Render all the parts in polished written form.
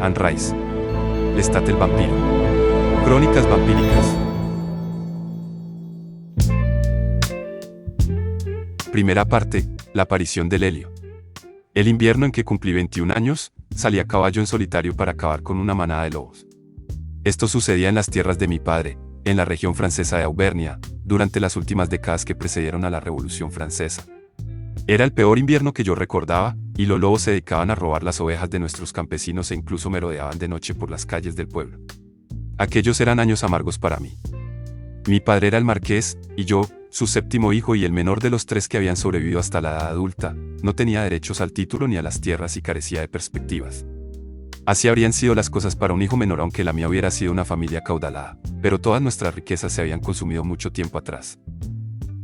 Anne Rice. Lestat el vampiro. Crónicas vampíricas. Primera parte, la aparición del helio. El invierno en que cumplí 21 años, salí a caballo en solitario para acabar con una manada de lobos. Esto sucedía en las tierras de mi padre, en la región francesa de Auvernia, durante las últimas décadas que precedieron a la Revolución Francesa. Era el peor invierno que yo recordaba, y los lobos se dedicaban a robar las ovejas de nuestros campesinos e incluso merodeaban de noche por las calles del pueblo. Aquellos eran años amargos para mí. Mi padre era el marqués, y yo, su séptimo hijo y el menor de los 3 que habían sobrevivido hasta la edad adulta, no tenía derechos al título ni a las tierras y carecía de perspectivas. Así habrían sido las cosas para un hijo menor aunque la mía hubiera sido una familia acaudalada, pero todas nuestras riquezas se habían consumido mucho tiempo atrás.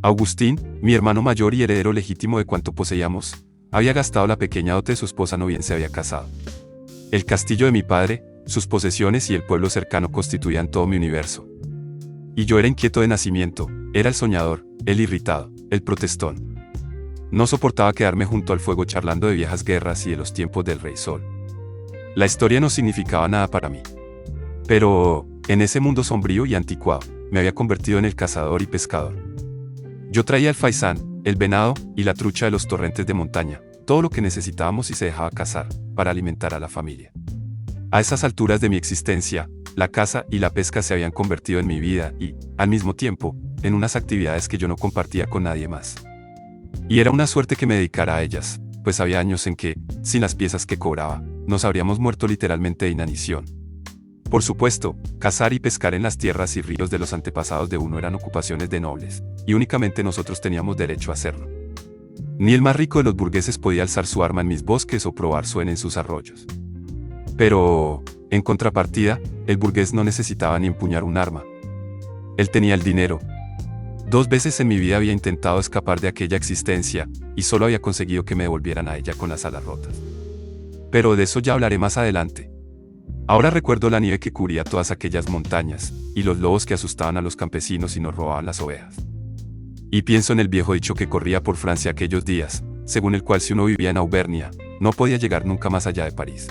Agustín, mi hermano mayor y heredero legítimo de cuanto poseíamos, había gastado la pequeña dote de su esposa, no bien se había casado. El castillo de mi padre, sus posesiones y el pueblo cercano constituían todo mi universo. Y yo era inquieto de nacimiento, era el soñador, el irritado, el protestón. No soportaba quedarme junto al fuego charlando de viejas guerras y de los tiempos del Rey Sol. La historia no significaba nada para mí. Pero, en ese mundo sombrío y anticuado, me había convertido en el cazador y pescador. Yo traía el faisán, el venado y la trucha de los torrentes de montaña, todo lo que necesitábamos y se dejaba cazar, para alimentar a la familia. A esas alturas de mi existencia, la caza y la pesca se habían convertido en mi vida y, al mismo tiempo, en unas actividades que yo no compartía con nadie más. Y era una suerte que me dedicara a ellas, pues había años en que, sin las piezas que cobraba, nos habríamos muerto literalmente de inanición. Por supuesto, cazar y pescar en las tierras y ríos de los antepasados de uno eran ocupaciones de nobles, y únicamente nosotros teníamos derecho a hacerlo. Ni el más rico de los burgueses podía alzar su arma en mis bosques o probar suena en sus arroyos. Pero, en contrapartida, el burgués no necesitaba ni empuñar un arma. Él tenía el dinero. 2 veces en mi vida había intentado escapar de aquella existencia, y solo había conseguido que me devolvieran a ella con las alas rotas. Pero de eso ya hablaré más adelante. Ahora recuerdo la nieve que cubría todas aquellas montañas, y los lobos que asustaban a los campesinos y nos robaban las ovejas. Y pienso en el viejo dicho que corría por Francia aquellos días, según el cual si uno vivía en Auvernia, no podía llegar nunca más allá de París.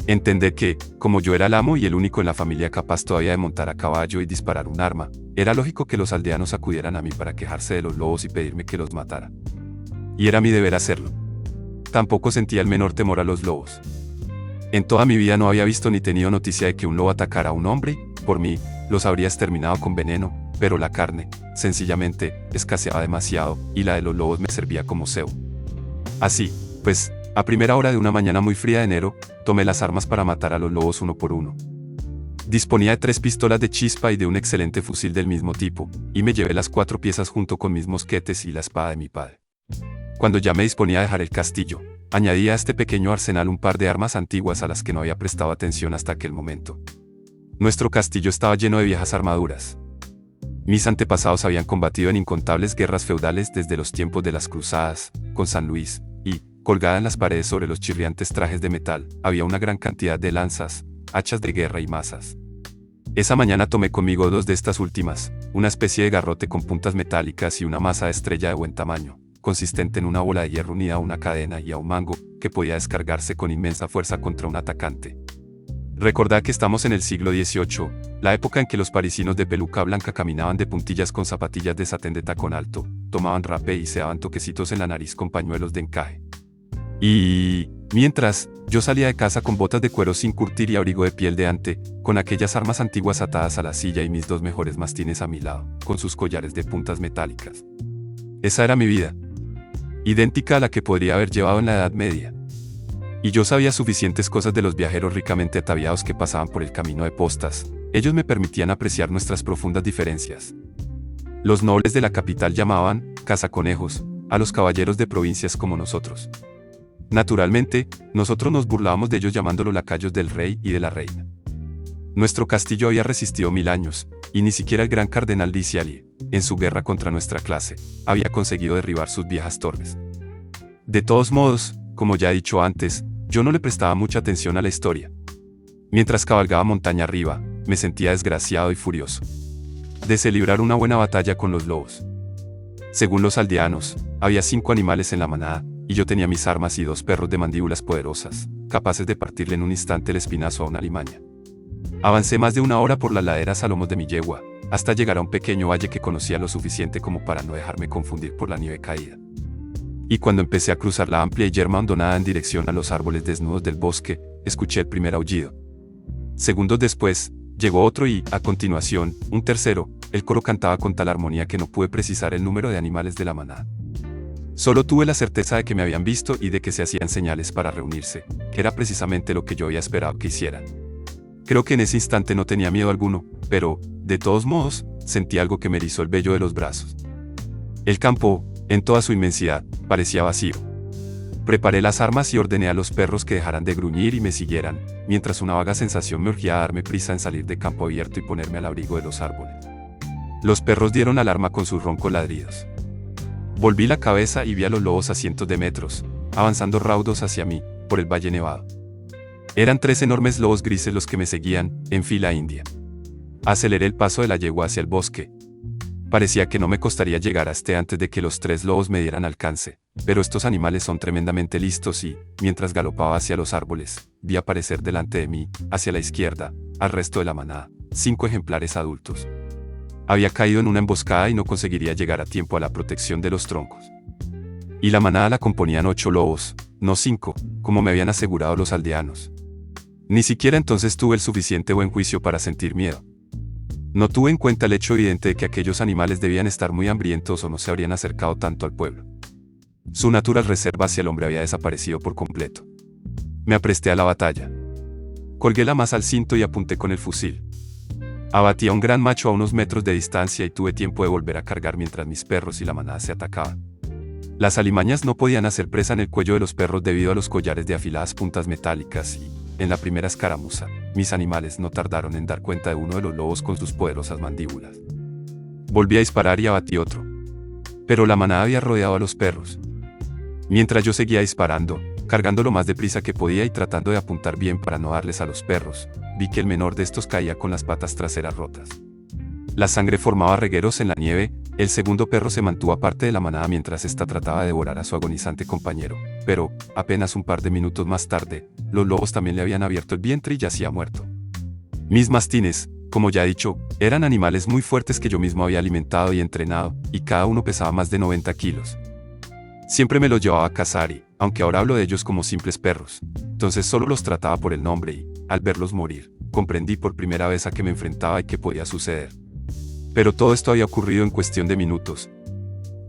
Entender que, como yo era el amo y el único en la familia capaz todavía de montar a caballo y disparar un arma, era lógico que los aldeanos acudieran a mí para quejarse de los lobos y pedirme que los matara. Y era mi deber hacerlo. Tampoco sentía el menor temor a los lobos. En toda mi vida no había visto ni tenido noticia de que un lobo atacara a un hombre, por mí, los habría exterminado con veneno, pero la carne, sencillamente, escaseaba demasiado, y la de los lobos me servía como cebo. Así, pues, a primera hora de una mañana muy fría de enero, tomé las armas para matar a los lobos uno por uno. Disponía de 3 pistolas de chispa y de un excelente fusil del mismo tipo, y me llevé las 4 piezas junto con mis mosquetes y la espada de mi padre. Cuando ya me disponía a dejar el castillo, añadí a este pequeño arsenal un par de armas antiguas a las que no había prestado atención hasta aquel momento. Nuestro castillo estaba lleno de viejas armaduras. Mis antepasados habían combatido en incontables guerras feudales desde los tiempos de las cruzadas, con San Luis, y, colgada en las paredes sobre los chirriantes trajes de metal, había una gran cantidad de lanzas, hachas de guerra y mazas. Esa mañana tomé conmigo 2 de estas últimas, una especie de garrote con puntas metálicas y una maza de estrella de buen tamaño, consistente en una bola de hierro unida a una cadena y a un mango, que podía descargarse con inmensa fuerza contra un atacante. Recordad que estamos en el siglo XVIII, la época en que los parisinos de peluca blanca caminaban de puntillas con zapatillas de satén de tacón alto, tomaban rapé y se daban toquecitos en la nariz con pañuelos de encaje. Y, mientras, yo salía de casa con botas de cuero sin curtir y abrigo de piel de ante, con aquellas armas antiguas atadas a la silla y mis 2 mejores mastines a mi lado, con sus collares de puntas metálicas. Esa era mi vida. Idéntica a la que podría haber llevado en la Edad Media. Y yo sabía suficientes cosas de los viajeros ricamente ataviados que pasaban por el camino de postas. Ellos me permitían apreciar nuestras profundas diferencias. Los nobles de la capital llamaban cazaconejos a los caballeros de provincias como nosotros. Naturalmente, nosotros nos burlábamos de ellos llamándolos lacayos del rey y de la reina. Nuestro castillo había resistido 1000 años, y ni siquiera el gran cardenal Diciali, en su guerra contra nuestra clase, había conseguido derribar sus viejas torres. De todos modos, como ya he dicho antes, yo no le prestaba mucha atención a la historia. Mientras cabalgaba montaña arriba, me sentía desgraciado y furioso. Deseé librar una buena batalla con los lobos. Según los aldeanos, había 5 animales en la manada, y yo tenía mis armas y 2 perros de mandíbulas poderosas, capaces de partirle en un instante el espinazo a una alimaña. Avancé más de 1 hora por las laderas a lomos de mi yegua, hasta llegar a un pequeño valle que conocía lo suficiente como para no dejarme confundir por la nieve caída. Y cuando empecé a cruzar la amplia y yerma hondonada en dirección a los árboles desnudos del bosque, escuché el primer aullido. Segundos después, llegó otro y, a continuación, un tercero. El coro cantaba con tal armonía que no pude precisar el número de animales de la manada. Solo tuve la certeza de que me habían visto y de que se hacían señales para reunirse, que era precisamente lo que yo había esperado que hicieran. Creo que en ese instante no tenía miedo alguno, pero, de todos modos, sentí algo que me erizó el vello de los brazos. El campo, en toda su inmensidad, parecía vacío. Preparé las armas y ordené a los perros que dejaran de gruñir y me siguieran, mientras una vaga sensación me urgía a darme prisa en salir de campo abierto y ponerme al abrigo de los árboles. Los perros dieron alarma con sus roncos ladridos. Volví la cabeza y vi a los lobos a cientos de metros, avanzando raudos hacia mí, por el valle nevado. Eran 3 enormes lobos grises los que me seguían, en fila india. Aceleré el paso de la yegua hacia el bosque. Parecía que no me costaría llegar a antes de que los 3 lobos me dieran alcance, pero estos animales son tremendamente listos y, mientras galopaba hacia los árboles, vi aparecer delante de mí, hacia la izquierda, al resto de la manada, 5 ejemplares adultos. Había caído en una emboscada y no conseguiría llegar a tiempo a la protección de los troncos. Y la manada la componían 8 lobos, no 5, como me habían asegurado los aldeanos. Ni siquiera entonces tuve el suficiente buen juicio para sentir miedo. No tuve en cuenta el hecho evidente de que aquellos animales debían estar muy hambrientos o no se habrían acercado tanto al pueblo. Su natural reserva hacia el hombre había desaparecido por completo. Me apresté a la batalla. Colgué la maza al cinto y apunté con el fusil. Abatí a un gran macho a unos metros de distancia y tuve tiempo de volver a cargar mientras mis perros y la manada se atacaban. Las alimañas no podían hacer presa en el cuello de los perros debido a los collares de afiladas puntas metálicas y, en la primera escaramuza, mis animales no tardaron en dar cuenta de uno de los lobos con sus poderosas mandíbulas. Volví a disparar y abatí otro. Pero la manada había rodeado a los perros. Mientras yo seguía disparando, cargando lo más deprisa que podía y tratando de apuntar bien para no darles a los perros, vi que el menor de estos caía con las patas traseras rotas. La sangre formaba regueros en la nieve. El segundo perro se mantuvo aparte de la manada mientras ésta trataba de devorar a su agonizante compañero, pero, apenas un par de minutos más tarde, los lobos también le habían abierto el vientre y yacía muerto. Mis mastines, como ya he dicho, eran animales muy fuertes que yo mismo había alimentado y entrenado, y cada uno pesaba más de 90 kilos. Siempre me los llevaba a cazar y, aunque ahora hablo de ellos como simples perros, entonces solo los trataba por el nombre y, al verlos morir, comprendí por primera vez a qué me enfrentaba y qué podía suceder. Pero todo esto había ocurrido en cuestión de minutos.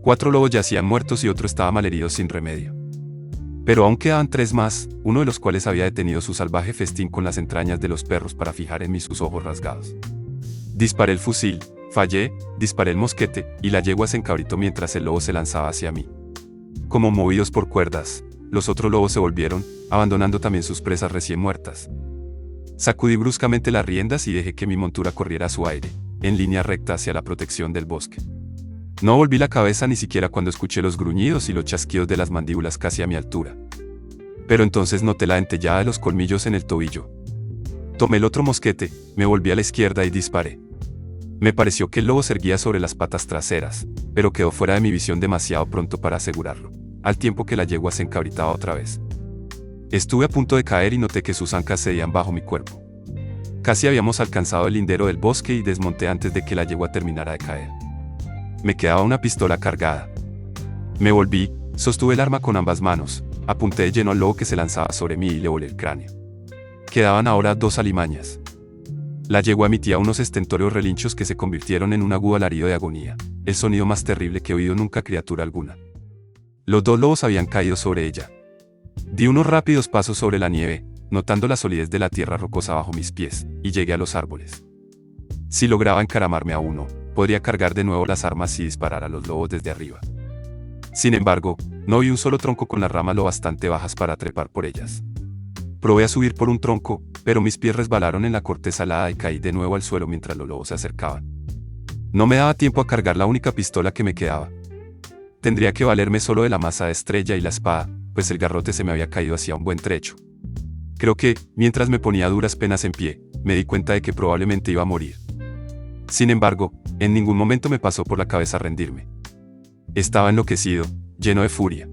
4 lobos yacían muertos y otro estaba malherido sin remedio. Pero aún quedaban 3 más, uno de los cuales había detenido su salvaje festín con las entrañas de los perros para fijar en mí sus ojos rasgados. Disparé el fusil, fallé, disparé el mosquete, y la yegua se encabritó mientras el lobo se lanzaba hacia mí. Como movidos por cuerdas, los otros lobos se volvieron, abandonando también sus presas recién muertas. Sacudí bruscamente las riendas y dejé que mi montura corriera a su aire, en línea recta hacia la protección del bosque. No volví la cabeza ni siquiera cuando escuché los gruñidos y los chasquidos de las mandíbulas casi a mi altura. Pero entonces noté la dentellada de los colmillos en el tobillo. Tomé el otro mosquete, me volví a la izquierda y disparé. Me pareció que el lobo se erguía sobre las patas traseras, pero quedó fuera de mi visión demasiado pronto para asegurarlo, al tiempo que la yegua se encabritaba otra vez. Estuve a punto de caer y noté que sus ancas cedían bajo mi cuerpo. Casi habíamos alcanzado el lindero del bosque y desmonté antes de que la yegua terminara de caer. Me quedaba una pistola cargada. Me volví, sostuve el arma con ambas manos, apunté de lleno al lobo que se lanzaba sobre mí y le volé el cráneo. Quedaban ahora 2 alimañas. La yegua emitía unos estentóreos relinchos que se convirtieron en un agudo alarido de agonía, el sonido más terrible que he oído nunca criatura alguna. Los 2 lobos habían caído sobre ella. Di unos rápidos pasos sobre la nieve, notando la solidez de la tierra rocosa bajo mis pies, y llegué a los árboles. Si lograba encaramarme a uno, podría cargar de nuevo las armas y disparar a los lobos desde arriba. Sin embargo, no vi un solo tronco con las ramas lo bastante bajas para trepar por ellas. Probé a subir por un tronco, pero mis pies resbalaron en la corteza helada y caí de nuevo al suelo mientras los lobos se acercaban. No me daba tiempo a cargar la única pistola que me quedaba. Tendría que valerme solo de la maza de estrella y la espada, pues el garrote se me había caído hacía un buen trecho. Creo que, mientras me ponía a duras penas en pie, me di cuenta de que probablemente iba a morir. Sin embargo, en ningún momento me pasó por la cabeza rendirme. Estaba enloquecido, lleno de furia.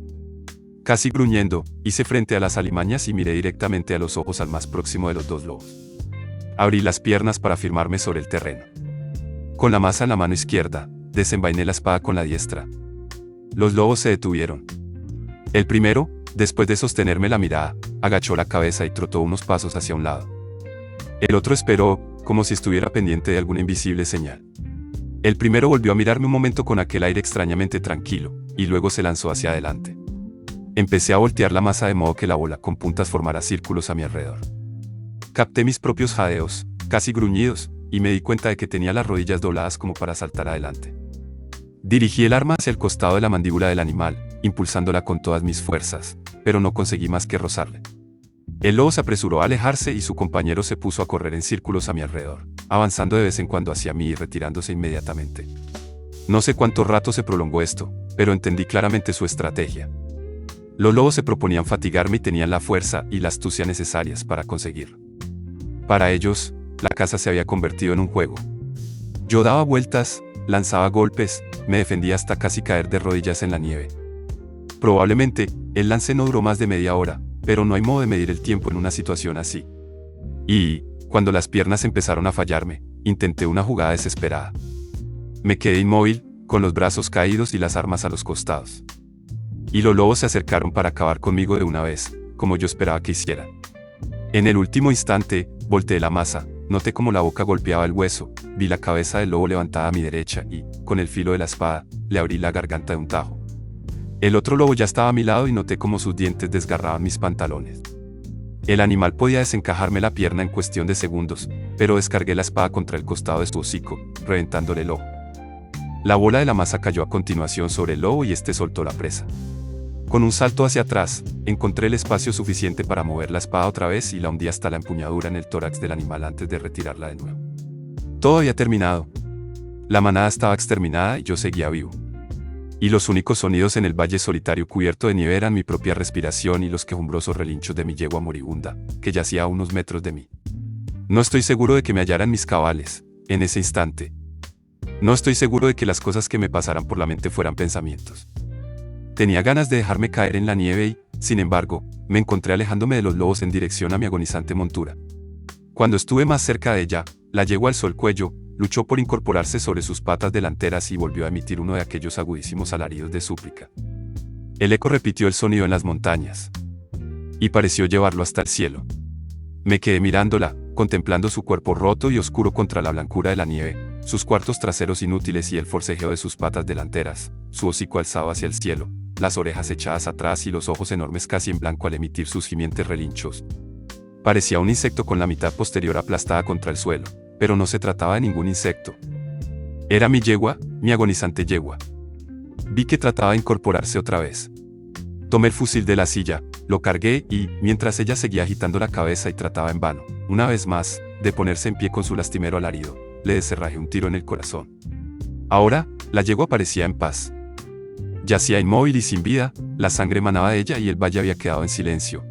Casi gruñendo, hice frente a las alimañas y miré directamente a los ojos al más próximo de los dos lobos. Abrí las piernas para firmarme sobre el terreno. Con la maza en la mano izquierda, desenvainé la espada con la diestra. Los lobos se detuvieron. El primero, después de sostenerme la mirada, agachó la cabeza y trotó unos pasos hacia un lado. El otro esperó, como si estuviera pendiente de alguna invisible señal. El primero volvió a mirarme un momento con aquel aire extrañamente tranquilo, y luego se lanzó hacia adelante. Empecé a voltear la masa de modo que la bola con puntas formara círculos a mi alrededor. Capté mis propios jadeos, casi gruñidos, y me di cuenta de que tenía las rodillas dobladas como para saltar adelante. Dirigí el arma hacia el costado de la mandíbula del animal, impulsándola con todas mis fuerzas, pero no conseguí más que rozarle. El lobo se apresuró a alejarse y su compañero se puso a correr en círculos a mi alrededor, avanzando de vez en cuando hacia mí y retirándose inmediatamente. No sé cuánto rato se prolongó esto, pero entendí claramente su estrategia. Los lobos se proponían fatigarme y tenían la fuerza y la astucia necesarias para conseguirlo. Para ellos, la caza se había convertido en un juego. Yo daba vueltas, lanzaba golpes, me defendía hasta casi caer de rodillas en la nieve. Probablemente, el lance no duró más de media hora, pero no hay modo de medir el tiempo en una situación así. Y, cuando las piernas empezaron a fallarme, intenté una jugada desesperada. Me quedé inmóvil, con los brazos caídos y las armas a los costados. Y los lobos se acercaron para acabar conmigo de una vez, como yo esperaba que hicieran. En el último instante, volteé la masa, noté cómo la boca golpeaba el hueso, vi la cabeza del lobo levantada a mi derecha y, con el filo de la espada, le abrí la garganta de un tajo. El otro lobo ya estaba a mi lado y noté cómo sus dientes desgarraban mis pantalones. El animal podía desencajarme la pierna en cuestión de segundos, pero descargué la espada contra el costado de su hocico, reventándole el ojo. La bola de la masa cayó a continuación sobre el lobo y este soltó la presa. Con un salto hacia atrás, encontré el espacio suficiente para mover la espada otra vez y la hundí hasta la empuñadura en el tórax del animal antes de retirarla de nuevo. Todo había terminado. La manada estaba exterminada y yo seguía vivo. Y los únicos sonidos en el valle solitario cubierto de nieve eran mi propia respiración y los quejumbrosos relinchos de mi yegua moribunda, que yacía a unos metros de mí. No estoy seguro de que me hallaran mis cabales, en ese instante. No estoy seguro de que las cosas que me pasaran por la mente fueran pensamientos. Tenía ganas de dejarme caer en la nieve y, sin embargo, me encontré alejándome de los lobos en dirección a mi agonizante montura. Cuando estuve más cerca de ella, la yegua alzó el cuello, luchó por incorporarse sobre sus patas delanteras y volvió a emitir uno de aquellos agudísimos alaridos de súplica. El eco repitió el sonido en las montañas. Y pareció llevarlo hasta el cielo. Me quedé mirándola, contemplando su cuerpo roto y oscuro contra la blancura de la nieve, sus cuartos traseros inútiles y el forcejeo de sus patas delanteras, su hocico alzado hacia el cielo, las orejas echadas atrás y los ojos enormes casi en blanco al emitir sus gimientes relinchos. Parecía un insecto con la mitad posterior aplastada contra el suelo, pero no se trataba de ningún insecto. Era mi yegua, mi agonizante yegua. Vi que trataba de incorporarse otra vez. Tomé el fusil de la silla, lo cargué y, mientras ella seguía agitando la cabeza y trataba en vano, una vez más, de ponerse en pie con su lastimero alarido, le descerrajé un tiro en el corazón. Ahora, la yegua parecía en paz. Yacía inmóvil y sin vida, la sangre emanaba de ella y el valle había quedado en silencio.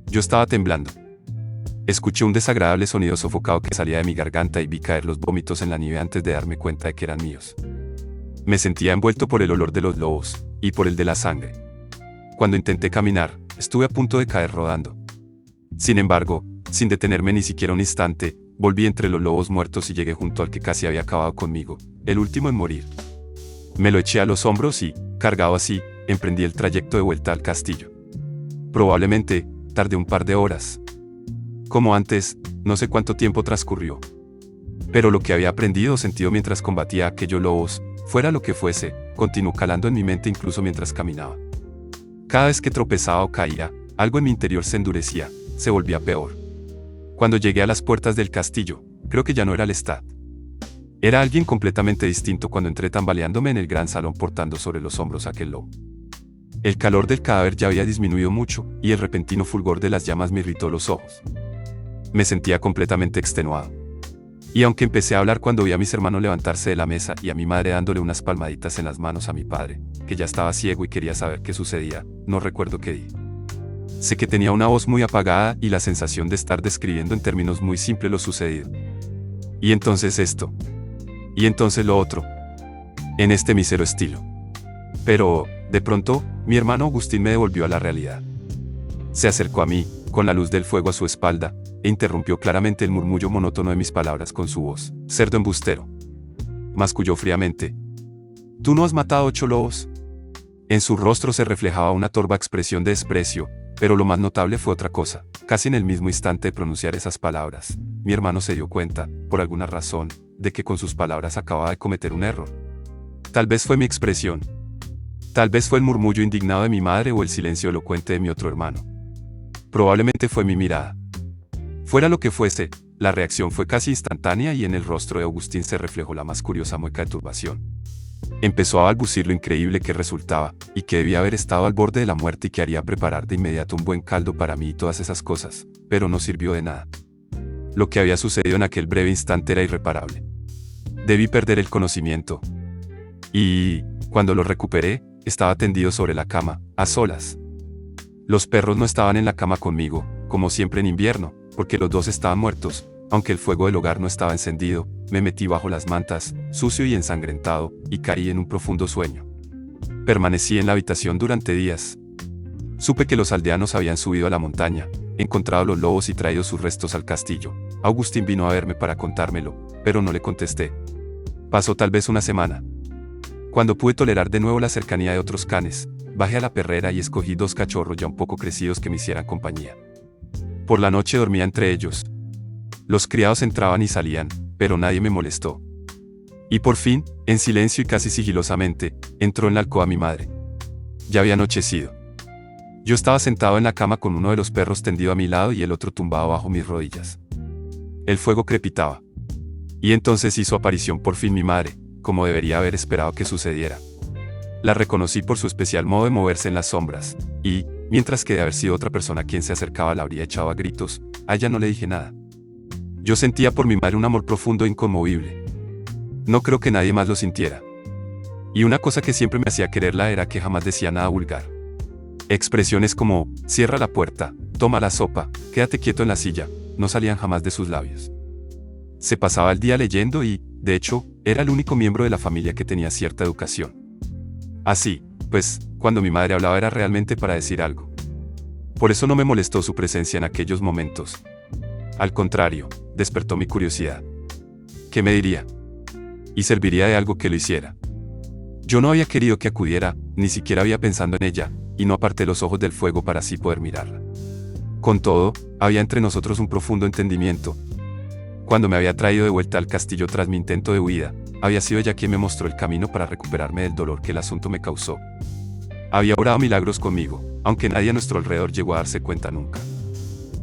Yo estaba temblando. Escuché un desagradable sonido sofocado que salía de mi garganta y vi caer los vómitos en la nieve antes de darme cuenta de que eran míos. Me sentía envuelto por el olor de los lobos, y por el de la sangre. Cuando intenté caminar, estuve a punto de caer rodando. Sin embargo, sin detenerme ni siquiera un instante, volví entre los lobos muertos y llegué junto al que casi había acabado conmigo, el último en morir. Me lo eché a los hombros y, cargado así, emprendí el trayecto de vuelta al castillo. Probablemente, tardé un par de horas. Como antes, no sé cuánto tiempo transcurrió. Pero lo que había aprendido o sentido mientras combatía a aquellos lobos, fuera lo que fuese, continuó calando en mi mente incluso mientras caminaba. Cada vez que tropezaba o caía, algo en mi interior se endurecía, se volvía peor. Cuando llegué a las puertas del castillo, creo que ya no era Lestat. Era alguien completamente distinto cuando entré tambaleándome en el gran salón portando sobre los hombros aquel lobo. El calor del cadáver ya había disminuido mucho, y el repentino fulgor de las llamas me irritó los ojos. Me sentía completamente extenuado. Y aunque empecé a hablar cuando vi a mis hermanos levantarse de la mesa y a mi madre dándole unas palmaditas en las manos a mi padre, que ya estaba ciego y quería saber qué sucedía, no recuerdo qué di. Sé que tenía una voz muy apagada y la sensación de estar describiendo en términos muy simples lo sucedido. Y entonces esto. Y entonces lo otro. En este mísero estilo. Pero, De pronto, mi hermano Agustín me devolvió a la realidad. Se acercó a mí, con la luz del fuego a su espalda, e interrumpió claramente el murmullo monótono de mis palabras con su voz. Cerdo embustero. Masculló fríamente. ¿Tú no has matado 8 lobos? En su rostro se reflejaba una torva expresión de desprecio, pero lo más notable fue otra cosa. Casi en el mismo instante de pronunciar esas palabras, mi hermano se dio cuenta, por alguna razón, de que con sus palabras acababa de cometer un error. Tal vez fue mi expresión. Tal vez fue el murmullo indignado de mi madre o el silencio elocuente de mi otro hermano. Probablemente fue mi mirada. Fuera lo que fuese, la reacción fue casi instantánea y en el rostro de Agustín se reflejó la más curiosa mueca de turbación. Empezó a balbucir lo increíble que resultaba, y que debía haber estado al borde de la muerte y que haría preparar de inmediato un buen caldo para mí y todas esas cosas, pero no sirvió de nada. Lo que había sucedido en aquel breve instante era irreparable. Debí perder el conocimiento. Y, cuando lo recuperé, estaba tendido sobre la cama, a solas. Los perros no estaban en la cama conmigo, como siempre en invierno, porque los dos estaban muertos. Aunque el fuego del hogar no estaba encendido, me metí bajo las mantas, sucio y ensangrentado, y caí en un profundo sueño. Permanecí en la habitación durante días. Supe que los aldeanos habían subido a la montaña, encontrado los lobos y traído sus restos al castillo. Agustín vino a verme para contármelo, pero no le contesté. Pasó tal vez una semana. Cuando pude tolerar de nuevo la cercanía de otros canes, bajé a la perrera y escogí 2 cachorros ya un poco crecidos que me hicieran compañía. Por la noche dormía entre ellos. Los criados entraban y salían, pero nadie me molestó. Y por fin, en silencio y casi sigilosamente, entró en la alcoba mi madre. Ya había anochecido. Yo estaba sentado en la cama con uno de los perros tendido a mi lado y el otro tumbado bajo mis rodillas. El fuego crepitaba. Y entonces hizo aparición por fin mi madre, como debería haber esperado que sucediera. La reconocí por su especial modo de moverse en las sombras, y, mientras que de haber sido otra persona quien se acercaba la habría echado a gritos, a ella no le dije nada. Yo sentía por mi madre un amor profundo e inconmovible. No creo que nadie más lo sintiera. Y una cosa que siempre me hacía quererla era que jamás decía nada vulgar. Expresiones como, cierra la puerta, toma la sopa, quédate quieto en la silla, no salían jamás de sus labios. Se pasaba el día leyendo y, de hecho, era el único miembro de la familia que tenía cierta educación. Así, pues, cuando mi madre hablaba era realmente para decir algo. Por eso no me molestó su presencia en aquellos momentos. Al contrario, despertó mi curiosidad. ¿Qué me diría? Y serviría de algo que lo hiciera. Yo no había querido que acudiera, ni siquiera había pensado en ella, y no aparté los ojos del fuego para así poder mirarla. Con todo, había entre nosotros un profundo entendimiento. Cuando me había traído de vuelta al castillo tras mi intento de huida, había sido ella quien me mostró el camino para recuperarme del dolor que el asunto me causó. Había obrado milagros conmigo, aunque nadie a nuestro alrededor llegó a darse cuenta nunca.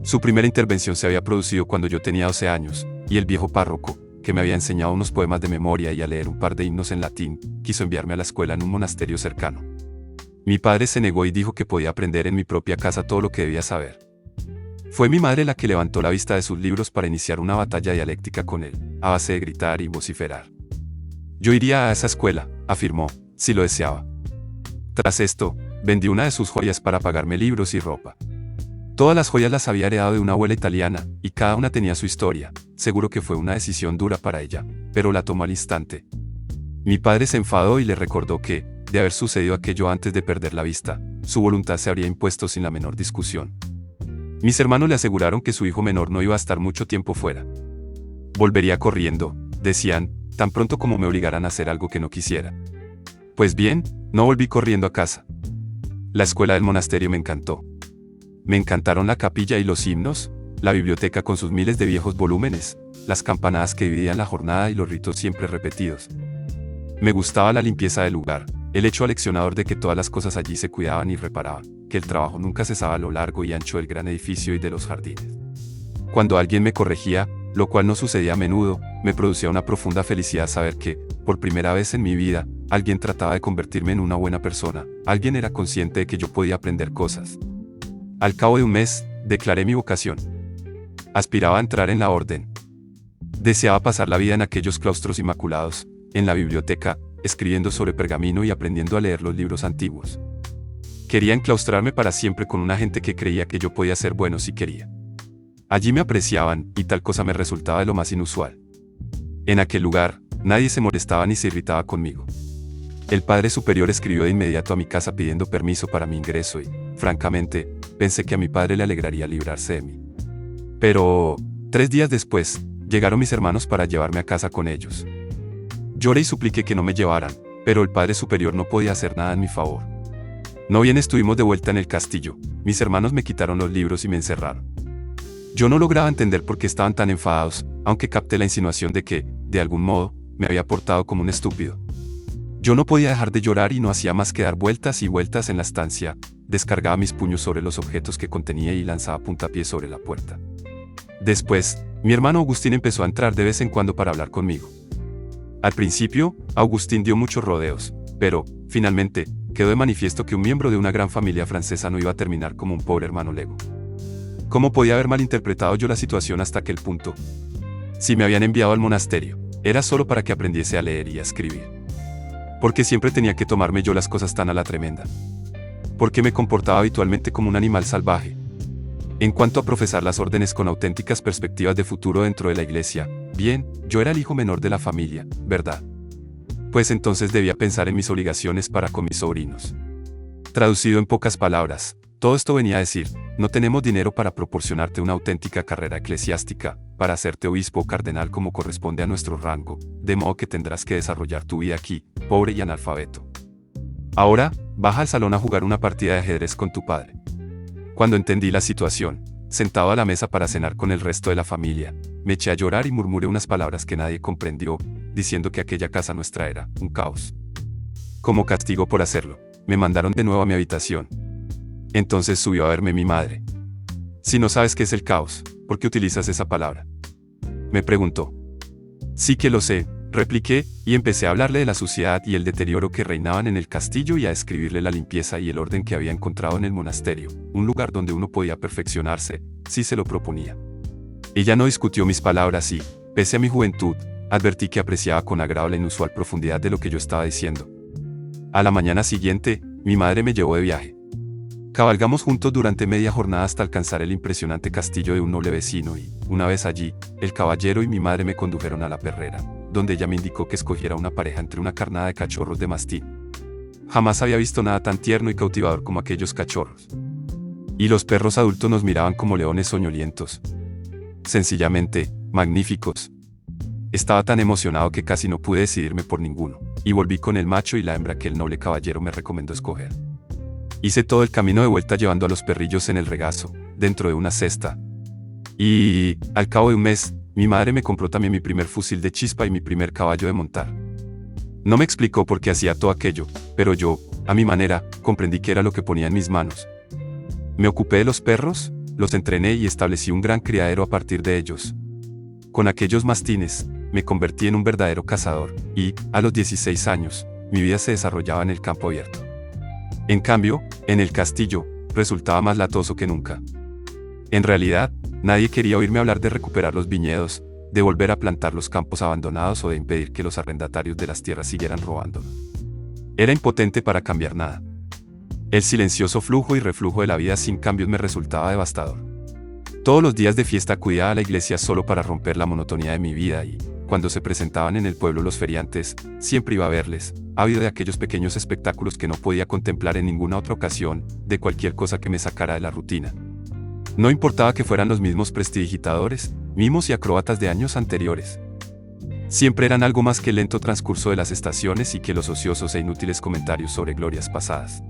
Su primera intervención se había producido cuando yo tenía 12 años, y el viejo párroco, que me había enseñado unos poemas de memoria y a leer un par de himnos en latín, quiso enviarme a la escuela en un monasterio cercano. Mi padre se negó y dijo que podía aprender en mi propia casa todo lo que debía saber. Fue mi madre la que levantó la vista de sus libros para iniciar una batalla dialéctica con él, a base de gritar y vociferar. Yo iría a esa escuela, afirmó, si lo deseaba. Tras esto, vendí una de sus joyas para pagarme libros y ropa. Todas las joyas las había heredado de una abuela italiana, y cada una tenía su historia. Seguro que fue una decisión dura para ella, pero la tomó al instante. Mi padre se enfadó y le recordó que, de haber sucedido aquello antes de perder la vista, su voluntad se habría impuesto sin la menor discusión. Mis hermanos le aseguraron que su hijo menor no iba a estar mucho tiempo fuera. Volvería corriendo, decían, tan pronto como me obligaran a hacer algo que no quisiera. Pues bien, no volví corriendo a casa. La escuela del monasterio me encantó. Me encantaron la capilla y los himnos, la biblioteca con sus miles de viejos volúmenes, las campanadas que dividían la jornada y los ritos siempre repetidos. Me gustaba la limpieza del lugar, el hecho aleccionador de que todas las cosas allí se cuidaban y reparaban, que el trabajo nunca cesaba a lo largo y ancho del gran edificio y de los jardines. Cuando alguien me corregía, lo cual no sucedía a menudo, me producía una profunda felicidad saber que, por primera vez en mi vida, alguien trataba de convertirme en una buena persona, alguien era consciente de que yo podía aprender cosas. Al cabo de un mes, declaré mi vocación. Aspiraba a entrar en la orden. Deseaba pasar la vida en aquellos claustros inmaculados, en la biblioteca, escribiendo sobre pergamino y aprendiendo a leer los libros antiguos. Quería enclaustrarme para siempre con una gente que creía que yo podía ser bueno si quería. Allí me apreciaban, y tal cosa me resultaba de lo más inusual. En aquel lugar, nadie se molestaba ni se irritaba conmigo. El padre superior escribió de inmediato a mi casa pidiendo permiso para mi ingreso y, francamente, pensé que a mi padre le alegraría librarse de mí. Pero, 3 días después, llegaron mis hermanos para llevarme a casa con ellos. Lloré y supliqué que no me llevaran, pero el padre superior no podía hacer nada en mi favor. No bien estuvimos de vuelta en el castillo, mis hermanos me quitaron los libros y me encerraron. Yo no lograba entender por qué estaban tan enfadados, aunque capté la insinuación de que, de algún modo, me había portado como un estúpido. Yo no podía dejar de llorar y no hacía más que dar vueltas y vueltas en la estancia, descargaba mis puños sobre los objetos que contenía y lanzaba puntapiés sobre la puerta. Después, mi hermano Agustín empezó a entrar de vez en cuando para hablar conmigo. Al principio, Agustín dio muchos rodeos, pero, finalmente, quedó de manifiesto que un miembro de una gran familia francesa no iba a terminar como un pobre hermano lego. ¿Cómo podía haber malinterpretado yo la situación hasta aquel punto? Si me habían enviado al monasterio, era solo para que aprendiese a leer y a escribir. ¿Por qué siempre tenía que tomarme yo las cosas tan a la tremenda? ¿Por qué me comportaba habitualmente como un animal salvaje? En cuanto a profesar las órdenes con auténticas perspectivas de futuro dentro de la iglesia, bien, yo era el hijo menor de la familia, ¿verdad? Pues entonces debía pensar en mis obligaciones para con mis sobrinos. Traducido en pocas palabras, todo esto venía a decir, no tenemos dinero para proporcionarte una auténtica carrera eclesiástica, para hacerte obispo o cardenal como corresponde a nuestro rango, de modo que tendrás que desarrollar tu vida aquí, pobre y analfabeto. Ahora, baja al salón a jugar una partida de ajedrez con tu padre. Cuando entendí la situación, sentado a la mesa para cenar con el resto de la familia, me eché a llorar y murmuré unas palabras que nadie comprendió, diciendo que aquella casa nuestra era un caos. Como castigo por hacerlo, me mandaron de nuevo a mi habitación. Entonces subió a verme mi madre. Si no sabes qué es el caos, ¿por qué utilizas esa palabra?, me preguntó. Sí que lo sé, repliqué, y empecé a hablarle de la suciedad y el deterioro que reinaban en el castillo y a describirle la limpieza y el orden que había encontrado en el monasterio, un lugar donde uno podía perfeccionarse, si se lo proponía. Ella no discutió mis palabras y, pese a mi juventud, advertí que apreciaba con agrado la inusual profundidad de lo que yo estaba diciendo. A la mañana siguiente, mi madre me llevó de viaje. Cabalgamos juntos durante media jornada hasta alcanzar el impresionante castillo de un noble vecino y, una vez allí, el caballero y mi madre me condujeron a la perrera, donde ella me indicó que escogiera una pareja entre una carnada de cachorros de mastín. Jamás había visto nada tan tierno y cautivador como aquellos cachorros. Y los perros adultos nos miraban como leones soñolientos. Sencillamente, magníficos. Estaba tan emocionado que casi no pude decidirme por ninguno, y volví con el macho y la hembra que el noble caballero me recomendó escoger. Hice todo el camino de vuelta llevando a los perrillos en el regazo, dentro de una cesta. Y, al cabo de un mes, mi madre me compró también mi primer fusil de chispa y mi primer caballo de montar. No me explicó por qué hacía todo aquello, pero yo, a mi manera, comprendí que era lo que ponía en mis manos. Me ocupé de los perros, los entrené y establecí un gran criadero a partir de ellos. Con aquellos mastines, me convertí en un verdadero cazador, y, a los 16 años, mi vida se desarrollaba en el campo abierto. En cambio, en el castillo, resultaba más latoso que nunca. En realidad, nadie quería oírme hablar de recuperar los viñedos, de volver a plantar los campos abandonados o de impedir que los arrendatarios de las tierras siguieran robándonos. Era impotente para cambiar nada. El silencioso flujo y reflujo de la vida sin cambios me resultaba devastador. Todos los días de fiesta acudía a la iglesia solo para romper la monotonía de mi vida y, cuando se presentaban en el pueblo los feriantes, siempre iba a verles, ávido de aquellos pequeños espectáculos que no podía contemplar en ninguna otra ocasión, de cualquier cosa que me sacara de la rutina. No importaba que fueran los mismos prestidigitadores, mimos y acróbatas de años anteriores. Siempre eran algo más que el lento transcurso de las estaciones y que los ociosos e inútiles comentarios sobre glorias pasadas.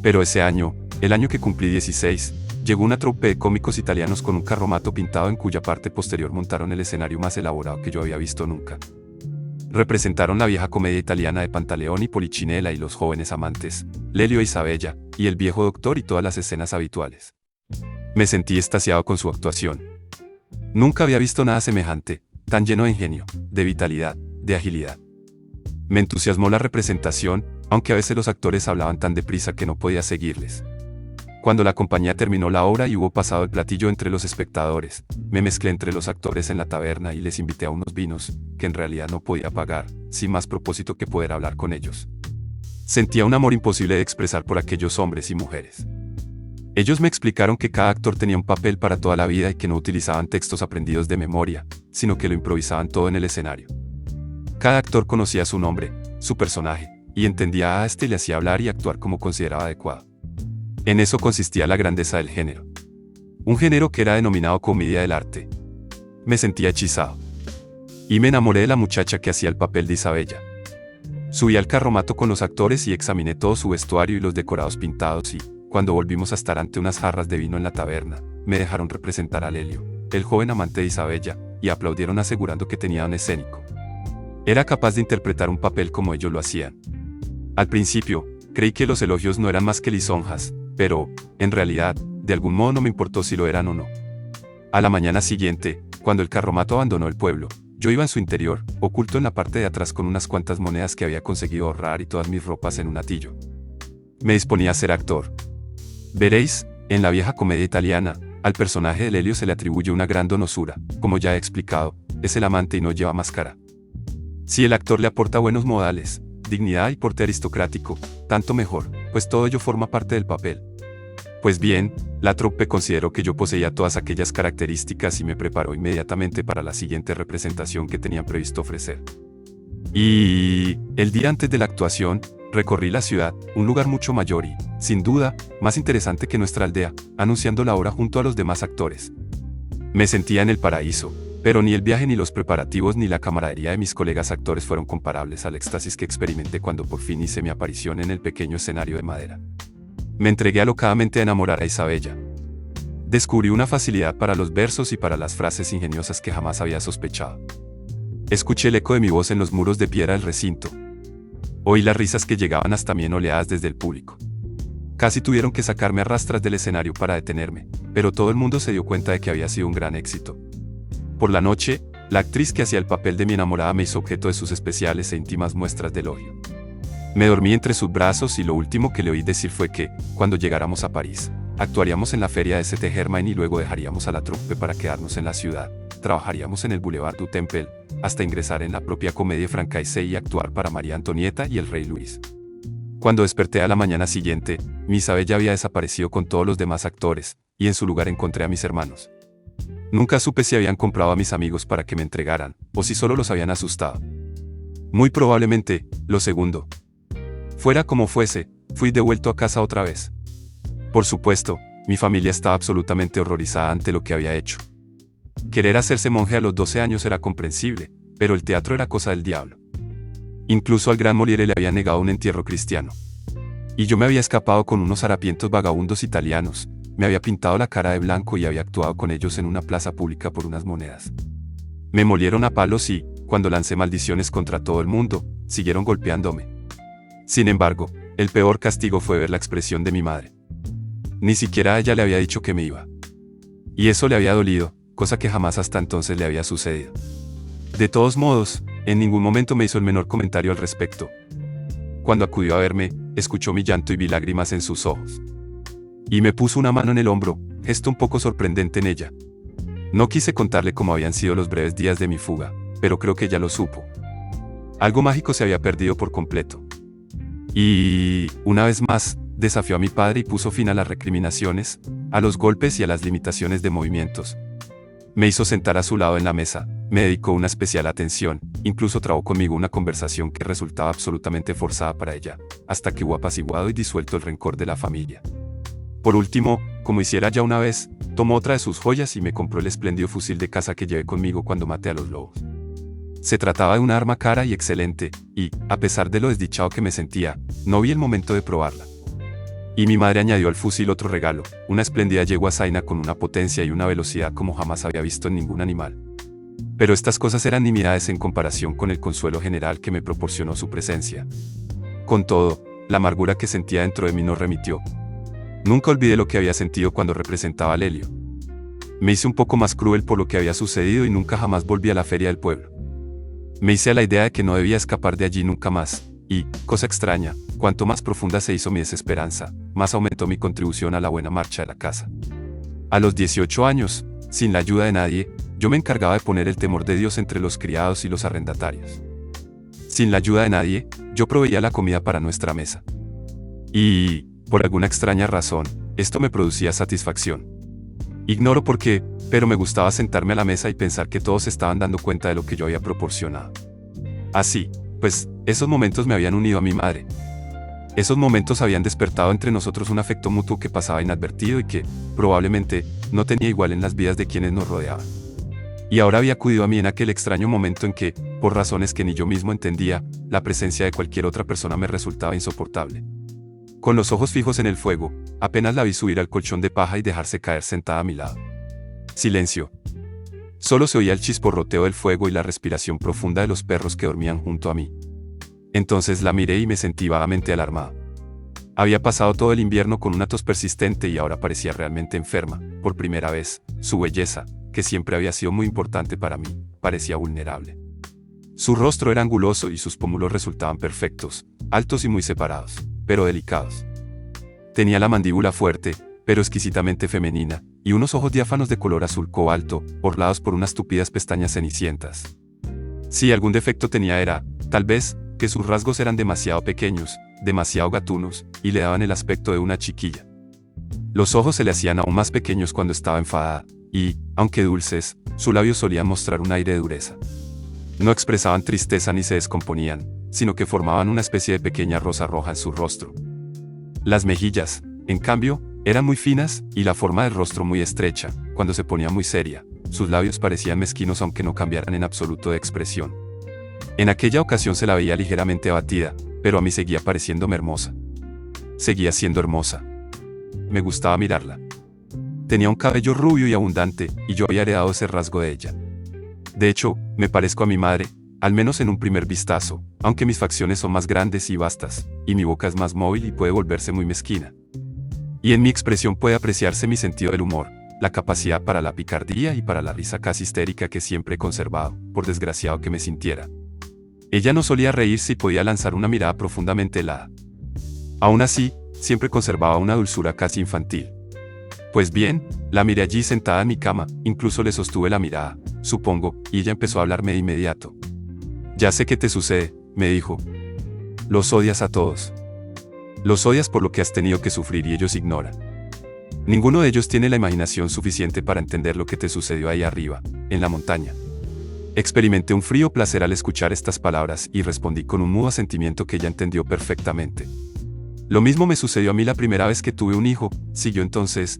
Pero ese año, el año que cumplí 16, llegó una troupe de cómicos italianos con un carromato pintado en cuya parte posterior montaron el escenario más elaborado que yo había visto nunca. Representaron la vieja comedia italiana de Pantaleón y Polichinela y los jóvenes amantes, Lelio y Isabella, y el viejo doctor y todas las escenas habituales. Me sentí extasiado con su actuación. Nunca había visto nada semejante, tan lleno de ingenio, de vitalidad, de agilidad. Me entusiasmó la representación, aunque a veces los actores hablaban tan deprisa que no podía seguirles. Cuando la compañía terminó la obra y hubo pasado el platillo entre los espectadores, me mezclé entre los actores en la taberna y les invité a unos vinos, que en realidad no podía pagar, sin más propósito que poder hablar con ellos. Sentía un amor imposible de expresar por aquellos hombres y mujeres. Ellos me explicaron que cada actor tenía un papel para toda la vida y que no utilizaban textos aprendidos de memoria, sino que lo improvisaban todo en el escenario. Cada actor conocía su nombre, su personaje, y entendía a este y le hacía hablar y actuar como consideraba adecuado. En eso consistía la grandeza del género. Un género que era denominado comedia del arte. Me sentía hechizado. Y me enamoré de la muchacha que hacía el papel de Isabella. Subí al carromato con los actores y examiné todo su vestuario y los decorados pintados y, cuando volvimos a estar ante unas jarras de vino en la taberna, me dejaron representar a Lelio, el joven amante de Isabella, y aplaudieron asegurando que tenía don escénico. Era capaz de interpretar un papel como ellos lo hacían. Al principio, creí que los elogios no eran más que lisonjas, pero, en realidad, de algún modo no me importó si lo eran o no. A la mañana siguiente, cuando el carromato abandonó el pueblo, yo iba en su interior, oculto en la parte de atrás con unas cuantas monedas que había conseguido ahorrar y todas mis ropas en un atillo. Me disponía a ser actor. Veréis, en la vieja comedia italiana, al personaje de Lelio se le atribuye una gran donosura, como ya he explicado, es el amante y no lleva máscara. Si el actor le aporta buenos modales, dignidad y porte aristocrático, tanto mejor, pues todo ello forma parte del papel. Pues bien, la troupe consideró que yo poseía todas aquellas características y me preparó inmediatamente para la siguiente representación que tenían previsto ofrecer. Y el día antes de la actuación, recorrí la ciudad, un lugar mucho mayor y, sin duda, más interesante que nuestra aldea, anunciando la obra junto a los demás actores. Me sentía en el paraíso, pero ni el viaje ni los preparativos ni la camaradería de mis colegas actores fueron comparables al éxtasis que experimenté cuando por fin hice mi aparición en el pequeño escenario de madera. Me entregué alocadamente a enamorar a Isabella. Descubrí una facilidad para los versos y para las frases ingeniosas que jamás había sospechado. Escuché el eco de mi voz en los muros de piedra del recinto. Oí las risas que llegaban hasta mí en oleadas desde el público. Casi tuvieron que sacarme a rastras del escenario para detenerme, pero todo el mundo se dio cuenta de que había sido un gran éxito. Por la noche, la actriz que hacía el papel de mi enamorada me hizo objeto de sus especiales e íntimas muestras de elogio. Me dormí entre sus brazos y lo último que le oí decir fue que, cuando llegáramos a París, actuaríamos en la feria de Saint-Germain y luego dejaríamos a la troupe para quedarnos en la ciudad, trabajaríamos en el Boulevard du Temple, hasta ingresar en la propia Comédie Française y actuar para María Antonieta y el rey Luis. Cuando desperté a la mañana siguiente, mi Isabella había desaparecido con todos los demás actores, y en su lugar encontré a mis hermanos. Nunca supe si habían comprado a mis amigos para que me entregaran, o si solo los habían asustado. Muy probablemente, lo segundo. Fuera como fuese, fui devuelto a casa otra vez. Por supuesto, mi familia estaba absolutamente horrorizada ante lo que había hecho. Querer hacerse monje a los 12 años era comprensible, pero el teatro era cosa del diablo. Incluso al gran Molière le había negado un entierro cristiano. Y yo me había escapado con unos harapientos vagabundos italianos, me había pintado la cara de blanco y había actuado con ellos en una plaza pública por unas monedas. Me molieron a palos y, cuando lancé maldiciones contra todo el mundo, siguieron golpeándome. Sin embargo, el peor castigo fue ver la expresión de mi madre. Ni siquiera a ella le había dicho que me iba. Y eso le había dolido, cosa que jamás hasta entonces le había sucedido. De todos modos, en ningún momento me hizo el menor comentario al respecto. Cuando acudió a verme, escuchó mi llanto y vi lágrimas en sus ojos. Y me puso una mano en el hombro, gesto un poco sorprendente en ella. No quise contarle cómo habían sido los breves días de mi fuga, pero creo que ella lo supo. Algo mágico se había perdido por completo. Y, una vez más, desafió a mi padre y puso fin a las recriminaciones, a los golpes y a las limitaciones de movimientos. Me hizo sentar a su lado en la mesa, me dedicó una especial atención, incluso trabó conmigo una conversación que resultaba absolutamente forzada para ella, hasta que hubo apaciguado y disuelto el rencor de la familia. Por último, como hiciera ya una vez, tomó otra de sus joyas y me compró el espléndido fusil de caza que llevé conmigo cuando maté a los lobos. Se trataba de una arma cara y excelente, y, a pesar de lo desdichado que me sentía, no vi el momento de probarla. Y mi madre añadió al fusil otro regalo, una espléndida yegua zaina con una potencia y una velocidad como jamás había visto en ningún animal. Pero estas cosas eran nimiedades en comparación con el consuelo general que me proporcionó su presencia. Con todo, la amargura que sentía dentro de mí no remitió. Nunca olvidé lo que había sentido cuando representaba a Lelio. Me hice un poco más cruel por lo que había sucedido y nunca jamás volví a la feria del pueblo. Me hice a la idea de que no debía escapar de allí nunca más, y, cosa extraña, cuanto más profunda se hizo mi desesperanza, más aumentó mi contribución a la buena marcha de la casa. A los 18 años, sin la ayuda de nadie, yo me encargaba de poner el temor de Dios entre los criados y los arrendatarios. Sin la ayuda de nadie, yo proveía la comida para nuestra mesa. Y, por alguna extraña razón, esto me producía satisfacción. Ignoro por qué, pero me gustaba sentarme a la mesa y pensar que todos estaban dando cuenta de lo que yo había proporcionado. Así, Pues, esos momentos me habían unido a mi madre. Esos momentos habían despertado entre nosotros un afecto mutuo que pasaba inadvertido y que, probablemente, no tenía igual en las vidas de quienes nos rodeaban. Y ahora había acudido a mí en aquel extraño momento en que, por razones que ni yo mismo entendía, la presencia de cualquier otra persona me resultaba insoportable. Con los ojos fijos en el fuego, apenas la vi subir al colchón de paja y dejarse caer sentada a mi lado. Silencio. Solo se oía el chisporroteo del fuego y la respiración profunda de los perros que dormían junto a mí. Entonces la miré y me sentí vagamente alarmado. Había pasado todo el invierno con una tos persistente y ahora parecía realmente enferma. Por primera vez, su belleza, que siempre había sido muy importante para mí, parecía vulnerable. Su rostro era anguloso y sus pómulos resultaban perfectos, altos y muy separados, pero delicados. Tenía la mandíbula fuerte, pero exquisitamente femenina, y unos ojos diáfanos de color azul cobalto, orlados por unas tupidas pestañas cenicientas. Si algún defecto tenía era, tal vez, que sus rasgos eran demasiado pequeños, demasiado gatunos, y le daban el aspecto de una chiquilla. Los ojos se le hacían aún más pequeños cuando estaba enfadada, y, aunque dulces, sus labios solían mostrar un aire de dureza. No expresaban tristeza ni se descomponían, sino que formaban una especie de pequeña rosa roja en su rostro. Las mejillas, en cambio, eran muy finas, y la forma del rostro muy estrecha. Cuando se ponía muy seria, sus labios parecían mezquinos aunque no cambiaran en absoluto de expresión. En aquella ocasión se la veía ligeramente abatida, pero a mí seguía pareciéndome hermosa. Seguía siendo hermosa. Me gustaba mirarla. Tenía un cabello rubio y abundante, y yo había heredado ese rasgo de ella. De hecho, me parezco a mi madre, al menos en un primer vistazo, aunque mis facciones son más grandes y vastas, y mi boca es más móvil y puede volverse muy mezquina. Y en mi expresión puede apreciarse mi sentido del humor, la capacidad para la picardía y para la risa casi histérica que siempre he conservado, por desgraciado que me sintiera. Ella no solía reírse y podía lanzar una mirada profundamente helada. Aún así, siempre conservaba una dulzura casi infantil. Pues bien, la miré allí sentada en mi cama, incluso le sostuve la mirada, supongo, y ella empezó a hablarme de inmediato. Ya sé qué te sucede, me dijo. Los odias a todos. Los odias por lo que has tenido que sufrir y ellos ignoran. Ninguno de ellos tiene la imaginación suficiente para entender lo que te sucedió ahí arriba, en la montaña. Experimenté un frío placer al escuchar estas palabras y respondí con un mudo asentimiento que ella entendió perfectamente. Lo mismo me sucedió a mí la primera vez que tuve un hijo, siguió entonces.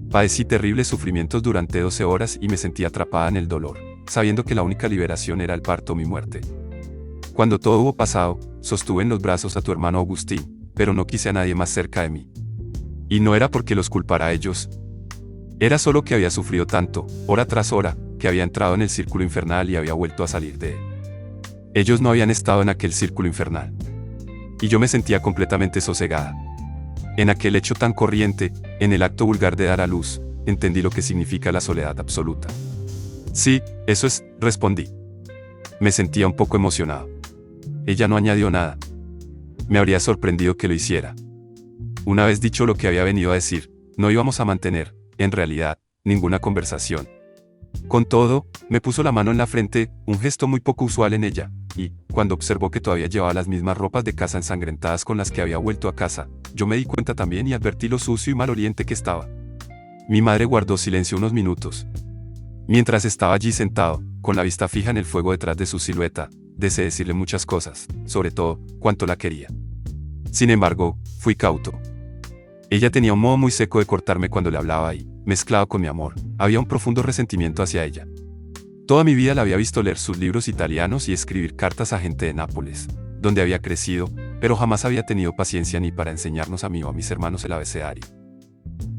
Padecí terribles sufrimientos durante 12 horas y me sentí atrapada en el dolor, sabiendo que la única liberación era el parto o mi muerte. Cuando todo hubo pasado, sostuve en los brazos a tu hermano Agustín, pero no quise a nadie más cerca de mí. Y no era porque los culpara a ellos. Era solo que había sufrido tanto, hora tras hora, que había entrado en el círculo infernal y había vuelto a salir de él. Ellos no habían estado en aquel círculo infernal. Y yo me sentía completamente sosegada. En aquel hecho tan corriente, en el acto vulgar de dar a luz, entendí lo que significa la soledad absoluta. Sí, eso es, respondí. Me sentía un poco emocionado. Ella no añadió nada. Me habría sorprendido que lo hiciera. Una vez dicho lo que había venido a decir, no íbamos a mantener, en realidad, ninguna conversación. Con todo, me puso la mano en la frente, un gesto muy poco usual en ella, y, cuando observó que todavía llevaba las mismas ropas de casa ensangrentadas con las que había vuelto a casa, yo me di cuenta también y advertí lo sucio y maloliente que estaba. Mi madre guardó silencio unos minutos. Mientras estaba allí sentado, con la vista fija en el fuego detrás de su silueta, deseé decirle muchas cosas, sobre todo, cuánto la quería. Sin embargo, fui cauto. Ella tenía un modo muy seco de cortarme cuando le hablaba y, mezclado con mi amor, había un profundo resentimiento hacia ella. Toda mi vida la había visto leer sus libros italianos y escribir cartas a gente de Nápoles, donde había crecido, pero jamás había tenido paciencia ni para enseñarnos a mí o a mis hermanos el abecedario.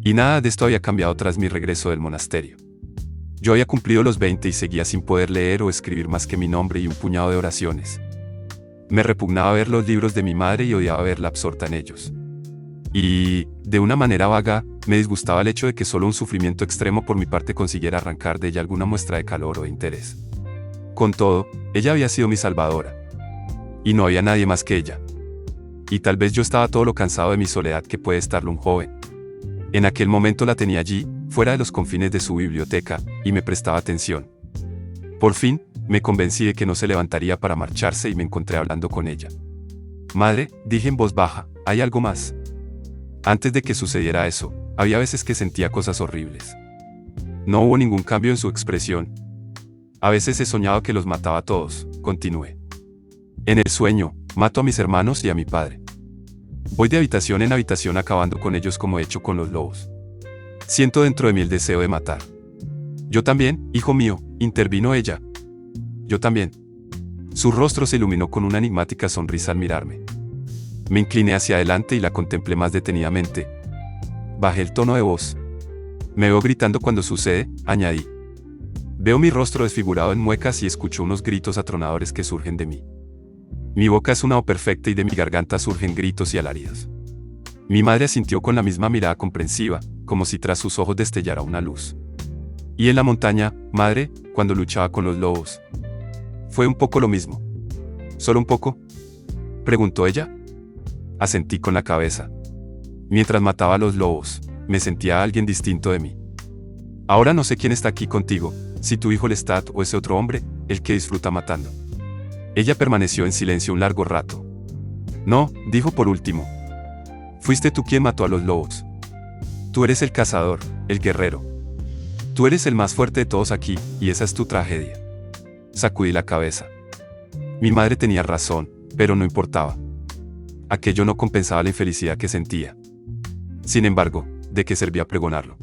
Y nada de esto había cambiado tras mi regreso del monasterio. Yo había cumplido los 20 y seguía sin poder leer o escribir más que mi nombre y un puñado de oraciones. Me repugnaba ver los libros de mi madre y odiaba verla absorta en ellos. Y, de una manera vaga, me disgustaba el hecho de que solo un sufrimiento extremo por mi parte consiguiera arrancar de ella alguna muestra de calor o de interés. Con todo, ella había sido mi salvadora. Y no había nadie más que ella. Y tal vez yo estaba todo lo cansado de mi soledad que puede estarlo un joven. En aquel momento la tenía allí, fuera de los confines de su biblioteca, y me prestaba atención. Por fin, me convencí de que no se levantaría para marcharse y me encontré hablando con ella. Madre, dije en voz baja, ¿hay algo más? Antes de que sucediera eso, había veces que sentía cosas horribles. No hubo ningún cambio en su expresión. A veces he soñado que los mataba a todos, continué. En el sueño, mato a mis hermanos y a mi padre. Voy de habitación en habitación acabando con ellos como he hecho con los lobos. Siento dentro de mí el deseo de matar. Yo también, hijo mío, intervino ella. Yo también. Su rostro se iluminó con una enigmática sonrisa al mirarme. Me incliné hacia adelante y la contemplé más detenidamente. Bajé el tono de voz. Me veo gritando cuando sucede, añadí. Veo mi rostro desfigurado en muecas y escucho unos gritos atronadores que surgen de mí. Mi boca es una O perfecta y de mi garganta surgen gritos y alaridos. Mi madre asintió con la misma mirada comprensiva, como si tras sus ojos destellara una luz. Y en la montaña, madre, cuando luchaba con los lobos. Fue un poco lo mismo. ¿Solo un poco?, preguntó ella. Asentí con la cabeza. Mientras mataba a los lobos, me sentía alguien distinto de mí. Ahora no sé quién está aquí contigo, si tu hijo Lestat o ese otro hombre, el que disfruta matando. Ella permaneció en silencio un largo rato. No, dijo por último. Fuiste tú quien mató a los lobos. Tú eres el cazador, el guerrero. Tú eres el más fuerte de todos aquí, y esa es tu tragedia. Sacudí la cabeza. Mi madre tenía razón, pero no importaba. Aquello no compensaba la infelicidad que sentía. Sin embargo, ¿de qué servía pregonarlo?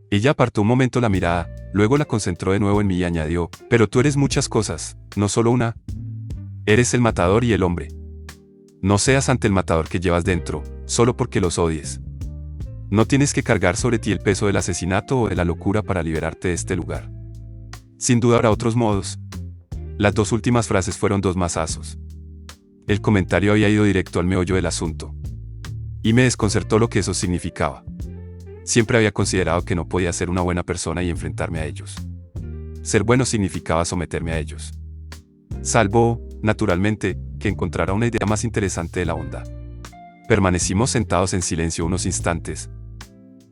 Ella apartó un momento la mirada, luego la concentró de nuevo en mí y añadió, pero tú eres muchas cosas, no solo una. Eres el matador y el hombre. No seas ante el matador que llevas dentro, solo porque los odies. No tienes que cargar sobre ti el peso del asesinato o de la locura para liberarte de este lugar. Sin duda habrá otros modos. Las dos últimas frases fueron dos mazazos. El comentario había ido directo al meollo del asunto. Y me desconcertó lo que eso significaba. Siempre había considerado que no podía ser una buena persona y enfrentarme a ellos. Ser bueno significaba someterme a ellos. Salvo, naturalmente, que encontrara una idea más interesante de la bondad. Permanecimos sentados en silencio unos instantes.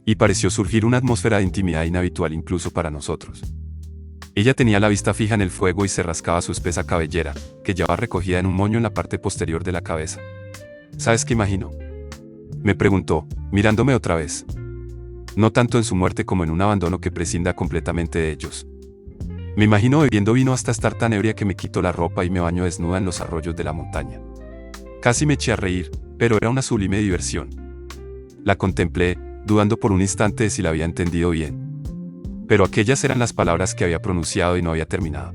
Y pareció surgir una atmósfera de intimidad inhabitual incluso para nosotros. Ella tenía la vista fija en el fuego y se rascaba su espesa cabellera, que llevaba recogida en un moño en la parte posterior de la cabeza. ¿Sabes qué imagino?, me preguntó, mirándome otra vez. No tanto en su muerte como en un abandono que prescinda completamente de ellos. Me imagino bebiendo vino hasta estar tan ebria que me quito la ropa y me baño desnuda en los arroyos de la montaña. Casi me eché a reír, pero era una sublime diversión. La contemplé, dudando por un instante de si la había entendido bien. Pero aquellas eran las palabras que había pronunciado y no había terminado.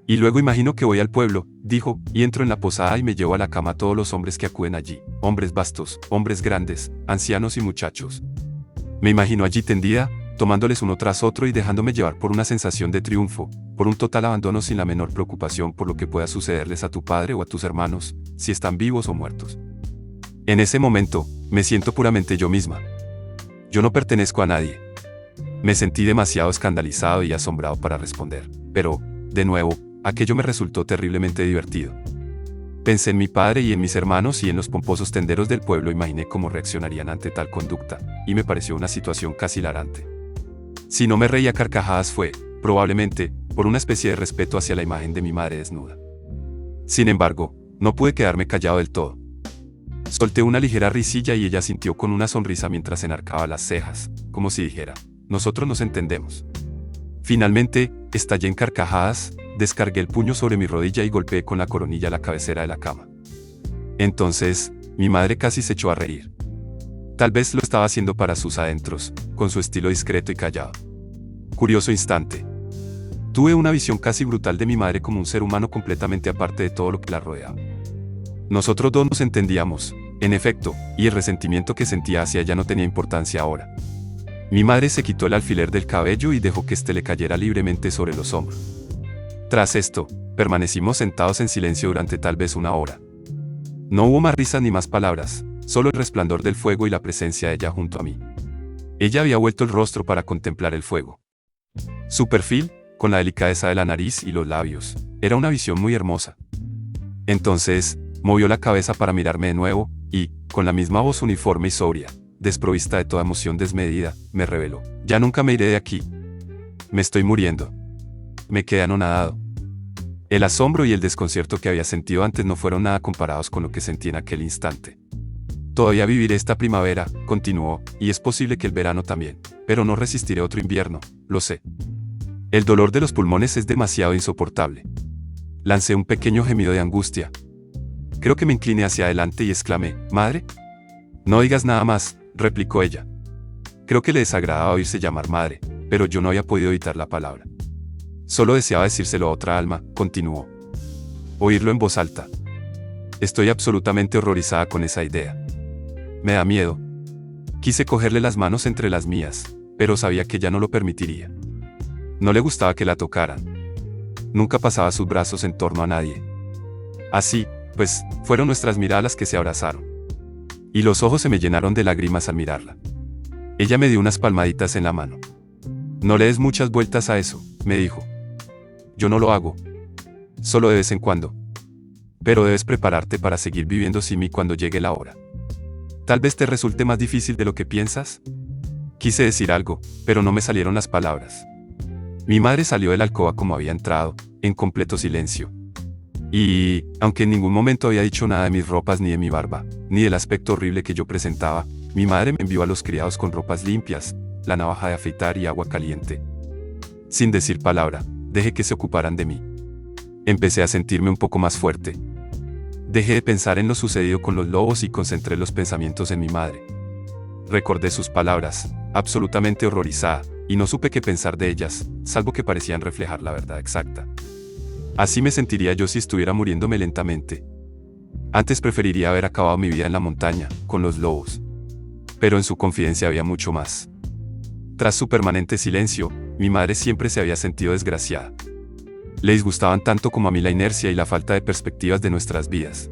Y luego imagino que voy al pueblo, dijo, y entro en la posada y me llevo a la cama a todos los hombres que acuden allí, hombres vastos, hombres grandes, ancianos y muchachos. Me imagino allí tendida, tomándoles uno tras otro y dejándome llevar por una sensación de triunfo, por un total abandono sin la menor preocupación por lo que pueda sucederles a tu padre o a tus hermanos, si están vivos o muertos. En ese momento, me siento puramente yo misma. Yo no pertenezco a nadie. Me sentí demasiado escandalizado y asombrado para responder, pero, de nuevo, aquello me resultó terriblemente divertido. Pensé en mi padre y en mis hermanos y en los pomposos tenderos del pueblo. Imaginé cómo reaccionarían ante tal conducta, y me pareció una situación casi hilarante. Si no me reía a carcajadas fue, probablemente, por una especie de respeto hacia la imagen de mi madre desnuda. Sin embargo, no pude quedarme callado del todo. Solté una ligera risilla y ella sintió con una sonrisa mientras enarcaba las cejas, como si dijera, nosotros nos entendemos. Finalmente, estallé en carcajadas, descargué el puño sobre mi rodilla y golpeé con la coronilla la cabecera de la cama. Entonces, mi madre casi se echó a reír. Tal vez lo estaba haciendo para sus adentros, con su estilo discreto y callado. Curioso instante. Tuve una visión casi brutal de mi madre como un ser humano completamente aparte de todo lo que la rodeaba. Nosotros dos nos entendíamos, en efecto, y el resentimiento que sentía hacia ella no tenía importancia ahora. Mi madre se quitó el alfiler del cabello y dejó que éste le cayera libremente sobre los hombros. Tras esto, permanecimos sentados en silencio durante tal vez una hora. No hubo más risas ni más palabras, solo el resplandor del fuego y la presencia de ella junto a mí. Ella había vuelto el rostro para contemplar el fuego. Su perfil, con la delicadeza de la nariz y los labios, era una visión muy hermosa. Entonces, movió la cabeza para mirarme de nuevo, y, con la misma voz uniforme y sobria, desprovista de toda emoción desmedida, me reveló: ya nunca me iré de aquí. Me estoy muriendo. Me quedé anonadado. El asombro y el desconcierto que había sentido antes no fueron nada comparados con lo que sentí en aquel instante. Todavía viviré esta primavera, continuó, y es posible que el verano también, pero no resistiré otro invierno, lo sé. El dolor de los pulmones es demasiado insoportable. Lancé un pequeño gemido de angustia, Creo que me incliné hacia adelante y exclamé, «¿Madre?» «No digas nada más», replicó ella. Creo que le desagradaba oírse llamar madre, pero yo no había podido evitar la palabra. Solo deseaba decírselo a otra alma, continuó. Oírlo en voz alta. Estoy absolutamente horrorizada con esa idea. Me da miedo. Quise cogerle las manos entre las mías, pero sabía que ella no lo permitiría. No le gustaba que la tocaran. Nunca pasaba sus brazos en torno a nadie. Así, pues, fueron nuestras miradas las que se abrazaron. Y los ojos se me llenaron de lágrimas al mirarla. Ella me dio unas palmaditas en la mano. No le des muchas vueltas a eso, me dijo. Yo no lo hago. Solo de vez en cuando. Pero debes prepararte para seguir viviendo sin mí cuando llegue la hora. Tal vez te resulte más difícil de lo que piensas. Quise decir algo, pero no me salieron las palabras. Mi madre salió de la alcoba como había entrado, en completo silencio. Y, aunque en ningún momento había dicho nada de mis ropas ni de mi barba, ni del aspecto horrible que yo presentaba, mi madre me envió a los criados con ropas limpias, la navaja de afeitar y agua caliente. Sin decir palabra, dejé que se ocuparan de mí. Empecé a sentirme un poco más fuerte. Dejé de pensar en lo sucedido con los lobos y concentré los pensamientos en mi madre. Recordé sus palabras, absolutamente horrorizada, y no supe qué pensar de ellas, salvo que parecían reflejar la verdad exacta. Así me sentiría yo si estuviera muriéndome lentamente. Antes preferiría haber acabado mi vida en la montaña, con los lobos. Pero en su confidencia había mucho más. Tras su permanente silencio, mi madre siempre se había sentido desgraciada. Le disgustaban tanto como a mí la inercia y la falta de perspectivas de nuestras vidas.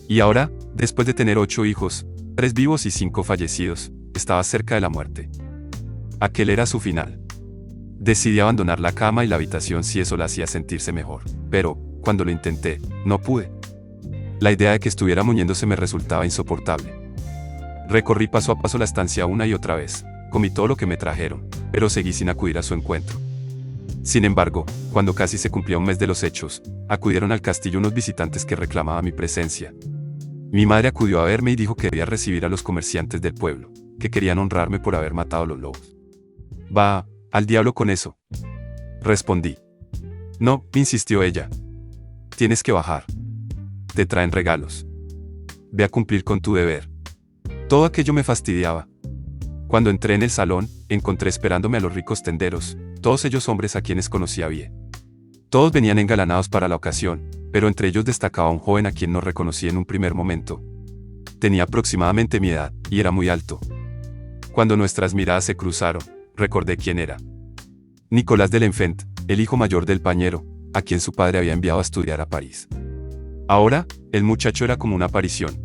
Y ahora, después de tener 8 hijos, 3 vivos y 5 fallecidos, estaba cerca de la muerte. Aquel era su final. Decidí abandonar la cama y la habitación si eso la hacía sentirse mejor, pero, cuando lo intenté, no pude. La idea de que estuviera muñéndose me resultaba insoportable. Recorrí paso a paso la estancia una y otra vez, comí todo lo que me trajeron, pero seguí sin acudir a su encuentro. Sin embargo, cuando casi se cumplía un mes de los hechos, acudieron al castillo unos visitantes que reclamaban mi presencia. Mi madre acudió a verme y dijo que debía recibir a los comerciantes del pueblo, que querían honrarme por haber matado a los lobos. «Va, al diablo con eso», respondí. «No», insistió ella. «Tienes que bajar. Te traen regalos. Ve a cumplir con tu deber». Todo aquello me fastidiaba. Cuando entré en el salón, encontré esperándome a los ricos tenderos, todos ellos hombres a quienes conocía bien. Todos venían engalanados para la ocasión, pero entre ellos destacaba un joven a quien no reconocí en un primer momento. Tenía aproximadamente mi edad, y era muy alto. Cuando nuestras miradas se cruzaron, recordé quién era. Nicolás de l'Enfant, el hijo mayor del pañero, a quien su padre había enviado a estudiar a París. Ahora, el muchacho era como una aparición.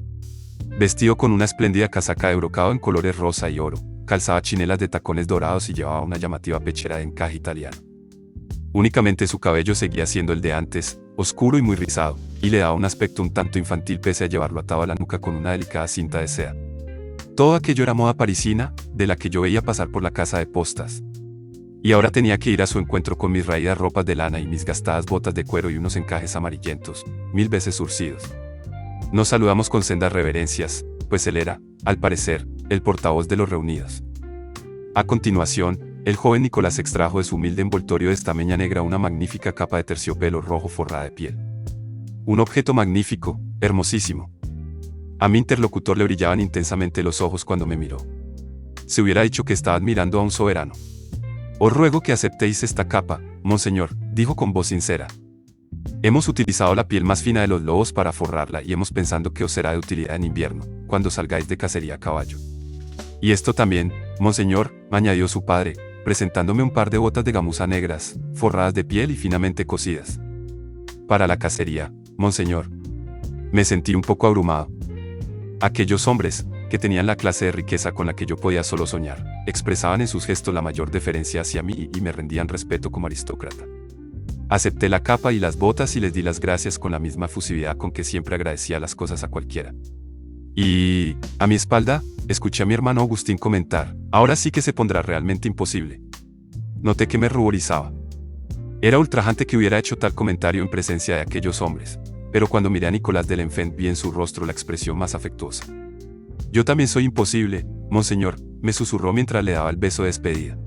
Vestido con una espléndida casaca de brocado en colores rosa y oro, calzaba chinelas de tacones dorados y llevaba una llamativa pechera de encaje italiano. Únicamente su cabello seguía siendo el de antes, oscuro y muy rizado, y le daba un aspecto un tanto infantil pese a llevarlo atado a la nuca con una delicada cinta de seda. Todo aquello era moda parisina, de la que yo veía pasar por la casa de postas. Y ahora tenía que ir a su encuentro con mis raídas ropas de lana y mis gastadas botas de cuero y unos encajes amarillentos, 1000 veces zurcidos. Nos saludamos con sendas reverencias, pues él era, al parecer, el portavoz de los reunidos. A continuación, el joven Nicolás extrajo de su humilde envoltorio de estameña negra una magnífica capa de terciopelo rojo forrada de piel. Un objeto magnífico, hermosísimo. A mi interlocutor le brillaban intensamente los ojos cuando me miró. Se hubiera dicho que estaba admirando a un soberano. «Os ruego que aceptéis esta capa, monseñor», dijo con voz sincera. «Hemos utilizado la piel más fina de los lobos para forrarla y hemos pensado que os será de utilidad en invierno, cuando salgáis de cacería a caballo. Y esto también, monseñor», añadió su padre, presentándome un par de botas de gamuza negras, forradas de piel y finamente cosidas. «Para la cacería, monseñor». Me sentí un poco abrumado. Aquellos hombres, que tenían la clase de riqueza con la que yo podía solo soñar, expresaban en sus gestos la mayor deferencia hacia mí y me rendían respeto como aristócrata. Acepté la capa y las botas y les di las gracias con la misma efusividad con que siempre agradecía las cosas a cualquiera. Y, a mi espalda, escuché a mi hermano Agustín comentar: «Ahora sí que se pondrá realmente imposible». Noté que me ruborizaba. Era ultrajante que hubiera hecho tal comentario en presencia de aquellos hombres, pero cuando miré a Nicolás de l'Enfant vi en su rostro la expresión más afectuosa. «Yo también soy imposible, monseñor», me susurró mientras le daba el beso de despedida.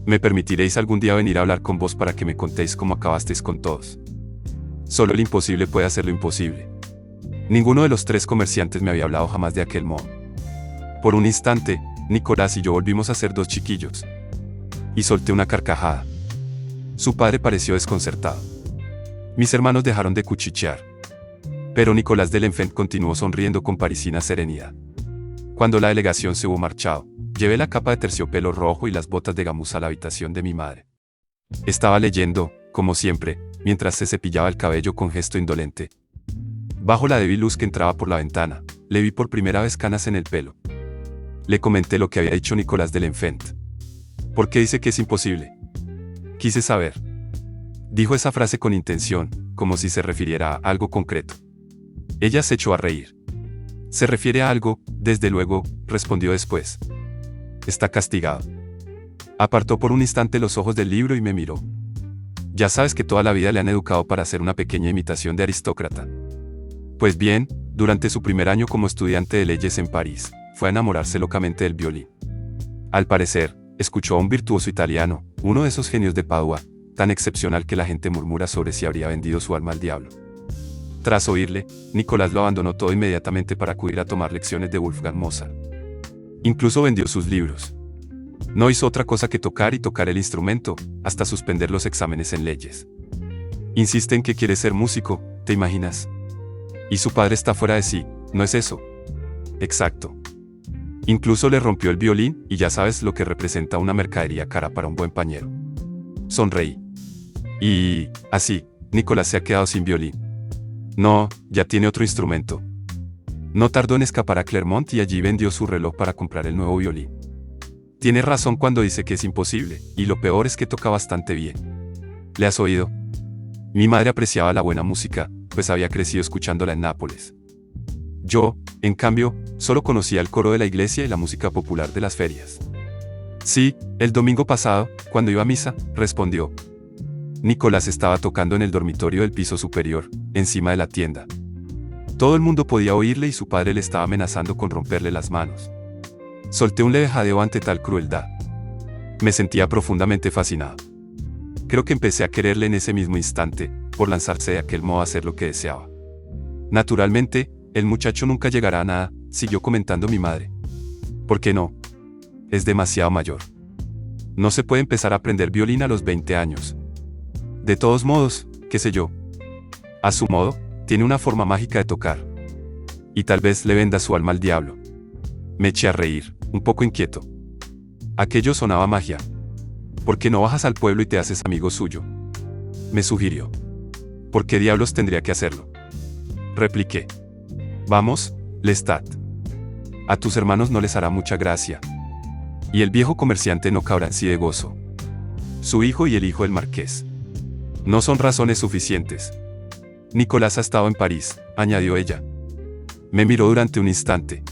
«¿Me permitiréis algún día venir a hablar con vos para que me contéis cómo acabasteis con todos? Solo el imposible puede hacer lo imposible». Ninguno de los tres comerciantes me había hablado jamás de aquel modo. Por un instante, Nicolás y yo volvimos a ser dos chiquillos. Y solté una carcajada. Su padre pareció desconcertado. Mis hermanos dejaron de cuchichear. Pero Nicolás de l'Enfant continuó sonriendo con parisina serenidad. Cuando la delegación se hubo marchado, llevé la capa de terciopelo rojo y las botas de gamuza a la habitación de mi madre. Estaba leyendo, como siempre, mientras se cepillaba el cabello con gesto indolente. Bajo la débil luz que entraba por la ventana, le vi por primera vez canas en el pelo. Le comenté lo que había dicho Nicolás de l'Enfant. ¿Por qué dice que es imposible? Quise saber. Dijo esa frase con intención, como si se refiriera a algo concreto. Ella se echó a reír. Se refiere a algo, desde luego, respondió después. Está castigado. Apartó por un instante los ojos del libro y me miró. Ya sabes que toda la vida le han educado para hacer una pequeña imitación de aristócrata. Pues bien, durante su primer año como estudiante de leyes en París, fue a enamorarse locamente del violín. Al parecer, escuchó a un virtuoso italiano, uno de esos genios de Padua, tan excepcional que la gente murmura sobre si habría vendido su alma al diablo. Tras oírle, Nicolás lo abandonó todo inmediatamente para acudir a tomar lecciones de Wolfgang Mozart. Incluso vendió sus libros. No hizo otra cosa que tocar y tocar el instrumento, hasta suspender los exámenes en leyes. Insiste en que quiere ser músico, ¿te imaginas? Y su padre está fuera de sí, ¿no es eso? Exacto. Incluso le rompió el violín, y ya sabes lo que representa una mercadería cara para un buen pañero. Sonreí. Y, así, Nicolás se ha quedado sin violín. No, ya tiene otro instrumento. No tardó en escapar a Clermont y allí vendió su reloj para comprar el nuevo violín. Tiene razón cuando dice que es imposible, y lo peor es que toca bastante bien. ¿Le has oído? Mi madre apreciaba la buena música, pues había crecido escuchándola en Nápoles. Yo, en cambio, solo conocía el coro de la iglesia y la música popular de las ferias. Sí, el domingo pasado, cuando iba a misa, respondió. Nicolás estaba tocando en el dormitorio del piso superior, encima de la tienda. Todo el mundo podía oírle y su padre le estaba amenazando con romperle las manos. Solté un leve jadeo ante tal crueldad. Me sentía profundamente fascinado. Creo que empecé a quererle en ese mismo instante, por lanzarse de aquel modo a hacer lo que deseaba. Naturalmente, el muchacho nunca llegará a nada, siguió comentando mi madre. ¿Por qué no? Es demasiado mayor. No se puede empezar a aprender violín a los 20 años. De todos modos, qué sé yo. A su modo, tiene una forma mágica de tocar. Y tal vez le venda su alma al diablo. Me eché a reír, un poco inquieto. Aquello sonaba magia. ¿Por qué no bajas al pueblo y te haces amigo suyo? Me sugirió. ¿Por qué diablos tendría que hacerlo? Repliqué. Vamos, Lestat. A tus hermanos no les hará mucha gracia. Y el viejo comerciante no cabrá en sí de gozo. Su hijo y el hijo del marqués. No son razones suficientes. Nicolás ha estado en París, añadió ella. Me miró durante un instante.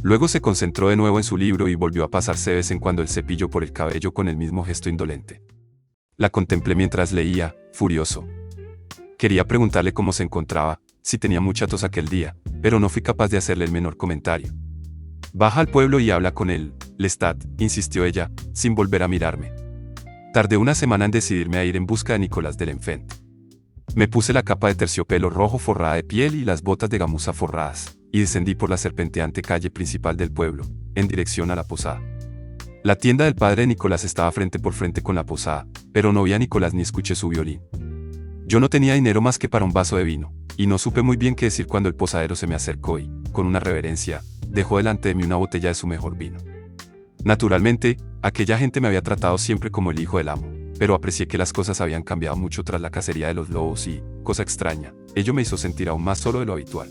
Luego se concentró de nuevo en su libro y volvió a pasarse de vez en cuando el cepillo por el cabello con el mismo gesto indolente. La contemplé mientras leía, furioso. Quería preguntarle cómo se encontraba, si tenía mucha tos aquel día, pero no fui capaz de hacerle el menor comentario. Baja al pueblo y habla con él, Lestat, insistió ella, sin volver a mirarme. Tardé una semana en decidirme a ir en busca de Nicolás de l'Enfant. Me puse la capa de terciopelo rojo forrada de piel y las botas de gamuza forradas, y descendí por la serpenteante calle principal del pueblo, en dirección a la posada. La tienda del padre de Nicolás estaba frente por frente con la posada, pero no vi a Nicolás ni escuché su violín. Yo no tenía dinero más que para un vaso de vino, y no supe muy bien qué decir cuando el posadero se me acercó y, con una reverencia, dejó delante de mí una botella de su mejor vino. Naturalmente, aquella gente me había tratado siempre como el hijo del amo, pero aprecié que las cosas habían cambiado mucho tras la cacería de los lobos y, cosa extraña, ello me hizo sentir aún más solo de lo habitual.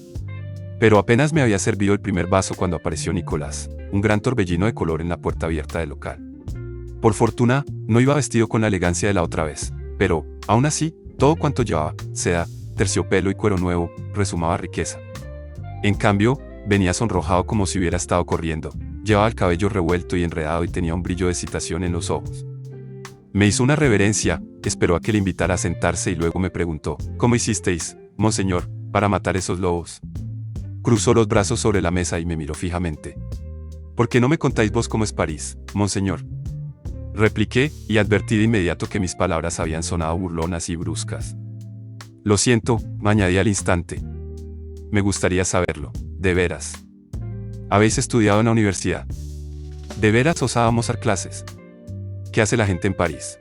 Pero apenas me había servido el primer vaso cuando apareció Nicolás, un gran torbellino de color en la puerta abierta del local. Por fortuna, no iba vestido con la elegancia de la otra vez, pero, aún así, todo cuanto llevaba, seda, terciopelo y cuero nuevo, resumaba riqueza. En cambio, venía sonrojado como si hubiera estado corriendo, llevaba el cabello revuelto y enredado y tenía un brillo de excitación en los ojos. Me hizo una reverencia, esperó a que le invitara a sentarse y luego me preguntó, ¿cómo hicisteis, monseñor, para matar esos lobos? Cruzó los brazos sobre la mesa y me miró fijamente. ¿Por qué no me contáis vos cómo es París, monseñor? Repliqué, y advertí de inmediato que mis palabras habían sonado burlonas y bruscas. Lo siento, me añadí al instante. Me gustaría saberlo, de veras. ¿Habéis estudiado en la universidad? ¿De veras osábamos dar clases? ¿Qué hace la gente en París?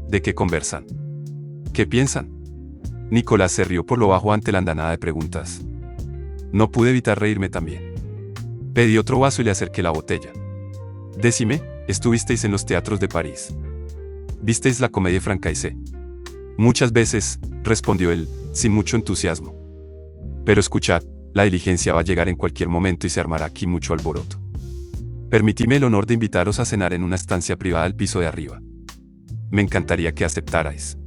¿De qué conversan? ¿Qué piensan? Nicolás se rió por lo bajo ante la andanada de preguntas. No pude evitar reírme también. Pedí otro vaso y le acerqué la botella. Decime, ¿estuvisteis en los teatros de París? ¿Visteis la Comédie Française? Muchas veces, respondió él, sin mucho entusiasmo. Pero escuchad, la diligencia va a llegar en cualquier momento y se armará aquí mucho alboroto. Permitidme el honor de invitaros a cenar en una estancia privada al piso de arriba. Me encantaría que aceptarais.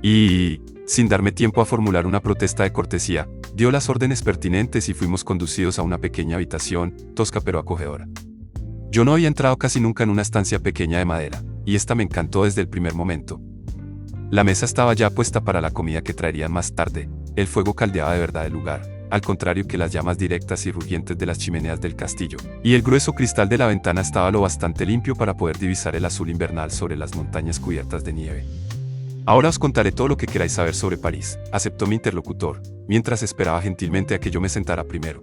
Y, sin darme tiempo a formular una protesta de cortesía, dio las órdenes pertinentes y fuimos conducidos a una pequeña habitación, tosca pero acogedora. Yo no había entrado casi nunca en una estancia pequeña de madera, y esta me encantó desde el primer momento. La mesa estaba ya puesta para la comida que traerían más tarde, el fuego caldeaba de verdad el lugar, al contrario que las llamas directas y rugientes de las chimeneas del castillo, y el grueso cristal de la ventana estaba lo bastante limpio para poder divisar el azul invernal sobre las montañas cubiertas de nieve. Ahora os contaré todo lo que queráis saber sobre París, aceptó mi interlocutor, mientras esperaba gentilmente a que yo me sentara primero.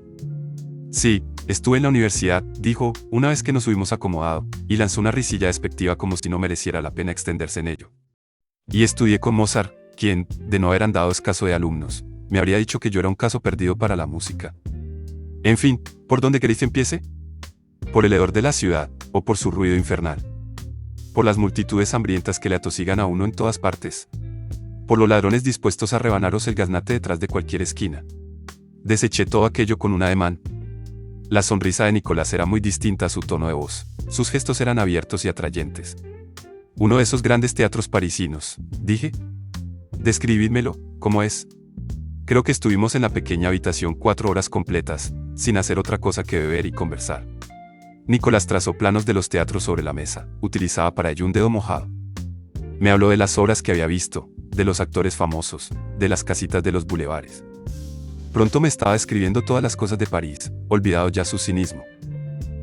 Sí, estuve en la universidad, dijo, una vez que nos hubimos acomodado, y lanzó una risilla despectiva como si no mereciera la pena extenderse en ello. Y estudié con Mozart, quien, de no haber andado escaso de alumnos, me habría dicho que yo era un caso perdido para la música. En fin, ¿por dónde queréis que empiece? ¿Por el hedor de la ciudad, o por su ruido infernal? ¿Por las multitudes hambrientas que le atosigan a uno en todas partes? ¿Por los ladrones dispuestos a rebanaros el gaznate detrás de cualquier esquina? Deseché todo aquello con un ademán. La sonrisa de Nicolás era muy distinta a su tono de voz, sus gestos eran abiertos y atrayentes. Uno de esos grandes teatros parisinos, dije. Describídmelo, ¿cómo es? Creo que estuvimos en la pequeña habitación 4 horas completas, sin hacer otra cosa que beber y conversar. Nicolás trazó planos de los teatros sobre la mesa, utilizaba para ello un dedo mojado. Me habló de las obras que había visto, de los actores famosos, de las casitas de los bulevares. Pronto me estaba describiendo todas las cosas de París, olvidado ya su cinismo.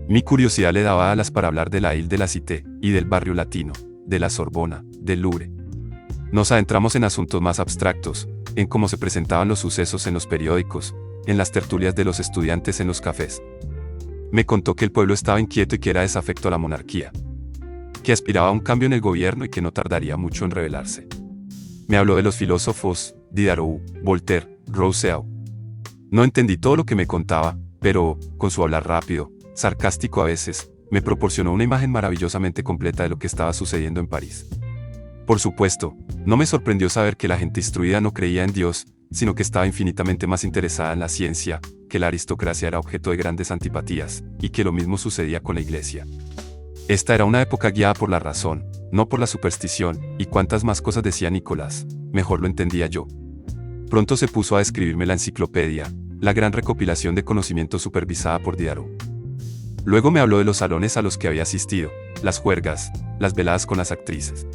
Mi curiosidad le daba alas para hablar de la Ile de la Cité, y del barrio latino, de la Sorbona, del Louvre. Nos adentramos en asuntos más abstractos, en cómo se presentaban los sucesos en los periódicos, en las tertulias de los estudiantes en los cafés. Me contó que el pueblo estaba inquieto y que era desafecto a la monarquía, que aspiraba a un cambio en el gobierno y que no tardaría mucho en revelarse. Me habló de los filósofos, Diderot, Voltaire, Rousseau. No entendí todo lo que me contaba, pero, con su hablar rápido, sarcástico a veces, me proporcionó una imagen maravillosamente completa de lo que estaba sucediendo en París. Por supuesto, no me sorprendió saber que la gente instruida no creía en Dios, sino que estaba infinitamente más interesada en la ciencia, que la aristocracia era objeto de grandes antipatías, y que lo mismo sucedía con la iglesia. Esta era una época guiada por la razón, no por la superstición, y cuantas más cosas decía Nicolás, mejor lo entendía yo. Pronto se puso a describirme la enciclopedia, la gran recopilación de conocimiento supervisada por Diderot. Luego me habló de los salones a los que había asistido, las juergas, las veladas con las actrices.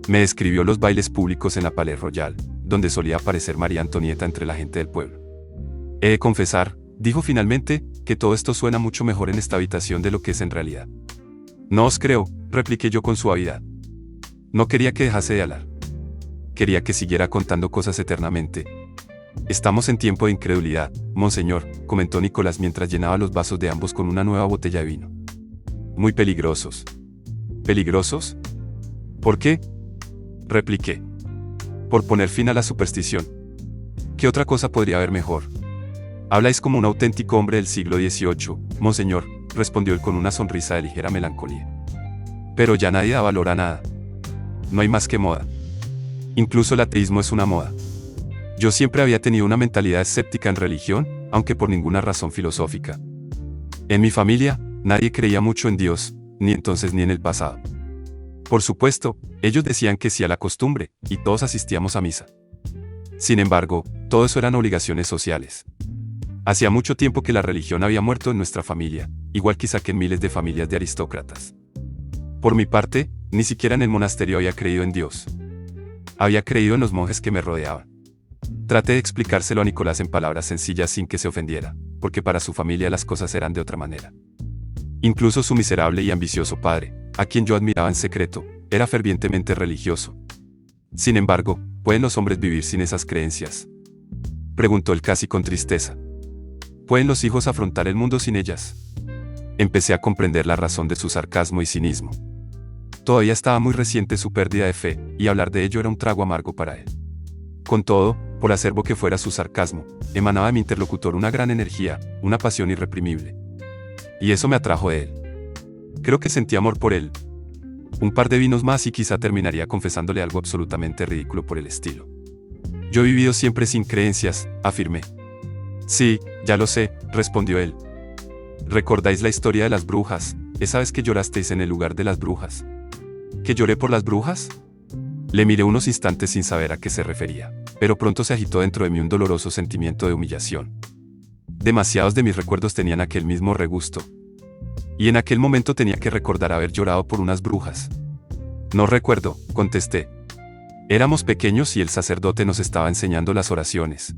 Me describió los bailes públicos en la Palais Royal, donde solía aparecer María Antonieta entre la gente del pueblo. He de confesar, dijo finalmente, que todo esto suena mucho mejor en esta habitación de lo que es en realidad. No os creo, repliqué yo con suavidad. No quería que dejase de hablar. Quería que siguiera contando cosas eternamente. Estamos en tiempo de incredulidad, monseñor, comentó Nicolás mientras llenaba los vasos de ambos con una nueva botella de vino. Muy peligrosos. ¿Peligrosos? ¿Por qué? Repliqué. Por poner fin a la superstición. ¿Qué otra cosa podría haber mejor? Habláis como un auténtico hombre del siglo XVIII, monseñor, respondió él con una sonrisa de ligera melancolía. Pero ya nadie da valor a nada. No hay más que moda. Incluso el ateísmo es una moda. Yo siempre había tenido una mentalidad escéptica en religión, aunque por ninguna razón filosófica. En mi familia, nadie creía mucho en Dios, ni entonces ni en el pasado. Por supuesto, ellos decían que sí a la costumbre, y todos asistíamos a misa. Sin embargo, todo eso eran obligaciones sociales. Hacía mucho tiempo que la religión había muerto en nuestra familia, igual quizá que en miles de familias de aristócratas. Por mi parte, ni siquiera en el monasterio había creído en Dios. Había creído en los monjes que me rodeaban. Traté de explicárselo a Nicolás en palabras sencillas sin que se ofendiera, porque para su familia las cosas eran de otra manera. Incluso su miserable y ambicioso padre, a quien yo admiraba en secreto, era fervientemente religioso. Sin embargo, ¿pueden los hombres vivir sin esas creencias? Preguntó él casi con tristeza. ¿Pueden los hijos afrontar el mundo sin ellas? Empecé a comprender la razón de su sarcasmo y cinismo. Todavía estaba muy reciente su pérdida de fe, y hablar de ello era un trago amargo para él. Con todo, por acerbo que fuera su sarcasmo, emanaba de mi interlocutor una gran energía, una pasión irreprimible. Y eso me atrajo de él. Creo que sentí amor por él. Un par de vinos más y quizá terminaría confesándole algo absolutamente ridículo por el estilo. Yo he vivido siempre sin creencias, afirmé. Sí, ya lo sé, respondió él. ¿Recordáis la historia de las brujas, esa vez que llorasteis en el lugar de las brujas? ¿Que lloré por las brujas? Le miré unos instantes sin saber a qué se refería, pero pronto se agitó dentro de mí un doloroso sentimiento de humillación. Demasiados de mis recuerdos tenían aquel mismo regusto. Y en aquel momento tenía que recordar haber llorado por unas brujas. No recuerdo, contesté. Éramos pequeños y el sacerdote nos estaba enseñando las oraciones.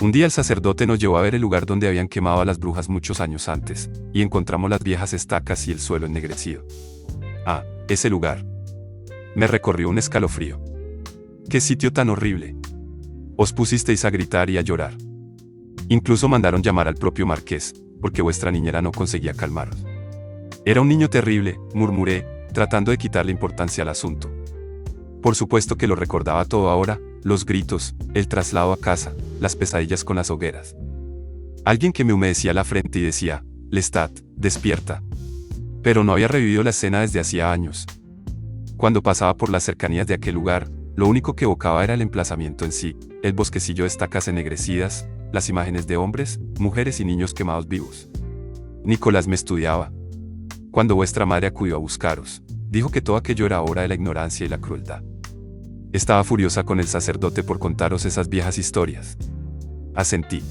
Un día el sacerdote nos llevó a ver el lugar donde habían quemado a las brujas muchos años antes, y encontramos las viejas estacas y el suelo ennegrecido. Ah, ese lugar. Me recorrió un escalofrío. ¡Qué sitio tan horrible! Os pusisteis a gritar y a llorar. Incluso mandaron llamar al propio marqués, porque vuestra niñera no conseguía calmaros. Era un niño terrible, murmuré, tratando de quitarle importancia al asunto. Por supuesto que lo recordaba todo ahora, los gritos, el traslado a casa, las pesadillas con las hogueras. Alguien que me humedecía la frente y decía, Lestat, despierta. Pero no había revivido la escena desde hacía años. Cuando pasaba por las cercanías de aquel lugar, lo único que evocaba era el emplazamiento en sí, el bosquecillo de estacas ennegrecidas, las imágenes de hombres, mujeres y niños quemados vivos. Nicolás me estudiaba. Cuando vuestra madre acudió a buscaros, dijo que todo aquello era obra de la ignorancia y la crueldad. Estaba furiosa con el sacerdote por contaros esas viejas historias. Asentí.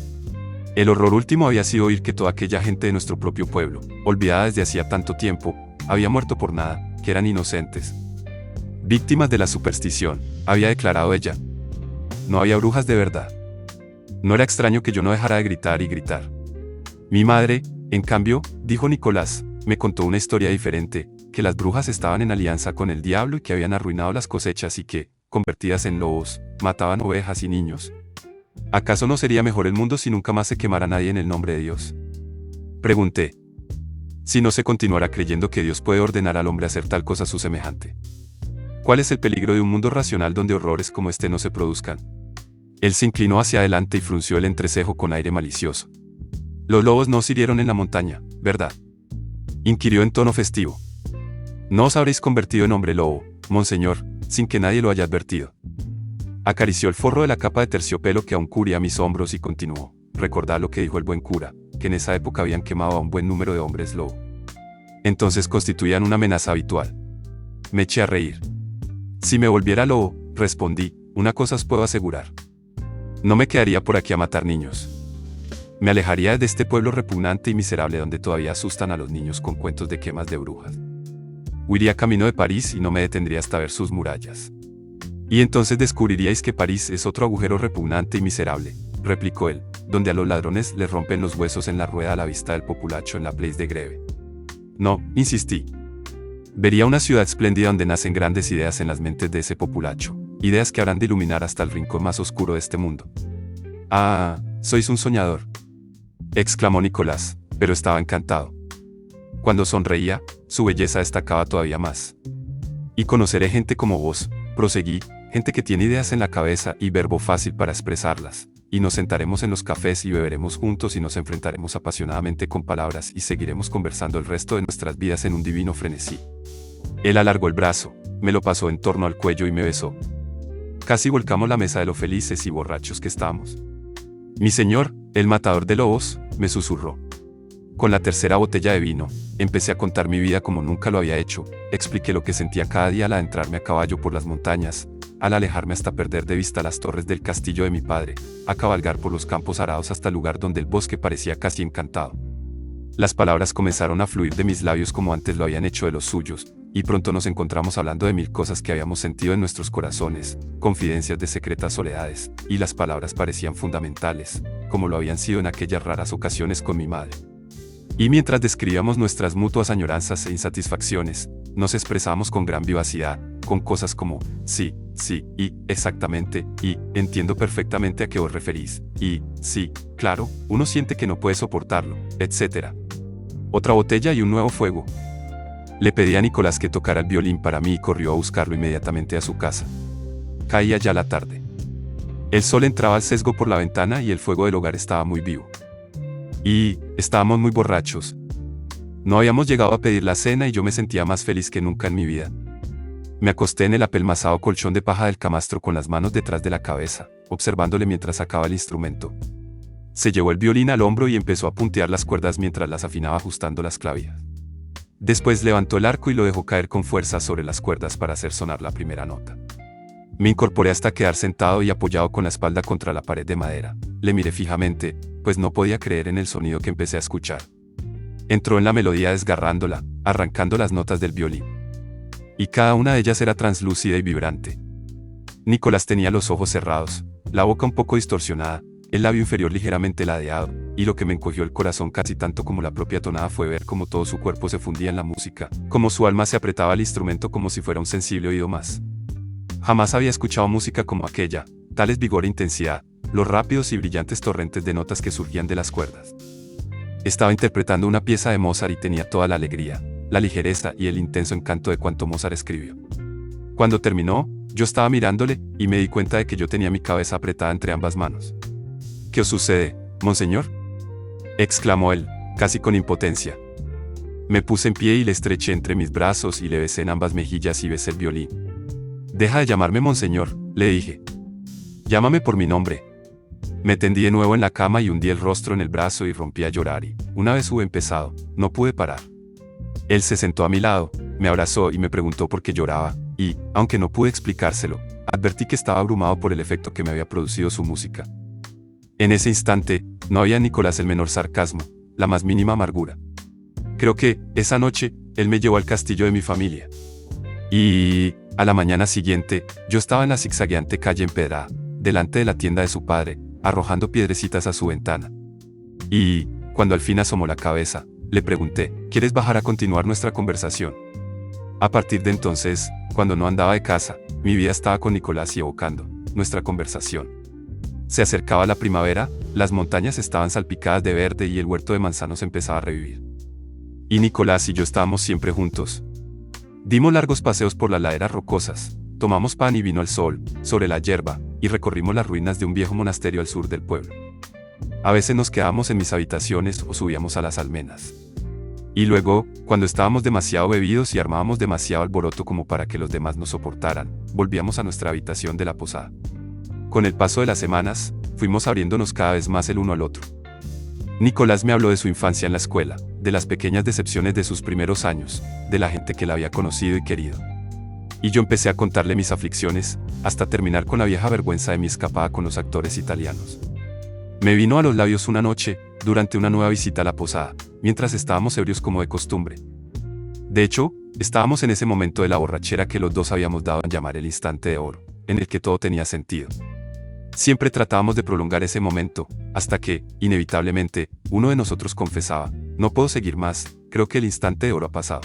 El horror último había sido oír que toda aquella gente de nuestro propio pueblo, olvidada desde hacía tanto tiempo, había muerto por nada, que eran inocentes. Víctimas de la superstición, había declarado ella. No había brujas de verdad. No era extraño que yo no dejara de gritar y gritar. Mi madre, en cambio, dijo Nicolás, me contó una historia diferente, que las brujas estaban en alianza con el diablo y que habían arruinado las cosechas y que, convertidas en lobos, mataban ovejas y niños. ¿Acaso no sería mejor el mundo si nunca más se quemara nadie en el nombre de Dios? Pregunté. Si no se continuara creyendo que Dios puede ordenar al hombre hacer tal cosa a su semejante. ¿Cuál es el peligro de un mundo racional donde horrores como este no se produzcan? Él se inclinó hacia adelante y frunció el entrecejo con aire malicioso. Los lobos no os hirieron en la montaña, ¿verdad? Inquirió en tono festivo. No os habréis convertido en hombre lobo, monseñor, sin que nadie lo haya advertido. Acarició el forro de la capa de terciopelo que aún cubría mis hombros y continuó. Recordad lo que dijo el buen cura, que en esa época habían quemado a un buen número de hombres lobo. Entonces constituían una amenaza habitual. Me eché a reír. Si me volviera lobo, respondí, una cosa os puedo asegurar. No me quedaría por aquí a matar niños. Me alejaría de este pueblo repugnante y miserable donde todavía asustan a los niños con cuentos de quemas de brujas. Huiría camino de París y no me detendría hasta ver sus murallas. Y entonces descubriríais que París es otro agujero repugnante y miserable, replicó él, donde a los ladrones les rompen los huesos en la rueda a la vista del populacho en la Place de Greve. No, insistí. Vería una ciudad espléndida donde nacen grandes ideas en las mentes de ese populacho, ideas que habrán de iluminar hasta el rincón más oscuro de este mundo. Ah, sois un soñador, exclamó Nicolás, pero estaba encantado. Cuando sonreía, su belleza destacaba todavía más. Y conoceré gente como vos, proseguí, gente que tiene ideas en la cabeza y verbo fácil para expresarlas, y nos sentaremos en los cafés y beberemos juntos y nos enfrentaremos apasionadamente con palabras y seguiremos conversando el resto de nuestras vidas en un divino frenesí. Él alargó el brazo, me lo pasó en torno al cuello y me besó. Casi volcamos la mesa de lo felices y borrachos que estábamos. Mi señor, el matador de lobos, me susurró. Con la tercera botella de vino, empecé a contar mi vida como nunca lo había hecho, expliqué lo que sentía cada día al adentrarme a caballo por las montañas, al alejarme hasta perder de vista las torres del castillo de mi padre, a cabalgar por los campos arados hasta el lugar donde el bosque parecía casi encantado. Las palabras comenzaron a fluir de mis labios como antes lo habían hecho de los suyos, y pronto nos encontramos hablando de mil cosas que habíamos sentido en nuestros corazones, confidencias de secretas soledades, y las palabras parecían fundamentales, como lo habían sido en aquellas raras ocasiones con mi madre. Y mientras describíamos nuestras mutuas añoranzas e insatisfacciones, nos expresábamos con gran vivacidad, con cosas como, sí, sí, y, exactamente, y, entiendo perfectamente a qué os referís, y, sí, claro, uno siente que no puede soportarlo, etc. Otra botella y un nuevo fuego. Le pedí a Nicolás que tocara el violín para mí y corrió a buscarlo inmediatamente a su casa. Caía ya la tarde. El sol entraba al sesgo por la ventana y el fuego del hogar estaba muy vivo. Y, estábamos muy borrachos. No habíamos llegado a pedir la cena y yo me sentía más feliz que nunca en mi vida. Me acosté en el apelmazado colchón de paja del camastro con las manos detrás de la cabeza, observándole mientras sacaba el instrumento. Se llevó el violín al hombro y empezó a puntear las cuerdas mientras las afinaba ajustando las clavijas. Después levantó el arco y lo dejó caer con fuerza sobre las cuerdas para hacer sonar la primera nota. Me incorporé hasta quedar sentado y apoyado con la espalda contra la pared de madera. Le miré fijamente, pues no podía creer en el sonido que empecé a escuchar. Entró en la melodía desgarrándola, arrancando las notas del violín. Y cada una de ellas era translúcida y vibrante. Nicolás tenía los ojos cerrados, la boca un poco distorsionada, el labio inferior ligeramente ladeado, y lo que me encogió el corazón casi tanto como la propia tonada fue ver cómo todo su cuerpo se fundía en la música, cómo su alma se apretaba al instrumento como si fuera un sensible oído más. Jamás había escuchado música como aquella, tales vigor e intensidad, los rápidos y brillantes torrentes de notas que surgían de las cuerdas. Estaba interpretando una pieza de Mozart y tenía toda la alegría, la ligereza y el intenso encanto de cuanto Mozart escribió. Cuando terminó, yo estaba mirándole, y me di cuenta de que yo tenía mi cabeza apretada entre ambas manos. ¿Qué os sucede, monseñor?, exclamó él, casi con impotencia. Me puse en pie y le estreché entre mis brazos y le besé en ambas mejillas y besé el violín. Deja de llamarme monseñor, le dije. Llámame por mi nombre. Me tendí de nuevo en la cama y hundí el rostro en el brazo y rompí a llorar y, una vez hube empezado, no pude parar. Él se sentó a mi lado, me abrazó y me preguntó por qué lloraba, y, aunque no pude explicárselo, advertí que estaba abrumado por el efecto que me había producido su música. En ese instante, no había en Nicolás el menor sarcasmo, la más mínima amargura. Creo que, esa noche, él me llevó al castillo de mi familia. Y, a la mañana siguiente, yo estaba en la zigzagueante calle empedrada, delante de la tienda de su padre, arrojando piedrecitas a su ventana. Y, cuando al fin asomó la cabeza, le pregunté, ¿quieres bajar a continuar nuestra conversación? A partir de entonces, cuando no andaba de casa, mi vida estaba con Nicolás y evocando nuestra conversación. Se acercaba la primavera, las montañas estaban salpicadas de verde y el huerto de manzanos empezaba a revivir. Y Nicolás y yo estábamos siempre juntos. Dimos largos paseos por las laderas rocosas, tomamos pan y vino al sol, sobre la hierba, y recorrimos las ruinas de un viejo monasterio al sur del pueblo. A veces nos quedábamos en mis habitaciones o subíamos a las almenas. Y luego, cuando estábamos demasiado bebidos y armábamos demasiado alboroto como para que los demás nos soportaran, volvíamos a nuestra habitación de la posada. Con el paso de las semanas, fuimos abriéndonos cada vez más el uno al otro. Nicolás me habló de su infancia en la escuela, de las pequeñas decepciones de sus primeros años, de la gente que la había conocido y querido. Y yo empecé a contarle mis aflicciones, hasta terminar con la vieja vergüenza de mi escapada con los actores italianos. Me vino a los labios una noche, durante una nueva visita a la posada, mientras estábamos ebrios como de costumbre. De hecho, estábamos en ese momento de la borrachera que los dos habíamos dado en llamar el instante de oro, en el que todo tenía sentido. Siempre tratábamos de prolongar ese momento, hasta que, inevitablemente, uno de nosotros confesaba, no puedo seguir más, creo que el instante de oro ha pasado.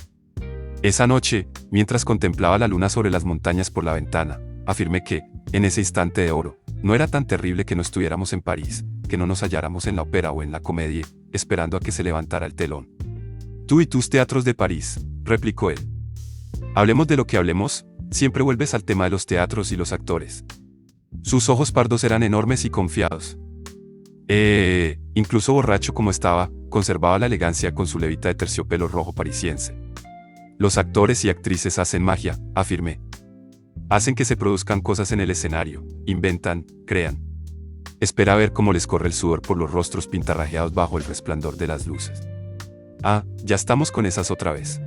Esa noche, mientras contemplaba la luna sobre las montañas por la ventana, afirmé que, en ese instante de oro, no era tan terrible que no estuviéramos en París, que no nos halláramos en la ópera o en la comedia, esperando a que se levantara el telón. Tú y tus teatros de París, replicó él. Hablemos de lo que hablemos, siempre vuelves al tema de los teatros y los actores. Sus ojos pardos eran enormes y confiados. Incluso borracho como estaba, conservaba la elegancia con su levita de terciopelo rojo parisiense. Los actores y actrices hacen magia, afirmé. Hacen que se produzcan cosas en el escenario, inventan, crean. Espera a ver cómo les corre el sudor por los rostros pintarrajeados bajo el resplandor de las luces. Ah, ya estamos con esas otra vez.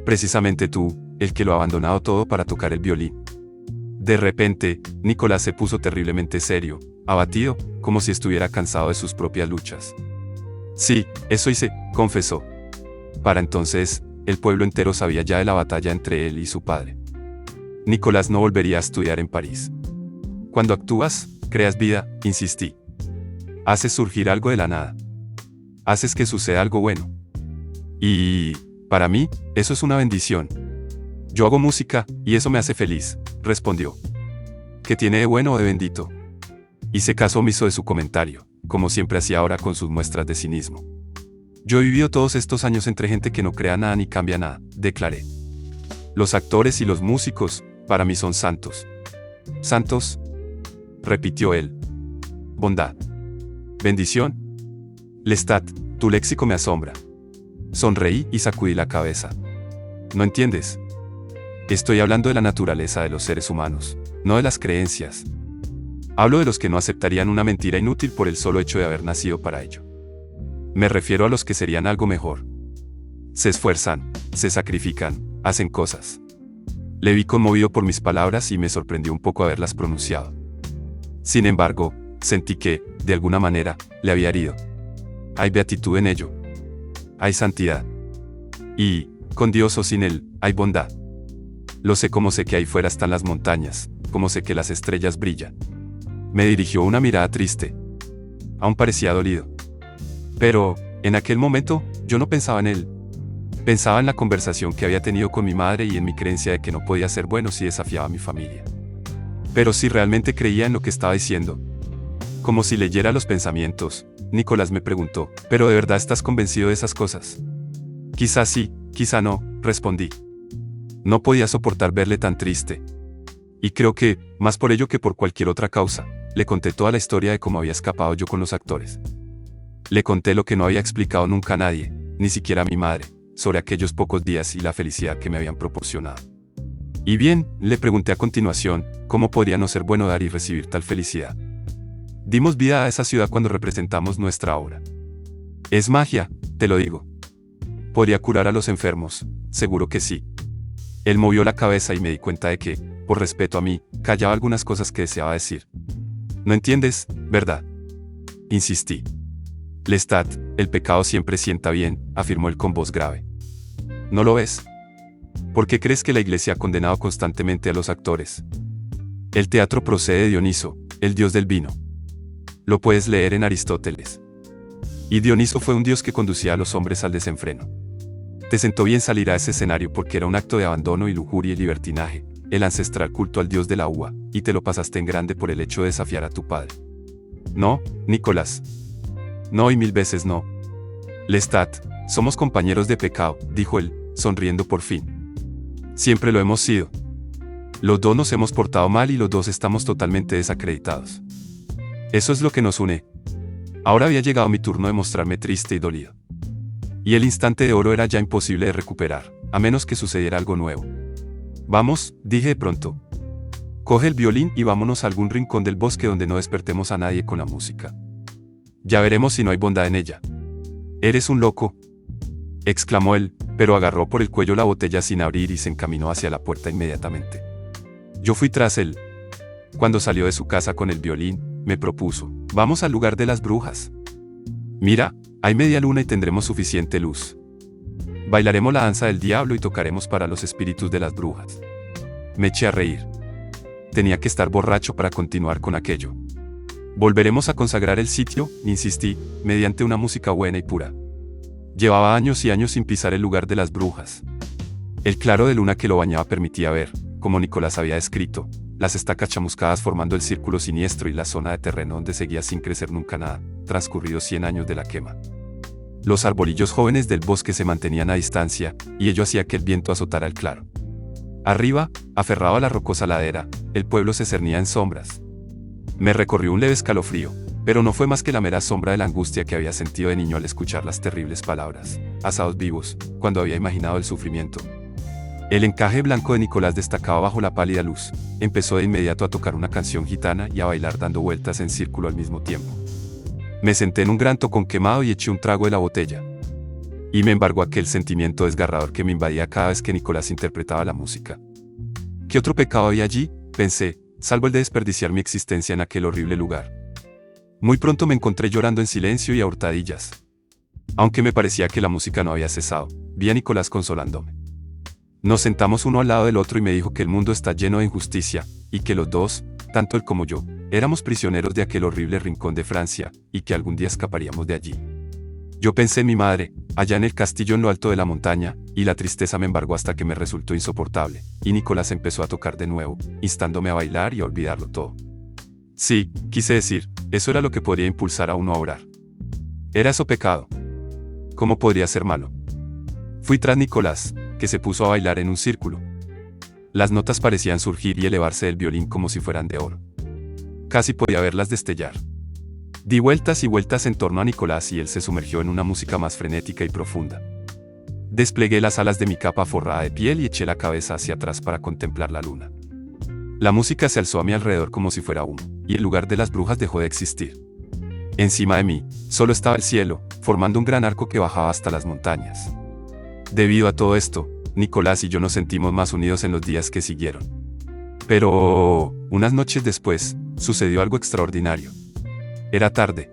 Precisamente tú, el que lo ha abandonado todo para tocar el violín. De repente, Nicolás se puso terriblemente serio, abatido, como si estuviera cansado de sus propias luchas. Sí, eso hice, confesó. Para entonces, el pueblo entero sabía ya de la batalla entre él y su padre. Nicolás no volvería a estudiar en París. Cuando actúas, creas vida, insistí. Haces surgir algo de la nada. Haces que suceda algo bueno. Y, para mí, eso es una bendición. Yo hago música, y eso me hace feliz, respondió. ¿Qué tiene de bueno o de bendito? Hice caso omiso de su comentario, como siempre hacía ahora con sus muestras de cinismo. Yo he vivido todos estos años entre gente que no crea nada ni cambia nada, declaré. Los actores y los músicos, para mí son santos. ¿Santos? Repitió él. Bondad. Bendición. Lestat, tu léxico me asombra. Sonreí y sacudí la cabeza. ¿No entiendes? Estoy hablando de la naturaleza de los seres humanos, no de las creencias. Hablo de los que no aceptarían una mentira inútil por el solo hecho de haber nacido para ello. Me refiero a los que serían algo mejor. Se esfuerzan, se sacrifican, hacen cosas. Le vi conmovido por mis palabras y me sorprendió un poco haberlas pronunciado. Sin embargo, sentí que, de alguna manera, le había herido. Hay beatitud en ello. Hay santidad. Y, con Dios o sin Él, hay bondad. Lo sé como sé que ahí fuera están las montañas, como sé que las estrellas brillan. Me dirigió una mirada triste. Aún parecía dolido. Pero, en aquel momento, yo no pensaba en él. Pensaba en la conversación que había tenido con mi madre y en mi creencia de que no podía ser bueno si desafiaba a mi familia. Pero si realmente creía en lo que estaba diciendo. Como si leyera los pensamientos, Nicolás me preguntó, ¿pero de verdad estás convencido de esas cosas? Quizá sí, quizá no, respondí. No podía soportar verle tan triste. Y creo que, más por ello que por cualquier otra causa, le conté toda la historia de cómo había escapado yo con los actores. Le conté lo que no había explicado nunca a nadie, ni siquiera a mi madre, sobre aquellos pocos días y la felicidad que me habían proporcionado. Y bien, le pregunté a continuación, ¿cómo podría no ser bueno dar y recibir tal felicidad? Dimos vida a esa ciudad cuando representamos nuestra obra. Es magia, te lo digo. ¿Podría curar a los enfermos? Seguro que sí. Él movió la cabeza y me di cuenta de que, por respeto a mí, callaba algunas cosas que deseaba decir. ¿No entiendes, verdad? Insistí. Lestat, el pecado siempre sienta bien, afirmó él con voz grave. ¿No lo ves? ¿Por qué crees que la Iglesia ha condenado constantemente a los actores? El teatro procede de Dioniso, el dios del vino. Lo puedes leer en Aristóteles. Y Dioniso fue un dios que conducía a los hombres al desenfreno. Te sentó bien salir a ese escenario porque era un acto de abandono y lujuria y libertinaje, el ancestral culto al dios de la uva, y te lo pasaste en grande por el hecho de desafiar a tu padre. No, Nicolás. No y 1000 veces no. Lestat, somos compañeros de pecado, dijo él, sonriendo por fin. Siempre lo hemos sido. Los dos nos hemos portado mal y los dos estamos totalmente desacreditados. Eso es lo que nos une. Ahora había llegado mi turno de mostrarme triste y dolido. Y el instante de oro era ya imposible de recuperar, a menos que sucediera algo nuevo. Vamos, dije de pronto. Coge el violín y vámonos a algún rincón del bosque donde no despertemos a nadie con la música. Ya veremos si no hay bondad en ella. Eres un loco, exclamó él, pero agarró por el cuello la botella sin abrir y se encaminó hacia la puerta inmediatamente. Yo fui tras él. Cuando salió de su casa con el violín, me propuso, vamos al lugar de las brujas. Mira, hay media luna y tendremos suficiente luz. Bailaremos la danza del diablo y tocaremos para los espíritus de las brujas. Me eché a reír. Tenía que estar borracho para continuar con aquello. Volveremos a consagrar el sitio, insistí, mediante una música buena y pura. Llevaba años y años sin pisar el lugar de las brujas. El claro de luna que lo bañaba permitía ver, como Nicolás había descrito, las estacas chamuscadas formando el círculo siniestro y la zona de terreno donde seguía sin crecer nunca nada, transcurridos 100 años de la quema. Los arbolillos jóvenes del bosque se mantenían a distancia, y ello hacía que el viento azotara el claro. Arriba, aferrado a la rocosa ladera, el pueblo se cernía en sombras. Me recorrió un leve escalofrío, pero no fue más que la mera sombra de la angustia que había sentido de niño al escuchar las terribles palabras, asados vivos, cuando había imaginado el sufrimiento. El encaje blanco de Nicolás destacaba bajo la pálida luz. Empezó de inmediato a tocar una canción gitana y a bailar dando vueltas en círculo al mismo tiempo. Me senté en un gran tocón quemado y eché un trago de la botella. Y me embargó aquel sentimiento desgarrador que me invadía cada vez que Nicolás interpretaba la música. ¿Qué otro pecado había allí?, pensé, salvo el de desperdiciar mi existencia en aquel horrible lugar. Muy pronto me encontré llorando en silencio y a hurtadillas. Aunque me parecía que la música no había cesado, vi a Nicolás consolándome. Nos sentamos uno al lado del otro y me dijo que el mundo está lleno de injusticia, y que los dos, tanto él como yo, éramos prisioneros de aquel horrible rincón de Francia, y que algún día escaparíamos de allí. Yo pensé en mi madre, allá en el castillo en lo alto de la montaña, y la tristeza me embargó hasta que me resultó insoportable, y Nicolás empezó a tocar de nuevo, instándome a bailar y a olvidarlo todo. Sí, quise decir, eso era lo que podría impulsar a uno a orar. ¿Era eso pecado? ¿Cómo podría ser malo? Fui tras Nicolás, que se puso a bailar en un círculo. Las notas parecían surgir y elevarse del violín como si fueran de oro. Casi podía verlas destellar. Di vueltas y vueltas en torno a Nicolás y él se sumergió en una música más frenética y profunda. Desplegué las alas de mi capa forrada de piel y eché la cabeza hacia atrás para contemplar la luna. La música se alzó a mi alrededor como si fuera humo, y el lugar de las brujas dejó de existir. Encima de mí, solo estaba el cielo, formando un gran arco que bajaba hasta las montañas. Debido a todo esto, Nicolás y yo nos sentimos más unidos en los días que siguieron. Pero, unas noches después, sucedió algo extraordinario. Era tarde.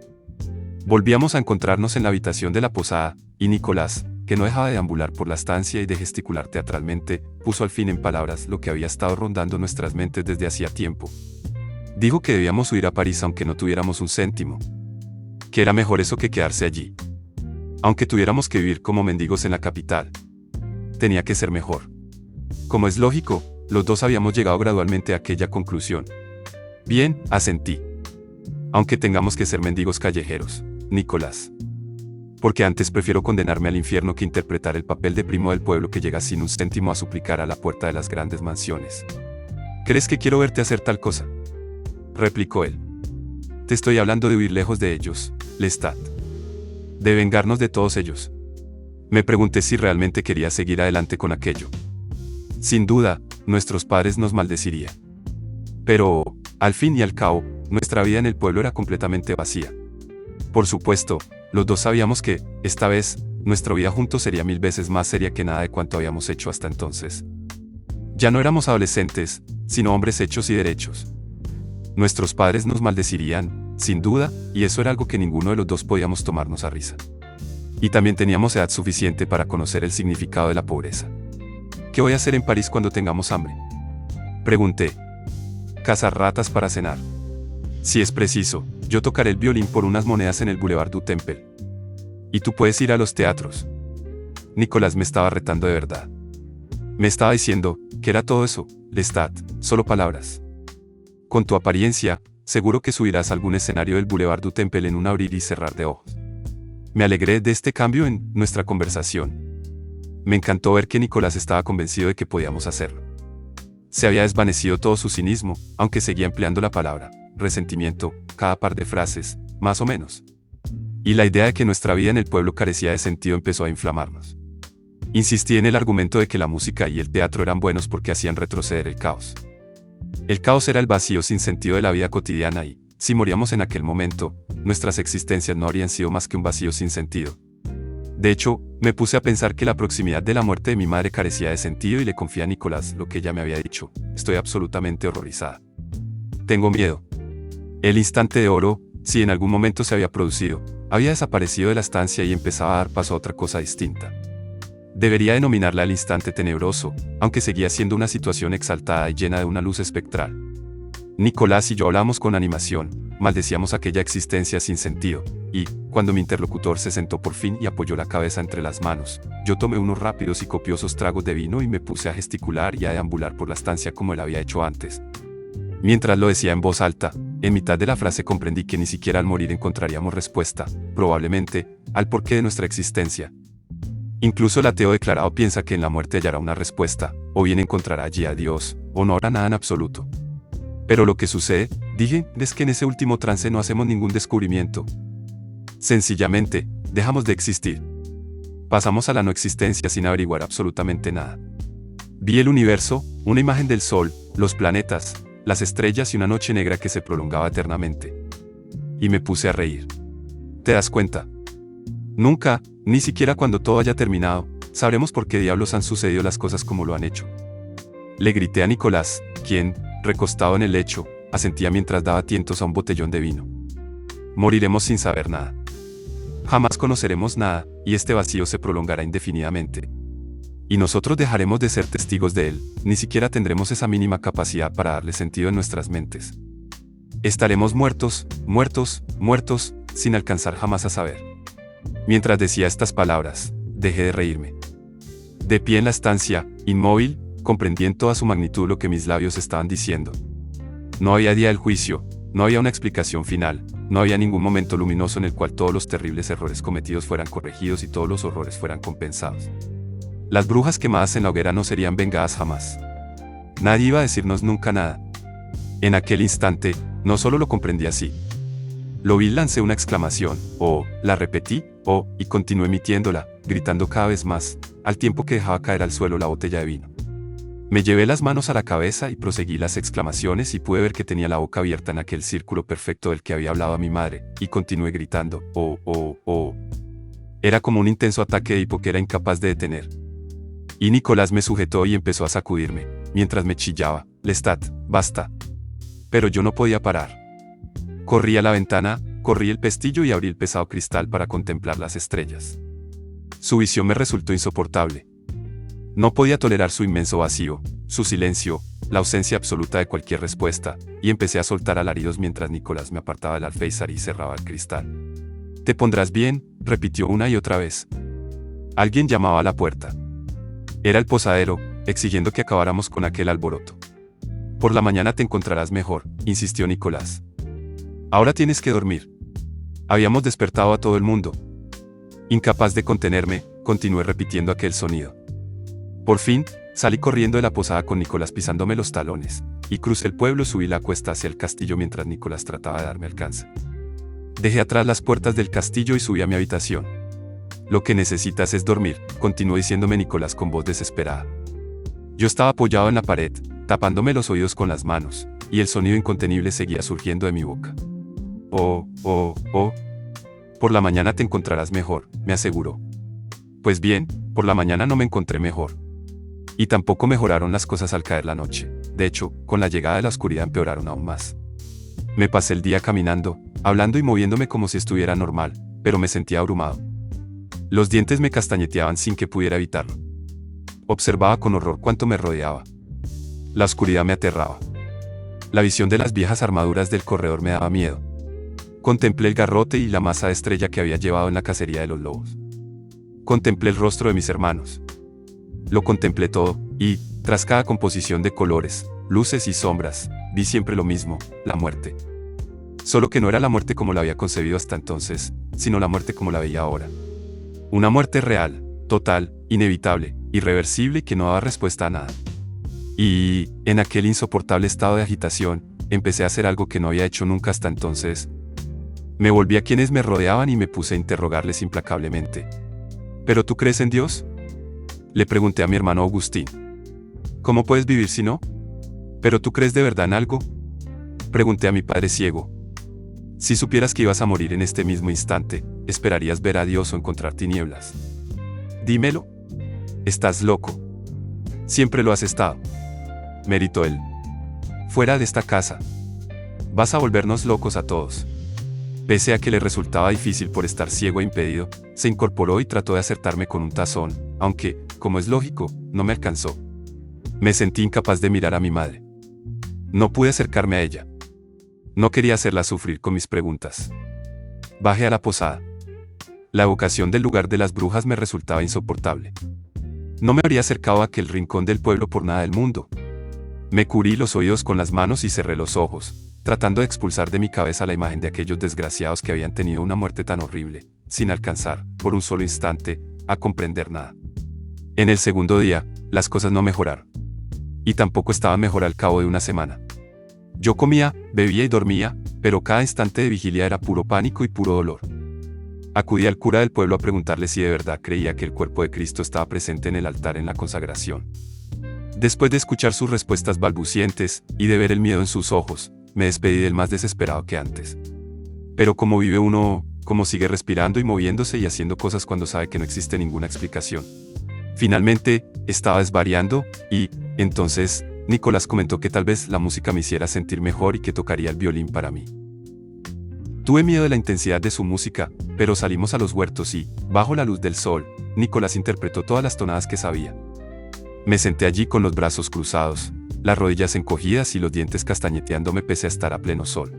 Volvíamos a encontrarnos en la habitación de la posada, y Nicolás, que no dejaba de deambular por la estancia y de gesticular teatralmente, puso al fin en palabras lo que había estado rondando nuestras mentes desde hacía tiempo. Dijo que debíamos huir a París aunque no tuviéramos un céntimo. Que era mejor eso que quedarse allí. Aunque tuviéramos que vivir como mendigos en la capital. Tenía que ser mejor. Como es lógico, los dos habíamos llegado gradualmente a aquella conclusión. Bien, asentí. Aunque tengamos que ser mendigos callejeros, Nicolás. Porque antes prefiero condenarme al infierno que interpretar el papel de primo del pueblo que llega sin un céntimo a suplicar a la puerta de las grandes mansiones. ¿Crees que quiero verte hacer tal cosa?, replicó él. Te estoy hablando de huir lejos de ellos, Lestat. De vengarnos de todos ellos. Me pregunté si realmente quería seguir adelante con aquello. Sin duda, nuestros padres nos maldecirían. Pero, al fin y al cabo, nuestra vida en el pueblo era completamente vacía. Por supuesto, los dos sabíamos que, esta vez, nuestra vida juntos sería 1000 veces más seria que nada de cuanto habíamos hecho hasta entonces. Ya no éramos adolescentes, sino hombres hechos y derechos. Nuestros padres nos maldecirían, sin duda, y eso era algo que ninguno de los dos podíamos tomarnos a risa. Y también teníamos edad suficiente para conocer el significado de la pobreza. ¿Qué voy a hacer en París cuando tengamos hambre?, pregunté. Cazar ratas para cenar. Si es preciso, yo tocaré el violín por unas monedas en el Boulevard du Temple. Y tú puedes ir a los teatros. Nicolás me estaba retando de verdad. Me estaba diciendo, que era todo eso, Lestat, solo palabras. Con tu apariencia, seguro que subirás a algún escenario del Boulevard du Temple en un abrir y cerrar de ojos. Me alegré de este cambio en nuestra conversación. Me encantó ver que Nicolás estaba convencido de que podíamos hacerlo. Se había desvanecido todo su cinismo, aunque seguía empleando la palabra resentimiento cada par de frases, más o menos. Y la idea de que nuestra vida en el pueblo carecía de sentido empezó a inflamarnos. Insistí en el argumento de que la música y el teatro eran buenos porque hacían retroceder el caos. El caos era el vacío sin sentido de la vida cotidiana y, si moríamos en aquel momento, nuestras existencias no habrían sido más que un vacío sin sentido. De hecho, me puse a pensar que la proximidad de la muerte de mi madre carecía de sentido y le confié a Nicolás lo que ella me había dicho. Estoy absolutamente horrorizada. Tengo miedo. El instante de oro, si en algún momento se había producido, había desaparecido de la estancia y empezaba a dar paso a otra cosa distinta. Debería denominarla el instante tenebroso, aunque seguía siendo una situación exaltada y llena de una luz espectral. Nicolás y yo hablamos con animación, maldecíamos aquella existencia sin sentido, y, cuando mi interlocutor se sentó por fin y apoyó la cabeza entre las manos, yo tomé unos rápidos y copiosos tragos de vino y me puse a gesticular y a deambular por la estancia como él había hecho antes. Mientras lo decía en voz alta, en mitad de la frase comprendí que ni siquiera al morir encontraríamos respuesta, probablemente, al porqué de nuestra existencia. Incluso el ateo declarado piensa que en la muerte hallará una respuesta, o bien encontrará allí a Dios, o no habrá nada en absoluto. Pero lo que sucede, dije, es que en ese último trance no hacemos ningún descubrimiento. Sencillamente, dejamos de existir. Pasamos a la no existencia sin averiguar absolutamente nada. Vi el universo, una imagen del sol, los planetas, las estrellas y una noche negra que se prolongaba eternamente. Y me puse a reír. ¿Te das cuenta? Nunca, ni siquiera cuando todo haya terminado, sabremos por qué diablos han sucedido las cosas como lo han hecho. Le grité a Nicolás, quien, recostado en el lecho, asentía mientras daba tientos a un botellón de vino. Moriremos sin saber nada. Jamás conoceremos nada, y este vacío se prolongará indefinidamente. Y nosotros dejaremos de ser testigos de él, ni siquiera tendremos esa mínima capacidad para darle sentido en nuestras mentes. Estaremos muertos, muertos, muertos, sin alcanzar jamás a saber. Mientras decía estas palabras, dejé de reírme. De pie en la estancia, inmóvil, comprendí en toda su magnitud lo que mis labios estaban diciendo. No había día del juicio, no había una explicación final, no había ningún momento luminoso en el cual todos los terribles errores cometidos fueran corregidos y todos los horrores fueran compensados. Las brujas quemadas en la hoguera no serían vengadas jamás. Nadie iba a decirnos nunca nada. En aquel instante, no solo lo comprendí así. Lo vi y lancé una exclamación, la repetí, y continué emitiéndola, gritando cada vez más, al tiempo que dejaba caer al suelo la botella de vino. Me llevé las manos a la cabeza y proseguí las exclamaciones y pude ver que tenía la boca abierta en aquel círculo perfecto del que había hablado a mi madre, y continué gritando, Era como un intenso ataque de hipo que era incapaz de detener. Y Nicolás me sujetó y empezó a sacudirme, mientras me chillaba, Lestat, basta. Pero yo no podía parar. Corrí a la ventana, corrí el pestillo y abrí el pesado cristal para contemplar las estrellas. Su visión me resultó insoportable. No podía tolerar su inmenso vacío, su silencio, la ausencia absoluta de cualquier respuesta, y empecé a soltar alaridos mientras Nicolás me apartaba del alféizar y cerraba el cristal. «Te pondrás bien», repitió una y otra vez. Alguien llamaba a la puerta. Era el posadero, exigiendo que acabáramos con aquel alboroto. «Por la mañana te encontrarás mejor», insistió Nicolás. «Ahora tienes que dormir». Habíamos despertado a todo el mundo. Incapaz de contenerme, continué repitiendo aquel sonido. Por fin, salí corriendo de la posada con Nicolás pisándome los talones, y crucé el pueblo y subí la cuesta hacia el castillo mientras Nicolás trataba de darme alcance. Dejé atrás las puertas del castillo y subí a mi habitación. «Lo que necesitas es dormir», continuó diciéndome Nicolás con voz desesperada. Yo estaba apoyado en la pared, tapándome los oídos con las manos, y el sonido incontenible seguía surgiendo de mi boca. Por la mañana te encontrarás mejor», me aseguró. Pues bien, por la mañana no me encontré mejor. Y tampoco mejoraron las cosas al caer la noche. De hecho, con la llegada de la oscuridad empeoraron aún más. Me pasé el día caminando, hablando y moviéndome como si estuviera normal, pero me sentía abrumado. Los dientes me castañeteaban sin que pudiera evitarlo. Observaba con horror cuánto me rodeaba. La oscuridad me aterraba. La visión de las viejas armaduras del corredor me daba miedo. Contemplé el garrote y la masa de estrella que había llevado en la cacería de los lobos. Contemplé el rostro de mis hermanos. Lo contemplé todo, y, tras cada composición de colores, luces y sombras, vi siempre lo mismo, la muerte. Solo que no era la muerte como la había concebido hasta entonces, sino la muerte como la veía ahora. Una muerte real, total, inevitable, irreversible y que no daba respuesta a nada. Y, en aquel insoportable estado de agitación, empecé a hacer algo que no había hecho nunca hasta entonces. Me volví a quienes me rodeaban y me puse a interrogarles implacablemente. ¿Pero tú crees en Dios?, le pregunté a mi hermano Agustín. ¿Cómo puedes vivir si no? ¿Pero tú crees de verdad en algo?, pregunté a mi padre ciego. Si supieras que ibas a morir en este mismo instante, ¿esperarías ver a Dios o encontrar tinieblas? Dímelo. Estás loco. Siempre lo has estado, me gritó él. Fuera de esta casa. Vas a volvernos locos a todos. Pese a que le resultaba difícil por estar ciego e impedido, se incorporó y trató de acertarme con un tazón, aunque, como es lógico, no me alcanzó. Me sentí incapaz de mirar a mi madre. No pude acercarme a ella. No quería hacerla sufrir con mis preguntas. Bajé a la posada. La evocación del lugar de las brujas me resultaba insoportable. No me habría acercado a aquel rincón del pueblo por nada del mundo. Me cubrí los oídos con las manos y cerré los ojos, tratando de expulsar de mi cabeza la imagen de aquellos desgraciados que habían tenido una muerte tan horrible, sin alcanzar, por un solo instante, a comprender nada. En el segundo día, las cosas no mejoraron. Y tampoco estaban mejor al cabo de una semana. Yo comía, bebía y dormía, pero cada instante de vigilia era puro pánico y puro dolor. Acudí al cura del pueblo a preguntarle si de verdad creía que el cuerpo de Cristo estaba presente en el altar en la consagración. Después de escuchar sus respuestas balbucientes, y de ver el miedo en sus ojos, me despedí del más desesperado que antes. Pero ¿cómo vive uno, cómo sigue respirando y moviéndose y haciendo cosas cuando sabe que no existe ninguna explicación? Finalmente, estaba desvariando, y, entonces, Nicolás comentó que tal vez la música me hiciera sentir mejor y que tocaría el violín para mí. Tuve miedo de la intensidad de su música, pero salimos a los huertos y, bajo la luz del sol, Nicolás interpretó todas las tonadas que sabía. Me senté allí con los brazos cruzados, las rodillas encogidas y los dientes castañeteándome pese a estar a pleno sol.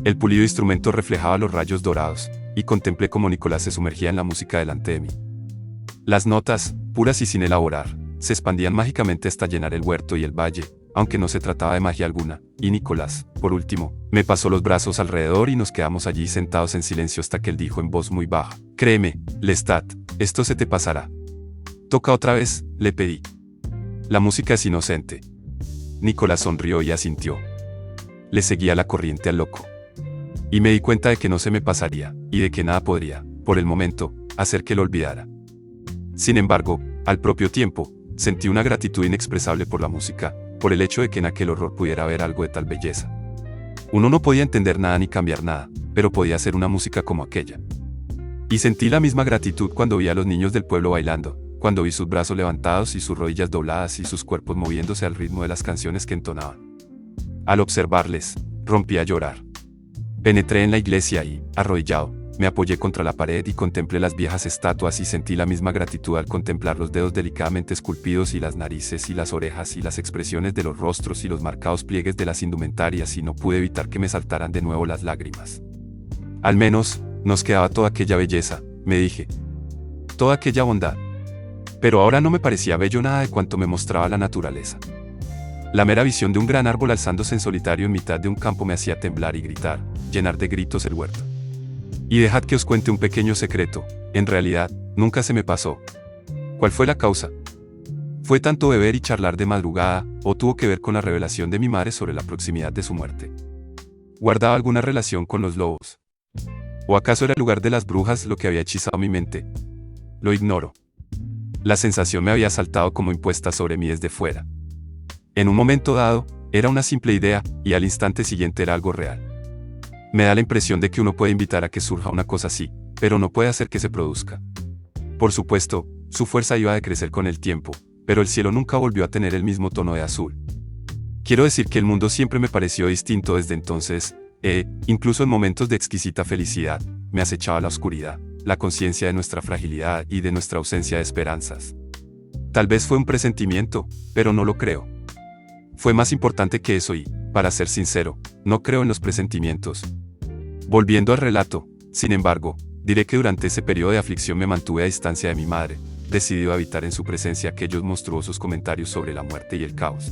El pulido instrumento reflejaba los rayos dorados, y contemplé cómo Nicolás se sumergía en la música delante de mí. Las notas, puras y sin elaborar, se expandían mágicamente hasta llenar el huerto y el valle, aunque no se trataba de magia alguna, y Nicolás, por último, me pasó los brazos alrededor y nos quedamos allí sentados en silencio hasta que él dijo en voz muy baja: «Créeme, Lestat, esto se te pasará». «Toca otra vez», le pedí. «La música es inocente». Nicolás sonrió y asintió. Le seguía la corriente al loco. Y me di cuenta de que no se me pasaría, y de que nada podría, por el momento, hacer que lo olvidara. Sin embargo, al propio tiempo, sentí una gratitud inexpresable por la música, por el hecho de que en aquel horror pudiera haber algo de tal belleza. Uno no podía entender nada ni cambiar nada, pero podía hacer una música como aquella. Y sentí la misma gratitud cuando vi a los niños del pueblo bailando, cuando vi sus brazos levantados y sus rodillas dobladas y sus cuerpos moviéndose al ritmo de las canciones que entonaban. Al observarles, rompí a llorar. Penetré en la iglesia y, arrodillado, me apoyé contra la pared y contemplé las viejas estatuas y sentí la misma gratitud al contemplar los dedos delicadamente esculpidos y las narices y las orejas y las expresiones de los rostros y los marcados pliegues de las indumentarias, y no pude evitar que me saltaran de nuevo las lágrimas. Al menos, nos quedaba toda aquella belleza, me dije. Toda aquella bondad. Pero ahora no me parecía bello nada de cuanto me mostraba la naturaleza. La mera visión de un gran árbol alzándose en solitario en mitad de un campo me hacía temblar y gritar, llenar de gritos el huerto. Y dejad que os cuente un pequeño secreto, en realidad, nunca se me pasó. ¿Cuál fue la causa? ¿Fue tanto beber y charlar de madrugada, o tuvo que ver con la revelación de mi madre sobre la proximidad de su muerte? ¿Guardaba alguna relación con los lobos? ¿O acaso era el lugar de las brujas lo que había hechizado mi mente? Lo ignoro. La sensación me había saltado como impuesta sobre mí desde fuera. En un momento dado, era una simple idea, y al instante siguiente era algo real. Me da la impresión de que uno puede invitar a que surja una cosa así, pero no puede hacer que se produzca. Por supuesto, su fuerza iba a decrecer con el tiempo, pero el cielo nunca volvió a tener el mismo tono de azul. Quiero decir que el mundo siempre me pareció distinto desde entonces, incluso en momentos de exquisita felicidad, me acechaba la oscuridad, la conciencia de nuestra fragilidad y de nuestra ausencia de esperanzas. Tal vez fue un presentimiento, pero no lo creo. Fue más importante que eso y, para ser sincero, no creo en los presentimientos. Volviendo al relato, sin embargo, diré que durante ese periodo de aflicción me mantuve a distancia de mi madre, decidido a evitar en su presencia aquellos monstruosos comentarios sobre la muerte y el caos.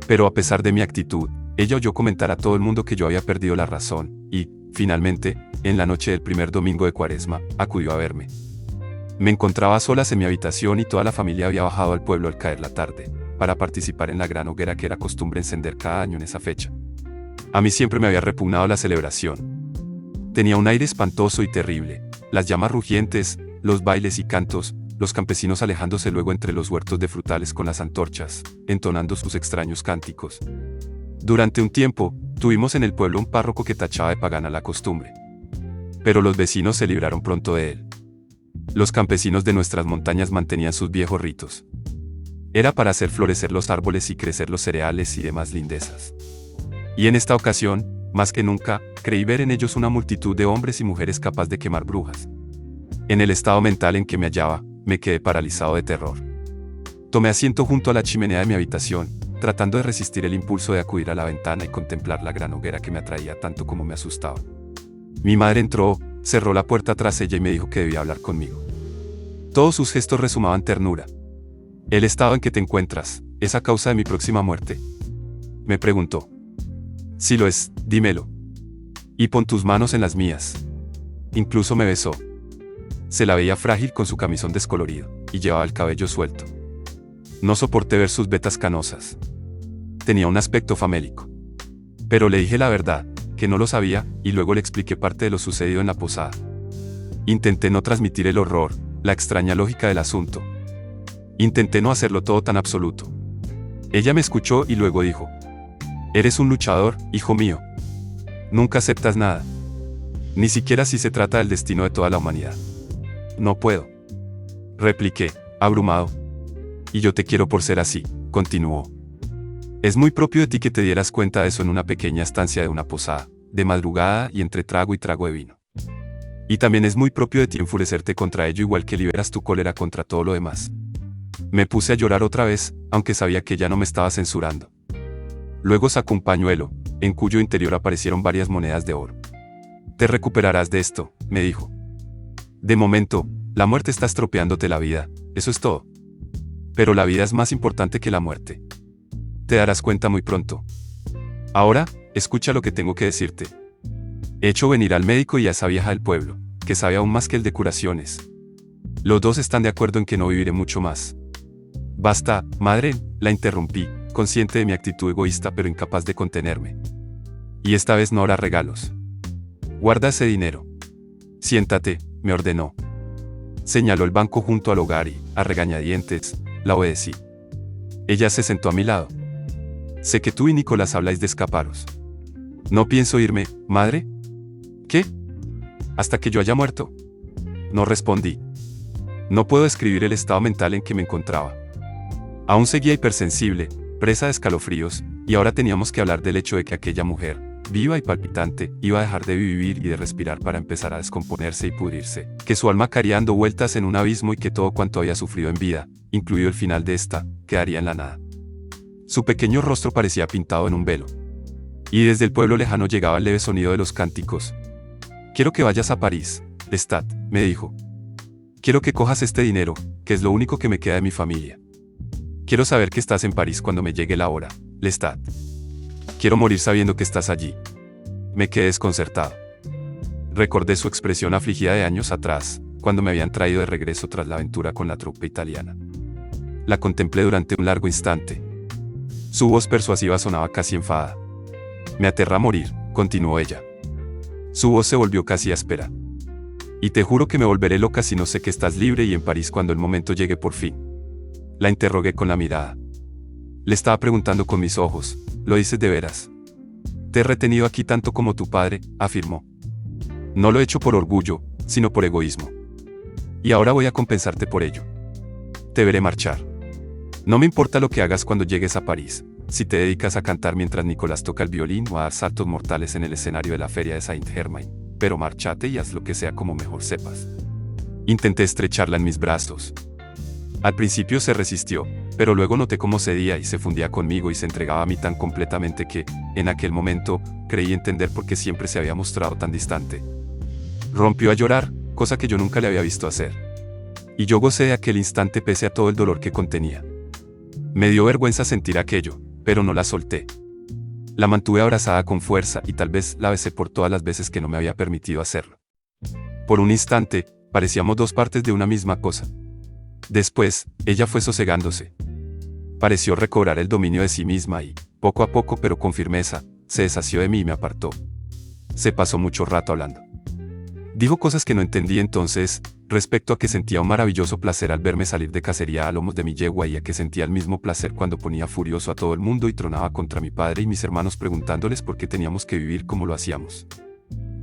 Pero a pesar de mi actitud, ella oyó comentar a todo el mundo que yo había perdido la razón, y, finalmente, en la noche del primer domingo de Cuaresma, acudió a verme. Me encontraba a solas en mi habitación y toda la familia había bajado al pueblo al caer la tarde, para participar en la gran hoguera que era costumbre encender cada año en esa fecha. A mí siempre me había repugnado la celebración. Tenía un aire espantoso y terrible, las llamas rugientes, los bailes y cantos, los campesinos alejándose luego entre los huertos de frutales con las antorchas, entonando sus extraños cánticos. Durante un tiempo, tuvimos en el pueblo un párroco que tachaba de pagana la costumbre. Pero los vecinos se libraron pronto de él. Los campesinos de nuestras montañas mantenían sus viejos ritos. Era para hacer florecer los árboles y crecer los cereales y demás lindezas. Y en esta ocasión, más que nunca, creí ver en ellos una multitud de hombres y mujeres capaz de quemar brujas. En el estado mental en que me hallaba, me quedé paralizado de terror. Tomé asiento junto a la chimenea de mi habitación, tratando de resistir el impulso de acudir a la ventana y contemplar la gran hoguera que me atraía tanto como me asustaba. Mi madre entró, cerró la puerta tras ella y me dijo que debía hablar conmigo. Todos sus gestos resumaban ternura. «¿El estado en que te encuentras es a causa de mi próxima muerte?», me preguntó. «Si lo es, dímelo. Y pon tus manos en las mías». Incluso me besó. Se la veía frágil con su camisón descolorido, y llevaba el cabello suelto. No soporté ver sus vetas canosas. Tenía un aspecto famélico. Pero le dije la verdad, que no lo sabía, y luego le expliqué parte de lo sucedido en la posada. Intenté no transmitir el horror, la extraña lógica del asunto. Intenté no hacerlo todo tan absoluto. Ella me escuchó y luego dijo: «Eres un luchador, hijo mío. Nunca aceptas nada. Ni siquiera si se trata del destino de toda la humanidad». «No puedo», repliqué, abrumado. «Y yo te quiero por ser así», continuó. «Es muy propio de ti que te dieras cuenta de eso en una pequeña estancia de una posada, de madrugada y entre trago y trago de vino. Y también es muy propio de ti enfurecerte contra ello igual que liberas tu cólera contra todo lo demás». Me puse a llorar otra vez, aunque sabía que ya no me estaba censurando. Luego sacó un pañuelo, en cuyo interior aparecieron varias monedas de oro. «Te recuperarás de esto», me dijo. De momento, la muerte está estropeándote la vida, eso es todo. Pero la vida es más importante que la muerte. Te darás cuenta muy pronto. Ahora, escucha lo que tengo que decirte. He hecho venir al médico y a esa vieja del pueblo, que sabe aún más que el de curaciones. Los dos están de acuerdo en que no viviré mucho más. Basta, madre, la interrumpí, consciente de mi actitud egoísta pero incapaz de contenerme. Y esta vez no habrá regalos. Guarda ese dinero. Siéntate, me ordenó. Señaló el banco junto al hogar y, a regañadientes, la obedecí. Ella se sentó a mi lado. Sé que tú y Nicolás habláis de escaparos. No pienso irme, madre. ¿Qué? ¿Hasta que yo haya muerto? No respondí. No puedo describir el estado mental en que me encontraba. Aún seguía hipersensible, presa de escalofríos, y ahora teníamos que hablar del hecho de que aquella mujer, viva y palpitante, iba a dejar de vivir y de respirar para empezar a descomponerse y pudrirse, que su alma caería dando vueltas en un abismo y que todo cuanto había sufrido en vida, incluido el final de esta, quedaría en la nada. Su pequeño rostro parecía pintado en un velo. Y desde el pueblo lejano llegaba el leve sonido de los cánticos. Quiero que vayas a París, Lestat, me dijo. Quiero que cojas este dinero, que es lo único que me queda de mi familia. Quiero saber que estás en París cuando me llegue la hora, Lestat. Quiero morir sabiendo que estás allí. Me quedé desconcertado. Recordé su expresión afligida de años atrás, cuando me habían traído de regreso tras la aventura con la trupe italiana. La contemplé durante un largo instante. Su voz persuasiva sonaba casi enfadada. Me aterra morir, continuó ella. Su voz se volvió casi áspera. Y te juro que me volveré loca si no sé que estás libre y en París cuando el momento llegue por fin. La interrogué con la mirada. Le estaba preguntando con mis ojos, ¿lo dices de veras? Te he retenido aquí tanto como tu padre, afirmó. No lo he hecho por orgullo, sino por egoísmo. Y ahora voy a compensarte por ello. Te veré marchar. No me importa lo que hagas cuando llegues a París, si te dedicas a cantar mientras Nicolás toca el violín o a dar saltos mortales en el escenario de la feria de Saint-Germain, pero márchate y haz lo que sea como mejor sepas. Intenté estrecharla en mis brazos. Al principio se resistió, pero luego noté cómo cedía y se fundía conmigo y se entregaba a mí tan completamente que, en aquel momento, creí entender por qué siempre se había mostrado tan distante. Rompió a llorar, cosa que yo nunca le había visto hacer. Y yo gocé de aquel instante pese a todo el dolor que contenía. Me dio vergüenza sentir aquello, pero no la solté. La mantuve abrazada con fuerza y tal vez la besé por todas las veces que no me había permitido hacerlo. Por un instante, parecíamos dos partes de una misma cosa. Después, ella fue sosegándose. Pareció recobrar el dominio de sí misma y, poco a poco pero con firmeza, se deshació de mí y me apartó. Se pasó mucho rato hablando. Dijo cosas que no entendí entonces, respecto a que sentía un maravilloso placer al verme salir de cacería a lomos de mi yegua y a que sentía el mismo placer cuando ponía furioso a todo el mundo y tronaba contra mi padre y mis hermanos preguntándoles por qué teníamos que vivir como lo hacíamos.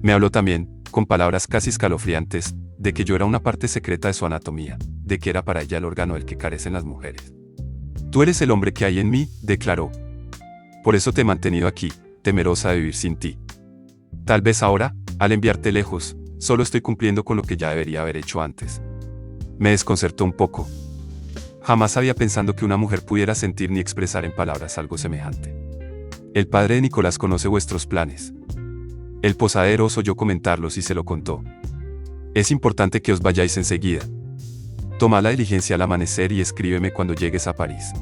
Me habló también, con palabras casi escalofriantes, de que yo era una parte secreta de su anatomía, de que era para ella el órgano del que carecen las mujeres. Tú eres el hombre que hay en mí, declaró. Por eso te he mantenido aquí, temerosa de vivir sin ti. Tal vez ahora, al enviarte lejos, solo estoy cumpliendo con lo que ya debería haber hecho antes. Me desconcertó un poco. Jamás había pensado que una mujer pudiera sentir ni expresar en palabras algo semejante. El padre de Nicolás conoce vuestros planes. El posadero os oyó comentarlos y se lo contó. Es importante que os vayáis enseguida. Toma la diligencia al amanecer y escríbeme cuando llegues a París.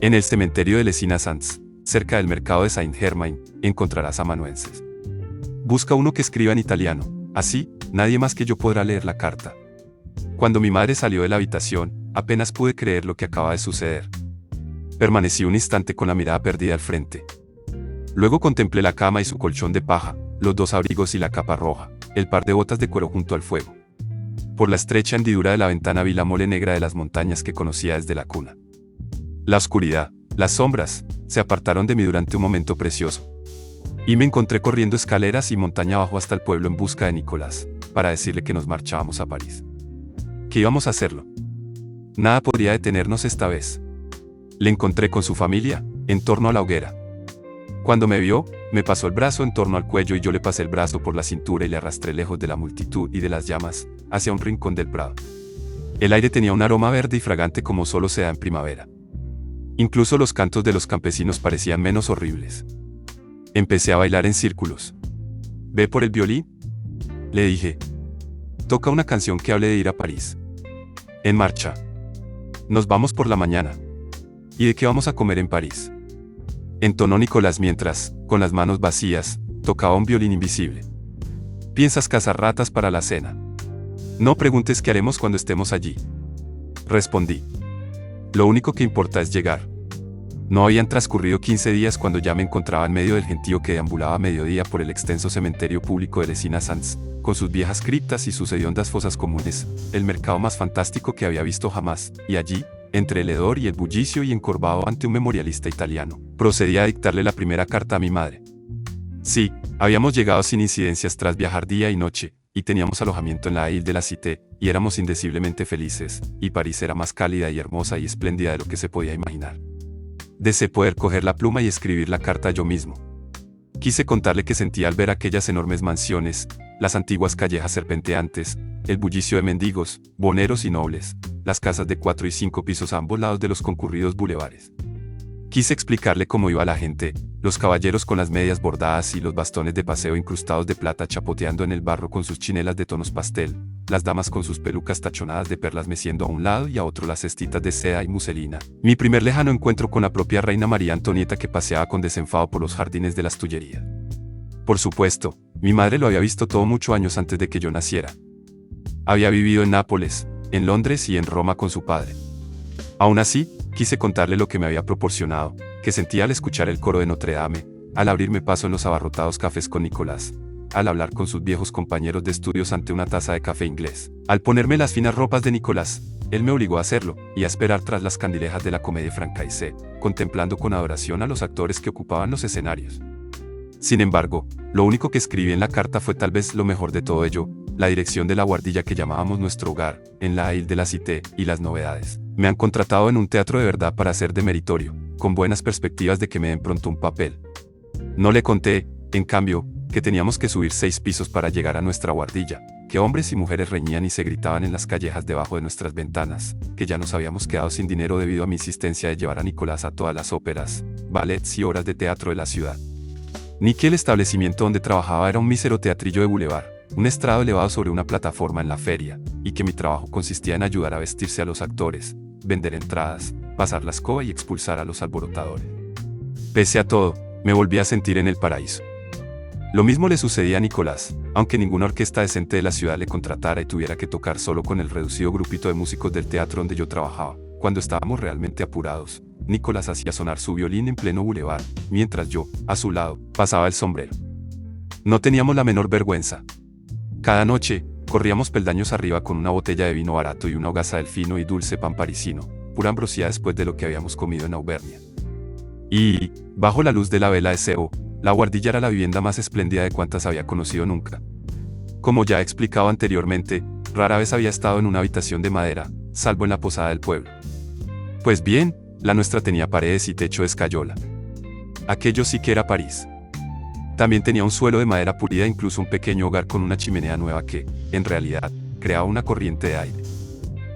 En el cementerio de Les Innocents, cerca del mercado de Saint-Germain, encontrarás amanuenses. Busca uno que escriba en italiano, así, nadie más que yo podrá leer la carta. Cuando mi madre salió de la habitación, apenas pude creer lo que acaba de suceder. Permanecí un instante con la mirada perdida al frente. Luego contemplé la cama y su colchón de paja, los dos abrigos y la capa roja, el par de botas de cuero junto al fuego. Por la estrecha hendidura de la ventana vi la mole negra de las montañas que conocía desde la cuna. La oscuridad, las sombras, se apartaron de mí durante un momento precioso. Y me encontré corriendo escaleras y montaña abajo hasta el pueblo en busca de Nicolás, para decirle que nos marchábamos a París. Que íbamos a hacerlo. Nada podría detenernos esta vez. Le encontré con su familia, en torno a la hoguera. Cuando me vio, me pasó el brazo en torno al cuello y yo le pasé el brazo por la cintura y le arrastré lejos de la multitud y de las llamas, hacia un rincón del prado. El aire tenía un aroma verde y fragante como solo se da en primavera. Incluso los cantos de los campesinos parecían menos horribles. Empecé a bailar en círculos. ¿Ve por el violín?, le dije. Toca una canción que hable de ir a París. En marcha. Nos vamos por la mañana. ¿Y de qué vamos a comer en París? Entonó Nicolás mientras, con las manos vacías, tocaba un violín invisible. ¿Piensas cazar ratas para la cena? No preguntes qué haremos cuando estemos allí. Respondí. Lo único que importa es llegar. No habían transcurrido 15 días cuando ya me encontraba en medio del gentío que deambulaba a mediodía por el extenso cementerio público de Les Innocents, con sus viejas criptas y sus hediondas fosas comunes, el mercado más fantástico que había visto jamás, y allí, entre el hedor y el bullicio y encorvado ante un memorialista italiano, procedí a dictarle la primera carta a mi madre. Sí, habíamos llegado sin incidencias tras viajar día y noche, y teníamos alojamiento en la Ile de la Cité, y éramos indeciblemente felices, y París era más cálida y hermosa y espléndida de lo que se podía imaginar. Deseé poder coger la pluma y escribir la carta yo mismo. Quise contarle que sentía al ver aquellas enormes mansiones, las antiguas callejas serpenteantes, el bullicio de mendigos, boneros y nobles, las casas de 4 y 5 pisos a ambos lados de los concurridos bulevares. Quise explicarle cómo iba la gente, los caballeros con las medias bordadas y los bastones de paseo incrustados de plata chapoteando en el barro con sus chinelas de tonos pastel, las damas con sus pelucas tachonadas de perlas meciendo a un lado y a otro las cestitas de seda y muselina. Mi primer lejano encuentro con la propia reina María Antonieta que paseaba con desenfado por los jardines de las Tullerías. Por supuesto, mi madre lo había visto todo muchos años antes de que yo naciera. Había vivido en Nápoles, en Londres y en Roma con su padre. Aún así, quise contarle lo que me había proporcionado, que sentía al escuchar el coro de Notre Dame, al abrirme paso en los abarrotados cafés con Nicolás, al hablar con sus viejos compañeros de estudios ante una taza de café inglés, al ponerme las finas ropas de Nicolás. Él me obligó a hacerlo, y a esperar tras las candilejas de la Comédie Française, contemplando con adoración a los actores que ocupaban los escenarios. Sin embargo, lo único que escribí en la carta fue tal vez lo mejor de todo ello, la dirección de la guardilla que llamábamos nuestro hogar, en la Ile de la Cité, y las novedades. Me han contratado en un teatro de verdad para ser de meritorio, con buenas perspectivas de que me den pronto un papel. No le conté, en cambio, que teníamos que subir 6 pisos para llegar a nuestra guardilla, que hombres y mujeres reñían y se gritaban en las callejas debajo de nuestras ventanas, que ya nos habíamos quedado sin dinero debido a mi insistencia de llevar a Nicolás a todas las óperas, ballets y obras de teatro de la ciudad. Ni que el establecimiento donde trabajaba era un mísero teatrillo de bulevar, un estrado elevado sobre una plataforma en la feria, y que mi trabajo consistía en ayudar a vestirse a los actores, vender entradas, pasar la escoba y expulsar a los alborotadores. Pese a todo, me volví a sentir en el paraíso. Lo mismo le sucedía a Nicolás, aunque ninguna orquesta decente de la ciudad le contratara y tuviera que tocar solo con el reducido grupito de músicos del teatro donde yo trabajaba. Cuando estábamos realmente apurados, Nicolás hacía sonar su violín en pleno bulevar, mientras yo, a su lado, pasaba el sombrero. No teníamos la menor vergüenza. Cada noche, corríamos peldaños arriba con una botella de vino barato y una hogaza del fino y dulce pan parisino, pura ambrosía después de lo que habíamos comido en Auvernia. Y, bajo la luz de la vela de cebo, la guardilla era la vivienda más espléndida de cuantas había conocido nunca. Como ya he explicado anteriormente, rara vez había estado en una habitación de madera, salvo en la posada del pueblo. Pues bien, la nuestra tenía paredes y techo de escayola. Aquello sí que era París. También tenía un suelo de madera pulida e incluso un pequeño hogar con una chimenea nueva que, en realidad, creaba una corriente de aire.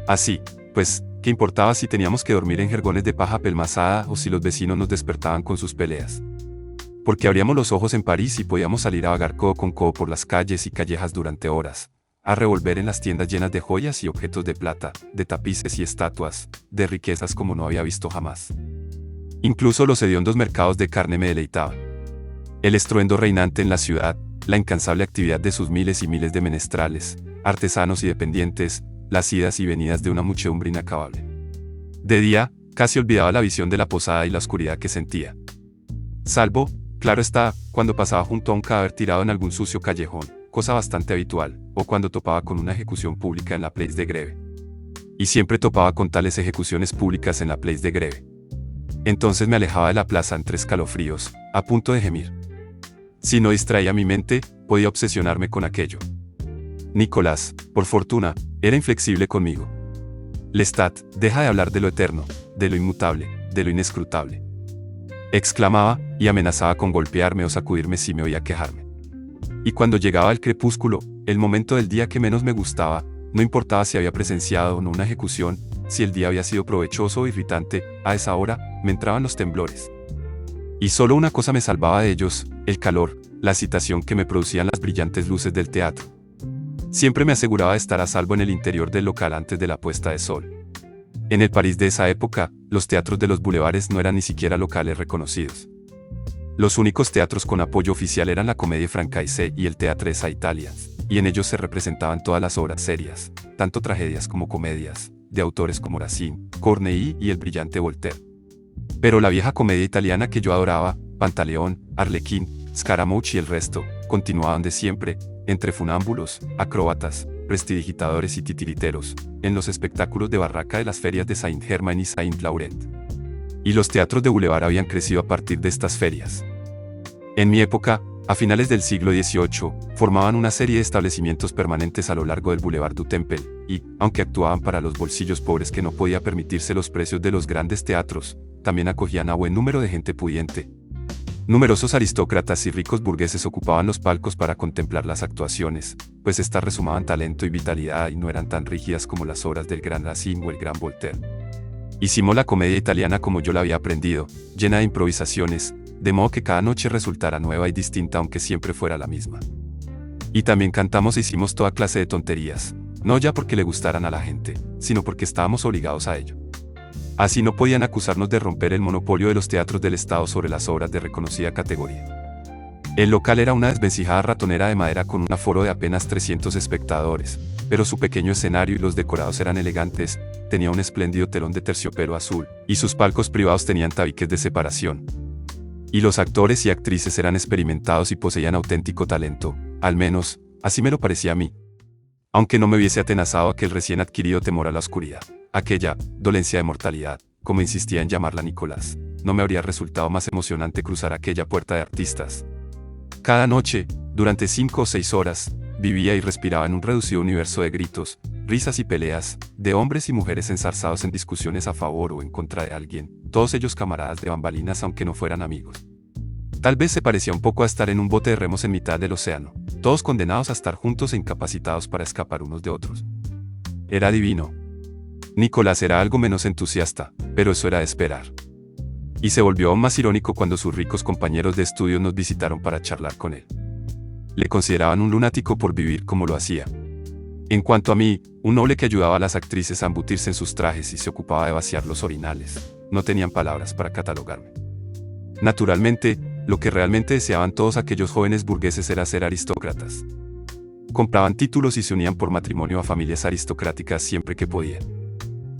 Así, pues, ¿qué importaba si teníamos que dormir en jergones de paja pelmazada o si los vecinos nos despertaban con sus peleas? Porque abríamos los ojos en París y podíamos salir a vagar codo con codo por las calles y callejas durante horas, a revolver en las tiendas llenas de joyas y objetos de plata, de tapices y estatuas, de riquezas como no había visto jamás. Incluso los hediondos mercados de carne me deleitaban. El estruendo reinante en la ciudad, la incansable actividad de sus miles y miles de menestrales, artesanos y dependientes, las idas y venidas de una muchedumbre inacabable. De día, casi olvidaba la visión de la posada y la oscuridad que sentía. Salvo, claro está, cuando pasaba junto a un cadáver tirado en algún sucio callejón, cosa bastante habitual, o cuando topaba con una ejecución pública en la Place de Grève. Y siempre topaba con tales ejecuciones públicas en la Place de Grève. Entonces me alejaba de la plaza entre escalofríos, a punto de gemir. Si no distraía mi mente, podía obsesionarme con aquello. Nicolás, por fortuna, era inflexible conmigo. Lestat, deja de hablar de lo eterno, de lo inmutable, de lo inescrutable. Exclamaba, y amenazaba con golpearme o sacudirme si me oía quejarme. Y cuando llegaba el crepúsculo, el momento del día que menos me gustaba, no importaba si había presenciado o no una ejecución, si el día había sido provechoso o irritante, a esa hora, me entraban los temblores. Y solo una cosa me salvaba de ellos, el calor, la excitación que me producían las brillantes luces del teatro. Siempre me aseguraba de estar a salvo en el interior del local antes de la puesta de sol. En el París de esa época, los teatros de los bulevares no eran ni siquiera locales reconocidos. Los únicos teatros con apoyo oficial eran la Comédie Française y el Théâtre Italia, y en ellos se representaban todas las obras serias, tanto tragedias como comedias, de autores como Racine, Corneille y el brillante Voltaire. Pero la vieja comedia italiana que yo adoraba, Pantaleón, Arlequín, Scaramouche y el resto, continuaban de siempre, entre funámbulos, acróbatas, prestidigitadores y titiriteros, en los espectáculos de barraca de las ferias de Saint-Germain y Saint-Laurent. Y los teatros de Boulevard habían crecido a partir de estas ferias. En mi época, a finales del siglo XVIII, formaban una serie de establecimientos permanentes a lo largo del Boulevard du Temple, y, aunque actuaban para los bolsillos pobres que no podía permitirse los precios de los grandes teatros, también acogían a buen número de gente pudiente. Numerosos aristócratas y ricos burgueses ocupaban los palcos para contemplar las actuaciones, pues éstas resumaban talento y vitalidad y no eran tan rígidas como las obras del gran Racine o el gran Voltaire. Hicimos la comedia italiana como yo la había aprendido, llena de improvisaciones, de modo que cada noche resultara nueva y distinta aunque siempre fuera la misma. Y también cantamos e hicimos toda clase de tonterías, no ya porque le gustaran a la gente, sino porque estábamos obligados a ello. Así no podían acusarnos de romper el monopolio de los teatros del Estado sobre las obras de reconocida categoría. El local era una desvencijada ratonera de madera con un aforo de apenas 300 espectadores, pero su pequeño escenario y los decorados eran elegantes, tenía un espléndido telón de terciopelo azul, y sus palcos privados tenían tabiques de separación. Y los actores y actrices eran experimentados y poseían auténtico talento, al menos, así me lo parecía a mí. Aunque no me hubiese atenazado aquel recién adquirido temor a la oscuridad, aquella dolencia de mortalidad, como insistía en llamarla Nicolás, no me habría resultado más emocionante cruzar aquella puerta de artistas. Cada noche, durante 5 o 6 horas, vivía y respiraba en un reducido universo de gritos, risas y peleas, de hombres y mujeres enzarzados en discusiones a favor o en contra de alguien, todos ellos camaradas de bambalinas aunque no fueran amigos. Tal vez se parecía un poco a estar en un bote de remos en mitad del océano, todos condenados a estar juntos e incapacitados para escapar unos de otros. Era divino. Nicolás era algo menos entusiasta, pero eso era de esperar. Y se volvió aún más irónico cuando sus ricos compañeros de estudio nos visitaron para charlar con él. Le consideraban un lunático por vivir como lo hacía. En cuanto a mí, un noble que ayudaba a las actrices a embutirse en sus trajes y se ocupaba de vaciar los orinales, no tenían palabras para catalogarme. Naturalmente, lo que realmente deseaban todos aquellos jóvenes burgueses era ser aristócratas. Compraban títulos y se unían por matrimonio a familias aristocráticas siempre que podían.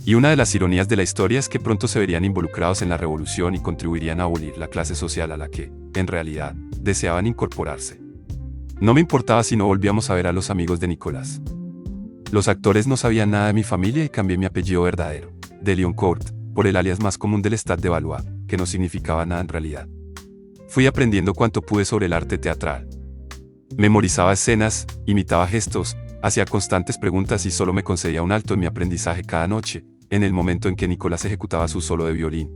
Y una de las ironías de la historia es que pronto se verían involucrados en la revolución y contribuirían a abolir la clase social a la que, en realidad, deseaban incorporarse. No me importaba si no volvíamos a ver a los amigos de Nicolás. Los actores no sabían nada de mi familia y cambié mi apellido verdadero, de Lioncourt, por el alias más común del Stade de Valois, que no significaba nada en realidad. Fui aprendiendo cuanto pude sobre el arte teatral. Memorizaba escenas, imitaba gestos, hacía constantes preguntas y solo me concedía un alto en mi aprendizaje cada noche, en el momento en que Nicolás ejecutaba su solo de violín.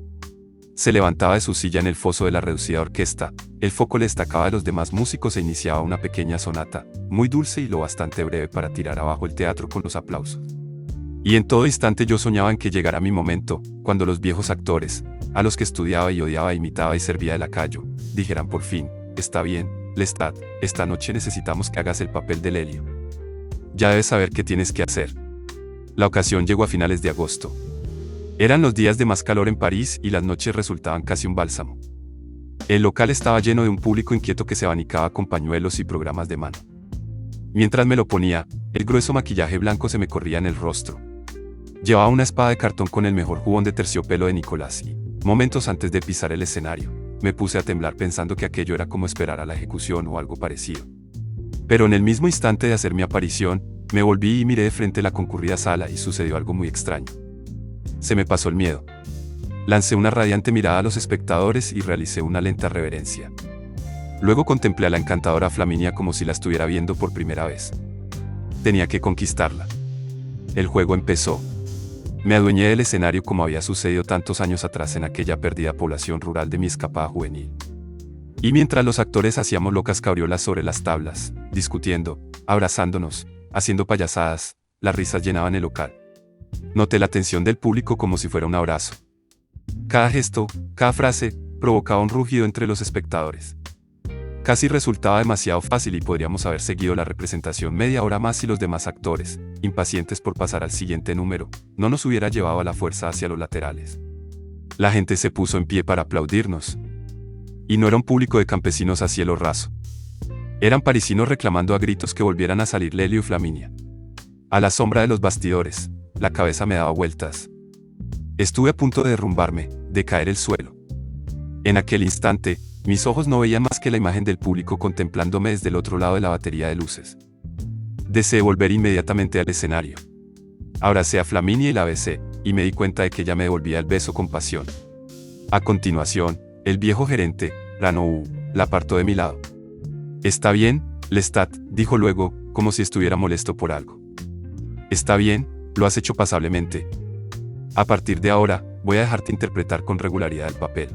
Se levantaba de su silla en el foso de la reducida orquesta, el foco le destacaba de los demás músicos e iniciaba una pequeña sonata, muy dulce y lo bastante breve para tirar abajo el teatro con los aplausos. Y en todo instante yo soñaba en que llegara mi momento, cuando los viejos actores, a los que estudiaba y odiaba, imitaba y servía de lacayo, dijeran por fin: está bien, Lestat, esta noche necesitamos que hagas el papel de Lelio. Ya debes saber qué tienes que hacer. La ocasión llegó a finales de agosto. Eran los días de más calor en París y las noches resultaban casi un bálsamo. El local estaba lleno de un público inquieto que se abanicaba con pañuelos y programas de mano. Mientras me lo ponía, el grueso maquillaje blanco se me corría en el rostro. Llevaba una espada de cartón con el mejor jubón de terciopelo de Nicolás y, momentos antes de pisar el escenario, me puse a temblar pensando que aquello era como esperar a la ejecución o algo parecido. Pero en el mismo instante de hacer mi aparición, me volví y miré de frente la concurrida sala y sucedió algo muy extraño. Se me pasó el miedo. Lancé una radiante mirada a los espectadores y realicé una lenta reverencia. Luego contemplé a la encantadora Flaminia como si la estuviera viendo por primera vez. Tenía que conquistarla. El juego empezó. Me adueñé del escenario como había sucedido tantos años atrás en aquella perdida población rural de mi escapada juvenil. Y mientras los actores hacíamos locas cabriolas sobre las tablas, discutiendo, abrazándonos, haciendo payasadas, las risas llenaban el local. Noté la atención del público como si fuera un abrazo. Cada gesto, cada frase, provocaba un rugido entre los espectadores. Casi resultaba demasiado fácil y podríamos haber seguido la representación media hora más si los demás actores, impacientes por pasar al siguiente número, no nos hubiera llevado a la fuerza hacia los laterales. La gente se puso en pie para aplaudirnos. Y no era un público de campesinos a cielo raso. Eran parisinos reclamando a gritos que volvieran a salir Lelio y Flaminia. A la sombra de los bastidores, la cabeza me daba vueltas. Estuve a punto de derrumbarme, de caer al suelo. En aquel instante, mis ojos no veían más que la imagen del público contemplándome desde el otro lado de la batería de luces. Deseé volver inmediatamente al escenario. Abracé a Flaminia y la besé, y me di cuenta de que ella me devolvía el beso con pasión. A continuación, el viejo gerente, Ranou, la apartó de mi lado. «Está bien, Lestat», dijo luego, como si estuviera molesto por algo. «Está bien, lo has hecho pasablemente. A partir de ahora, voy a dejarte interpretar con regularidad el papel».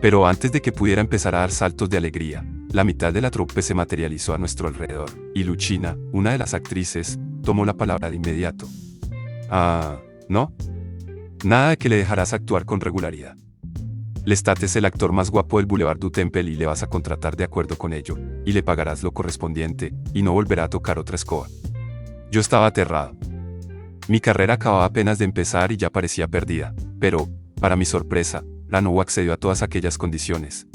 Pero antes de que pudiera empezar a dar saltos de alegría, la mitad de la troupe se materializó a nuestro alrededor, y Luchina, una de las actrices, tomó la palabra de inmediato. «Ah, ¿no? Nada de que le dejarás actuar con regularidad. Lestat es el actor más guapo del Boulevard du Temple y le vas a contratar de acuerdo con ello, y le pagarás lo correspondiente, y no volverá a tocar otra escoba». Yo estaba aterrado. Mi carrera acababa apenas de empezar y ya parecía perdida, pero, para mi sorpresa, Ranou accedió a todas aquellas condiciones.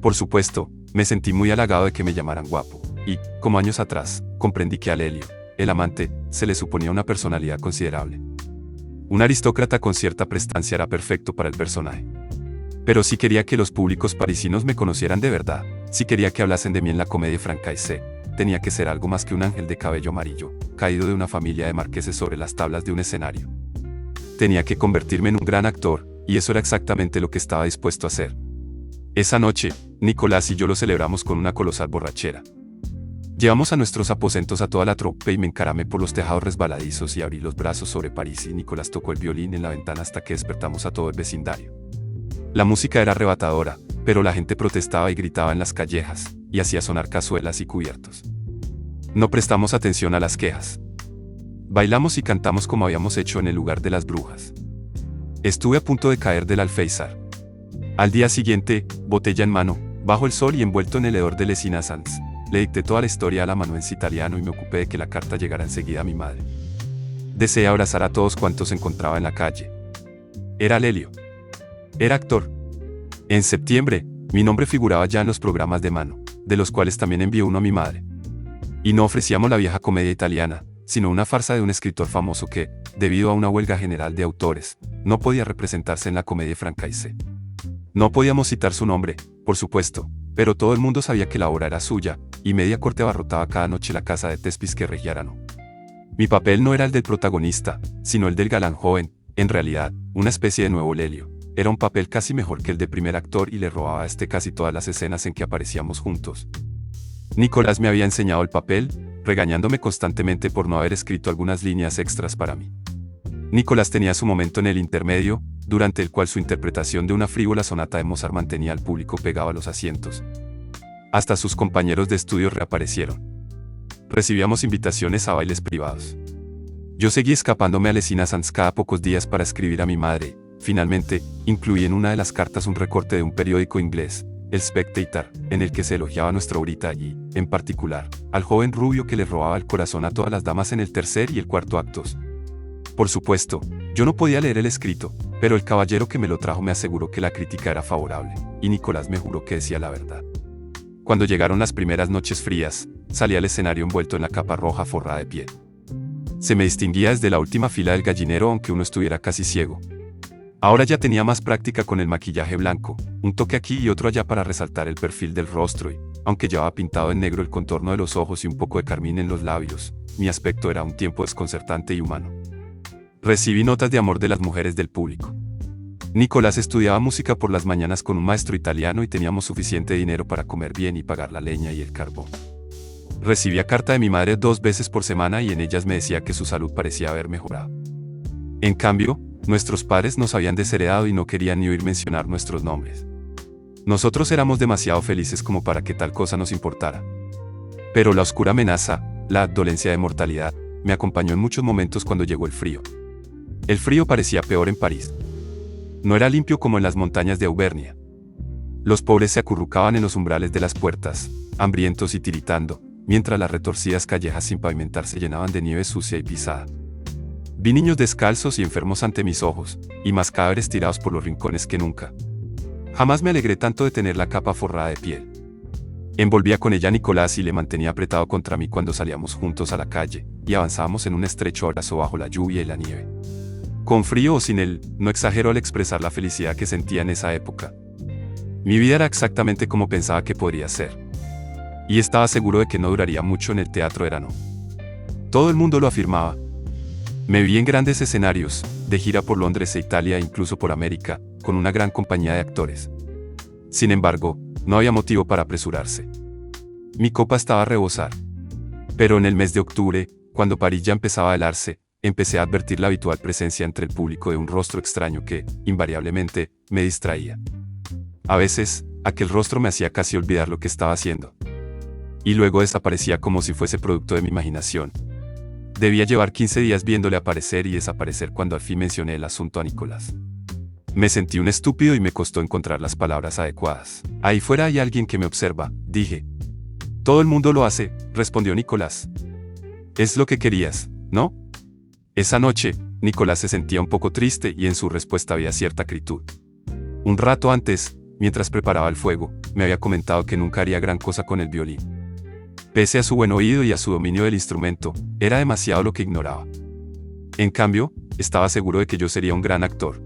Por supuesto, me sentí muy halagado de que me llamaran guapo, y, como años atrás, comprendí que a Lelio, el amante, se le suponía una personalidad considerable. Un aristócrata con cierta prestancia era perfecto para el personaje. Pero si quería que los públicos parisinos me conocieran de verdad, si quería que hablasen de mí en la Comédie Française, tenía que ser algo más que un ángel de cabello amarillo, caído de una familia de marqueses sobre las tablas de un escenario. Tenía que convertirme en un gran actor, y eso era exactamente lo que estaba dispuesto a hacer. Esa noche, Nicolás y yo lo celebramos con una colosal borrachera. Llevamos a nuestros aposentos a toda la troupe y me encaramé por los tejados resbaladizos y abrí los brazos sobre París y Nicolás tocó el violín en la ventana hasta que despertamos a todo el vecindario. La música era arrebatadora, pero la gente protestaba y gritaba en las callejas, y hacía sonar cazuelas y cubiertos. No prestamos atención a las quejas. Bailamos y cantamos como habíamos hecho en el lugar de las brujas. Estuve a punto de caer del alféizar. Al día siguiente, botella en mano, bajo el sol y envuelto en el hedor de Lesina Sanz, le dicté toda la historia al amanuense italiano y me ocupé de que la carta llegara enseguida a mi madre. Deseé abrazar a todos cuantos encontraba en la calle. Era Lelio. Era actor. En septiembre, mi nombre figuraba ya en los programas de mano, de los cuales también envió uno a mi madre. Y no ofrecíamos la vieja comedia italiana, sino una farsa de un escritor famoso que, debido a una huelga general de autores, no podía representarse en la Comédie Française. No podíamos citar su nombre, por supuesto, pero todo el mundo sabía que la obra era suya, y media corte abarrotaba cada noche la casa de Thespis que regía Ranou. Mi papel no era el del protagonista, sino el del galán joven, en realidad, una especie de nuevo Lelio. Era un papel casi mejor que el de primer actor y le robaba a casi todas las escenas en que aparecíamos juntos. Nicolás me había enseñado el papel, regañándome constantemente por no haber escrito algunas líneas extras para mí. Nicolás tenía su momento en el intermedio, durante el cual su interpretación de una frívola sonata de Mozart mantenía al público pegado a los asientos. Hasta sus compañeros de estudio reaparecieron. Recibíamos invitaciones a bailes privados. Yo seguí escapándome a Lesina Sanz cada pocos días para escribir a mi madre. Finalmente, incluí en una de las cartas un recorte de un periódico inglés, el Spectator, en el que se elogiaba a nuestra Aurita y, en particular, al joven rubio que le robaba el corazón a todas las damas en el tercer y el cuarto actos. Por supuesto, yo no podía leer el escrito, pero el caballero que me lo trajo me aseguró que la crítica era favorable, y Nicolás me juró que decía la verdad. Cuando llegaron las primeras noches frías, salí al escenario envuelto en la capa roja forrada de piel. Se me distinguía desde la última fila del gallinero aunque uno estuviera casi ciego. Ahora ya tenía más práctica con el maquillaje blanco, un toque aquí y otro allá para resaltar el perfil del rostro y, aunque llevaba pintado en negro el contorno de los ojos y un poco de carmín en los labios, mi aspecto era a un tiempo desconcertante y humano. Recibí notas de amor de las mujeres del público. Nicolás estudiaba música por las mañanas con un maestro italiano y teníamos suficiente dinero para comer bien y pagar la leña y el carbón. Recibía carta de mi madre 2 veces por semana y en ellas me decía que su salud parecía haber mejorado. En cambio, nuestros padres nos habían desheredado y no querían ni oír mencionar nuestros nombres. Nosotros éramos demasiado felices como para que tal cosa nos importara. Pero la oscura amenaza, la dolencia de mortalidad, me acompañó en muchos momentos cuando llegó el frío. El frío parecía peor en París. No era limpio como en las montañas de Auvernia. Los pobres se acurrucaban en los umbrales de las puertas, hambrientos y tiritando, mientras las retorcidas callejas sin pavimentar se llenaban de nieve sucia y pisada. Vi niños descalzos y enfermos ante mis ojos, y más cadáveres tirados por los rincones que nunca. Jamás me alegré tanto de tener la capa forrada de piel. Envolvía con ella a Nicolás y le mantenía apretado contra mí cuando salíamos juntos a la calle, y avanzábamos en un estrecho abrazo bajo la lluvia y la nieve. Con frío o sin él, no exagero al expresar la felicidad que sentía en esa época. Mi vida era exactamente como pensaba que podría ser. Y estaba seguro de que no duraría mucho en el teatro Erano. Todo el mundo lo afirmaba. Me vi en grandes escenarios, de gira por Londres e Italia e incluso por América, con una gran compañía de actores. Sin embargo, no había motivo para apresurarse. Mi copa estaba a rebosar. Pero en el mes de octubre, cuando París ya empezaba a helarse, empecé a advertir la habitual presencia entre el público de un rostro extraño que, invariablemente, me distraía. A veces, aquel rostro me hacía casi olvidar lo que estaba haciendo. Y luego desaparecía como si fuese producto de mi imaginación. Debía llevar 15 días viéndole aparecer y desaparecer cuando al fin mencioné el asunto a Nicolás. Me sentí un estúpido y me costó encontrar las palabras adecuadas. Ahí fuera hay alguien que me observa, dije. Todo el mundo lo hace, respondió Nicolás. Es lo que querías, ¿no? Esa noche, Nicolás se sentía un poco triste y en su respuesta había cierta acritud. Un rato antes, mientras preparaba el fuego, me había comentado que nunca haría gran cosa con el violín. Pese a su buen oído y a su dominio del instrumento, era demasiado lo que ignoraba. En cambio, estaba seguro de que yo sería un gran actor.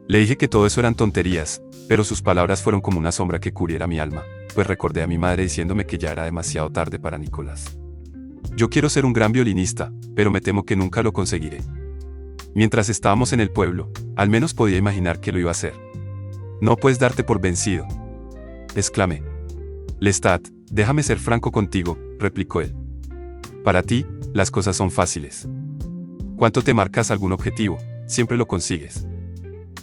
Le dije que todo eso eran tonterías, pero sus palabras fueron como una sombra que cubriera mi alma, pues recordé a mi madre diciéndome que ya era demasiado tarde para Nicolás. Yo quiero ser un gran violinista, pero me temo que nunca lo conseguiré. Mientras estábamos en el pueblo, al menos podía imaginar que lo iba a hacer. No puedes darte por vencido, exclamé. Lestat, déjame ser franco contigo, replicó él. Para ti, las cosas son fáciles. Cuando te marcas algún objetivo, siempre lo consigues.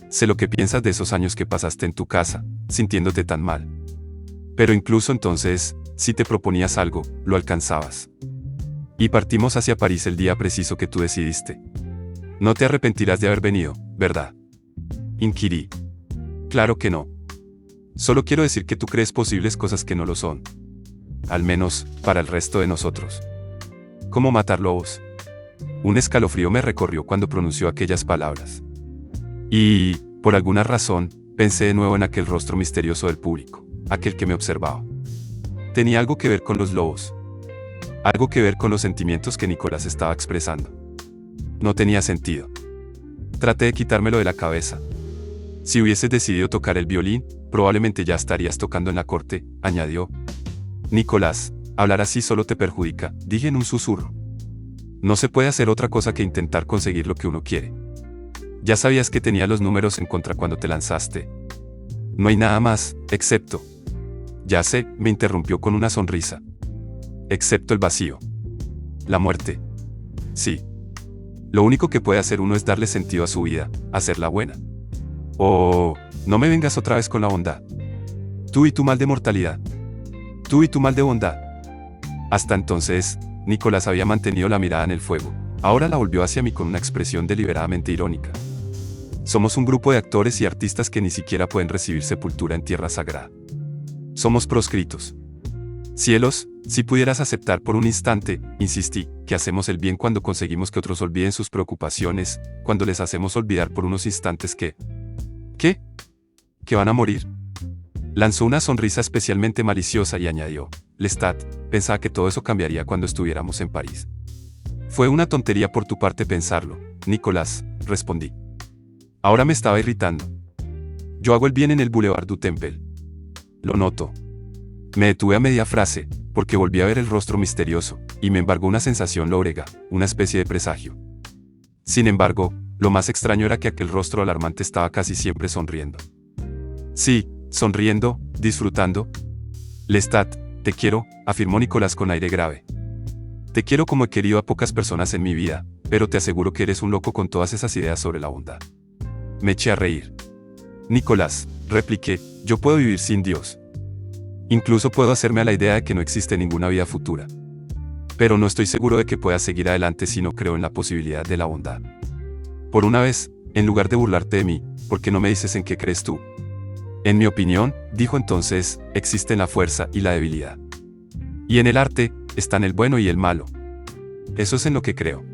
Sé lo que piensas de esos años que pasaste en tu casa, sintiéndote tan mal. Pero incluso entonces, si te proponías algo, lo alcanzabas. Y partimos hacia París el día preciso que tú decidiste. No te arrepentirás de haber venido, ¿verdad? Inquirí. Claro que no. Solo quiero decir que tú crees posibles cosas que no lo son. Al menos, para el resto de nosotros. ¿Cómo matar lobos? Un escalofrío me recorrió cuando pronunció aquellas palabras. Y, por alguna razón, pensé de nuevo en aquel rostro misterioso del público, aquel que me observaba. Tenía algo que ver con los lobos. Algo que ver con los sentimientos que Nicolás estaba expresando. No tenía sentido. Traté de quitármelo de la cabeza. Si hubieses decidido tocar el violín, probablemente ya estarías tocando en la corte, añadió. Nicolás, hablar así solo te perjudica, dije en un susurro. No se puede hacer otra cosa que intentar conseguir lo que uno quiere. Ya sabías que tenía los números en contra cuando te lanzaste. No hay nada más, excepto. Ya sé, me interrumpió con una sonrisa. Excepto el vacío. La muerte. Sí. Lo único que puede hacer uno es darle sentido a su vida, hacerla buena. Oh, no me vengas otra vez con la bondad. Tú y tu mal de mortalidad. Tú y tu mal de bondad. Hasta entonces, Nicolás había mantenido la mirada en el fuego. Ahora la volvió hacia mí con una expresión deliberadamente irónica. Somos un grupo de actores y artistas que ni siquiera pueden recibir sepultura en tierra sagrada. Somos proscritos. Cielos, si pudieras aceptar por un instante, insistí, que hacemos el bien cuando conseguimos que otros olviden sus preocupaciones, cuando les hacemos olvidar por unos instantes que... ¿Qué? ¿Que van a morir? Lanzó una sonrisa especialmente maliciosa y añadió, Lestat, pensaba que todo eso cambiaría cuando estuviéramos en París. Fue una tontería por tu parte pensarlo, Nicolás, respondí. Ahora me estaba irritando. Yo hago el bien en el Boulevard du Temple. Lo noto. Me detuve a media frase, porque volví a ver el rostro misterioso, y me embargó una sensación lóbrega, una especie de presagio. Sin embargo, lo más extraño era que aquel rostro alarmante estaba casi siempre sonriendo. Sí, sonriendo, disfrutando. Lestat, te quiero, afirmó Nicolás con aire grave. Te quiero como he querido a pocas personas en mi vida, pero te aseguro que eres un loco con todas esas ideas sobre la bondad. Me eché a reír. Nicolás, repliqué, yo puedo vivir sin Dios. Incluso puedo hacerme a la idea de que no existe ninguna vida futura. Pero no estoy seguro de que pueda seguir adelante si no creo en la posibilidad de la bondad. Por una vez, en lugar de burlarte de mí, ¿por qué no me dices en qué crees tú? En mi opinión, dijo entonces, existen la fuerza y la debilidad. Y en el arte, están el bueno y el malo. Eso es en lo que creo.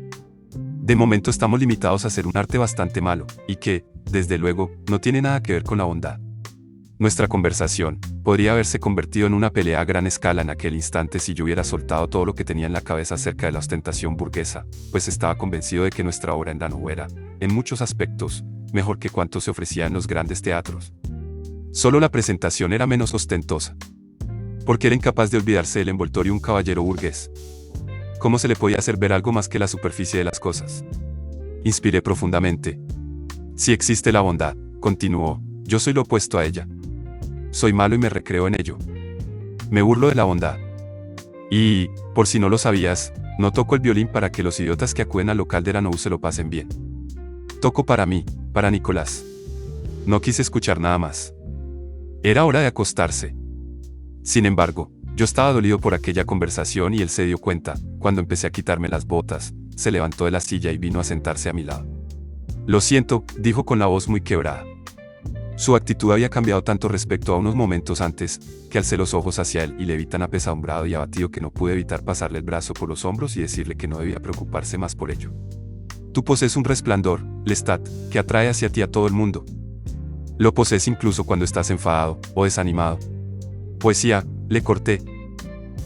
De momento estamos limitados a hacer un arte bastante malo, y que, desde luego, no tiene nada que ver con la bondad. Nuestra conversación podría haberse convertido en una pelea a gran escala en aquel instante si yo hubiera soltado todo lo que tenía en la cabeza acerca de la ostentación burguesa, pues estaba convencido de que nuestra obra en Danube era, en muchos aspectos, mejor que cuanto se ofrecía en los grandes teatros. Solo la presentación era menos ostentosa. Porque era incapaz de olvidarse del envoltorio un caballero burgués. ¿Cómo se le podía hacer ver algo más que la superficie de las cosas? Inspiré profundamente. Si existe la bondad, continuó, yo soy lo opuesto a ella. Soy malo y me recreo en ello. Me burlo de la bondad. Y, por si no lo sabías, no toco el violín para que los idiotas que acuden al local de Danube se lo pasen bien. Toco para mí, para Nicolás. No quise escuchar nada más. Era hora de acostarse. Sin embargo, yo estaba dolido por aquella conversación y él se dio cuenta, cuando empecé a quitarme las botas, se levantó de la silla y vino a sentarse a mi lado. Lo siento, dijo con la voz muy quebrada. Su actitud había cambiado tanto respecto a unos momentos antes, que alcé los ojos hacia él y le vi tan apesadumbrado y abatido que no pude evitar pasarle el brazo por los hombros y decirle que no debía preocuparse más por ello. Tú posees un resplandor, Lestat, que atrae hacia ti a todo el mundo. Lo posees incluso cuando estás enfadado o desanimado. Poesía, le corté.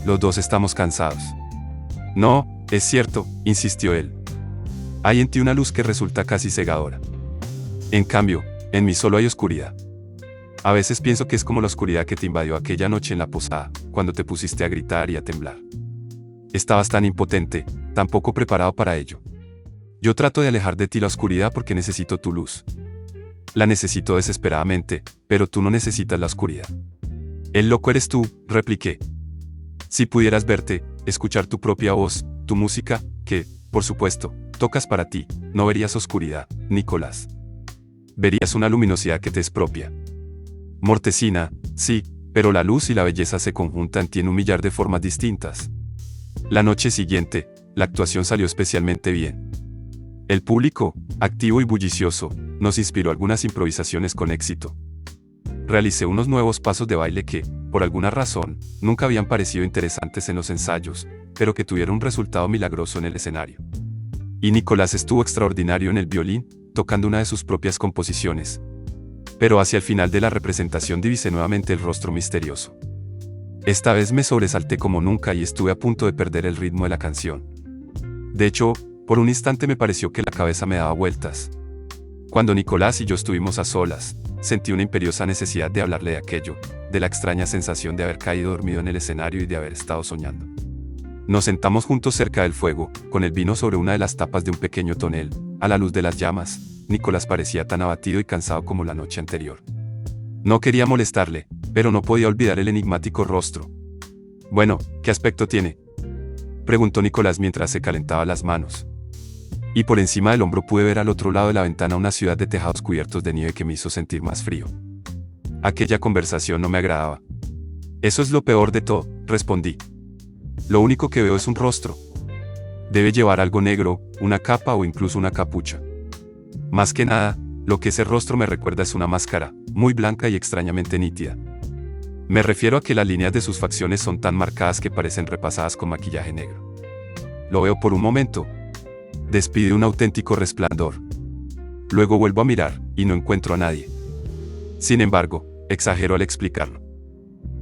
Los dos estamos cansados. No, es cierto, insistió él. Hay en ti una luz que resulta casi cegadora. En cambio, en mí solo hay oscuridad. A veces pienso que es como la oscuridad que te invadió aquella noche en la posada, cuando te pusiste a gritar y a temblar. Estabas tan impotente, tan poco preparado para ello. Yo trato de alejar de ti la oscuridad porque necesito tu luz. La necesito desesperadamente, pero tú no necesitas la oscuridad. El loco eres tú, repliqué. Si pudieras verte, escuchar tu propia voz, tu música, que, por supuesto, tocas para ti, no verías oscuridad, Nicolás. Verías una luminosidad que te es propia. Mortecina, sí, pero la luz y la belleza se conjuntan en un millar de formas distintas. La noche siguiente, la actuación salió especialmente bien. El público, activo y bullicioso, nos inspiró algunas improvisaciones con éxito. Realicé unos nuevos pasos de baile que, por alguna razón, nunca habían parecido interesantes en los ensayos, pero que tuvieron un resultado milagroso en el escenario. Y Nicolás estuvo extraordinario en el violín, tocando una de sus propias composiciones. Pero hacia el final de la representación divisé nuevamente el rostro misterioso. Esta vez me sobresalté como nunca y estuve a punto de perder el ritmo de la canción. De hecho, por un instante me pareció que la cabeza me daba vueltas. Cuando Nicolás y yo estuvimos a solas, sentí una imperiosa necesidad de hablarle de aquello, de la extraña sensación de haber caído dormido en el escenario y de haber estado soñando. Nos sentamos juntos cerca del fuego, con el vino sobre una de las tapas de un pequeño tonel, a la luz de las llamas. Nicolás parecía tan abatido y cansado como la noche anterior. No quería molestarle, pero no podía olvidar el enigmático rostro. Bueno, ¿qué aspecto tiene?, preguntó Nicolás mientras se calentaba las manos. Y por encima del hombro pude ver al otro lado de la ventana una ciudad de tejados cubiertos de nieve que me hizo sentir más frío. Aquella conversación no me agradaba. Eso es lo peor de todo, respondí. Lo único que veo es un rostro. Debe llevar algo negro, una capa o incluso una capucha. Más que nada, lo que ese rostro me recuerda es una máscara, muy blanca y extrañamente nítida. Me refiero a que las líneas de sus facciones son tan marcadas que parecen repasadas con maquillaje negro. Lo veo por un momento. Despide un auténtico resplandor. Luego vuelvo a mirar, y no encuentro a nadie. Sin embargo, exagero al explicarlo.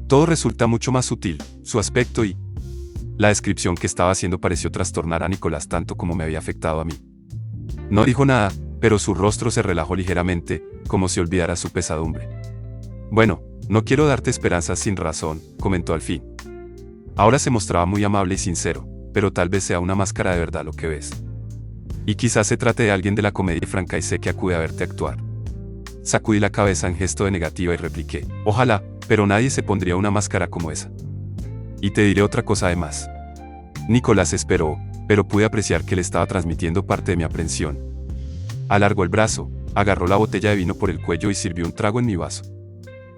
Todo resulta mucho más sutil, su aspecto y... La descripción que estaba haciendo pareció trastornar a Nicolás tanto como me había afectado a mí. No dijo nada, pero su rostro se relajó ligeramente, como si olvidara su pesadumbre. Bueno, no quiero darte esperanzas sin razón, comentó al fin. Ahora se mostraba muy amable y sincero, pero tal vez sea una máscara de verdad lo que ves. Y quizás se trate de alguien de la comedia franca y sé que acude a verte actuar. Sacudí la cabeza en gesto de negativa y repliqué, ojalá, pero nadie se pondría una máscara como esa. Y te diré otra cosa además. Nicolás esperó, pero pude apreciar que le estaba transmitiendo parte de mi aprensión. Alargó el brazo, agarró la botella de vino por el cuello y sirvió un trago en mi vaso.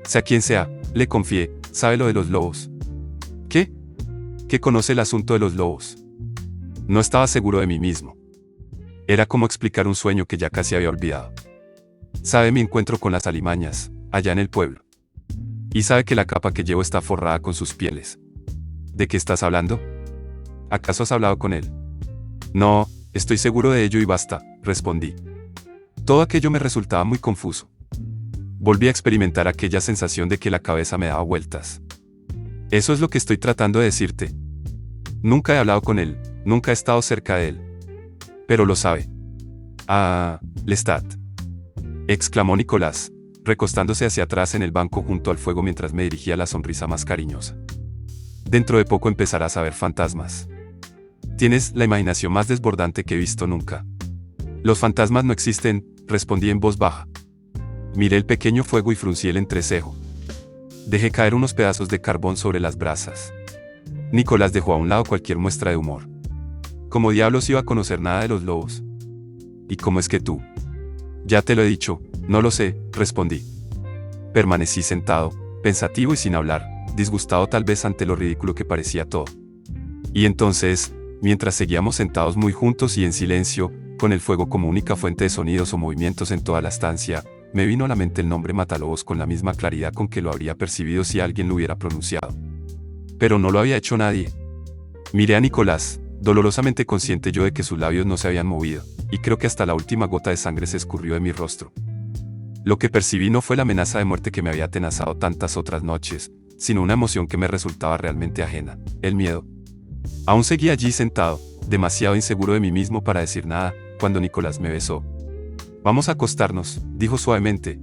Sea quien sea, le confié, ¿sabe lo de los lobos? ¿Qué? ¿Qué conoce el asunto de los lobos? No estaba seguro de mí mismo. Era como explicar un sueño que ya casi había olvidado. ¿Sabe mi encuentro con las alimañas, allá en el pueblo? Y sabe que la capa que llevo está forrada con sus pieles. ¿De qué estás hablando? ¿Acaso has hablado con él? No, estoy seguro de ello y basta, respondí. Todo aquello me resultaba muy confuso. Volví a experimentar aquella sensación de que la cabeza me daba vueltas. Eso es lo que estoy tratando de decirte. Nunca he hablado con él, nunca he estado cerca de él. Pero lo sabe. Ah, Lestat, exclamó Nicolás, recostándose hacia atrás en el banco junto al fuego mientras me dirigía la sonrisa más cariñosa. Dentro de poco empezarás a ver fantasmas. Tienes la imaginación más desbordante que he visto nunca. Los fantasmas no existen, respondí en voz baja. Miré el pequeño fuego y fruncí el entrecejo. Dejé caer unos pedazos de carbón sobre las brasas. Nicolás dejó a un lado cualquier muestra de humor. ¿Cómo diablos iba a conocer nada de los lobos? ¿Y cómo es que tú? Ya te lo he dicho, no lo sé, respondí. Permanecí sentado, pensativo y sin hablar, disgustado tal vez ante lo ridículo que parecía todo. Y entonces, mientras seguíamos sentados muy juntos y en silencio, con el fuego como única fuente de sonidos o movimientos en toda la estancia, me vino a la mente el nombre Matalobos con la misma claridad con que lo habría percibido si alguien lo hubiera pronunciado. Pero no lo había hecho nadie. Miré a Nicolás, dolorosamente consciente yo de que sus labios no se habían movido, y creo que hasta la última gota de sangre se escurrió de mi rostro. Lo que percibí no fue la amenaza de muerte que me había atenazado tantas otras noches, sino una emoción que me resultaba realmente ajena, el miedo. Aún seguía allí sentado, demasiado inseguro de mí mismo para decir nada, cuando Nicolás me besó. Vamos a acostarnos, dijo suavemente,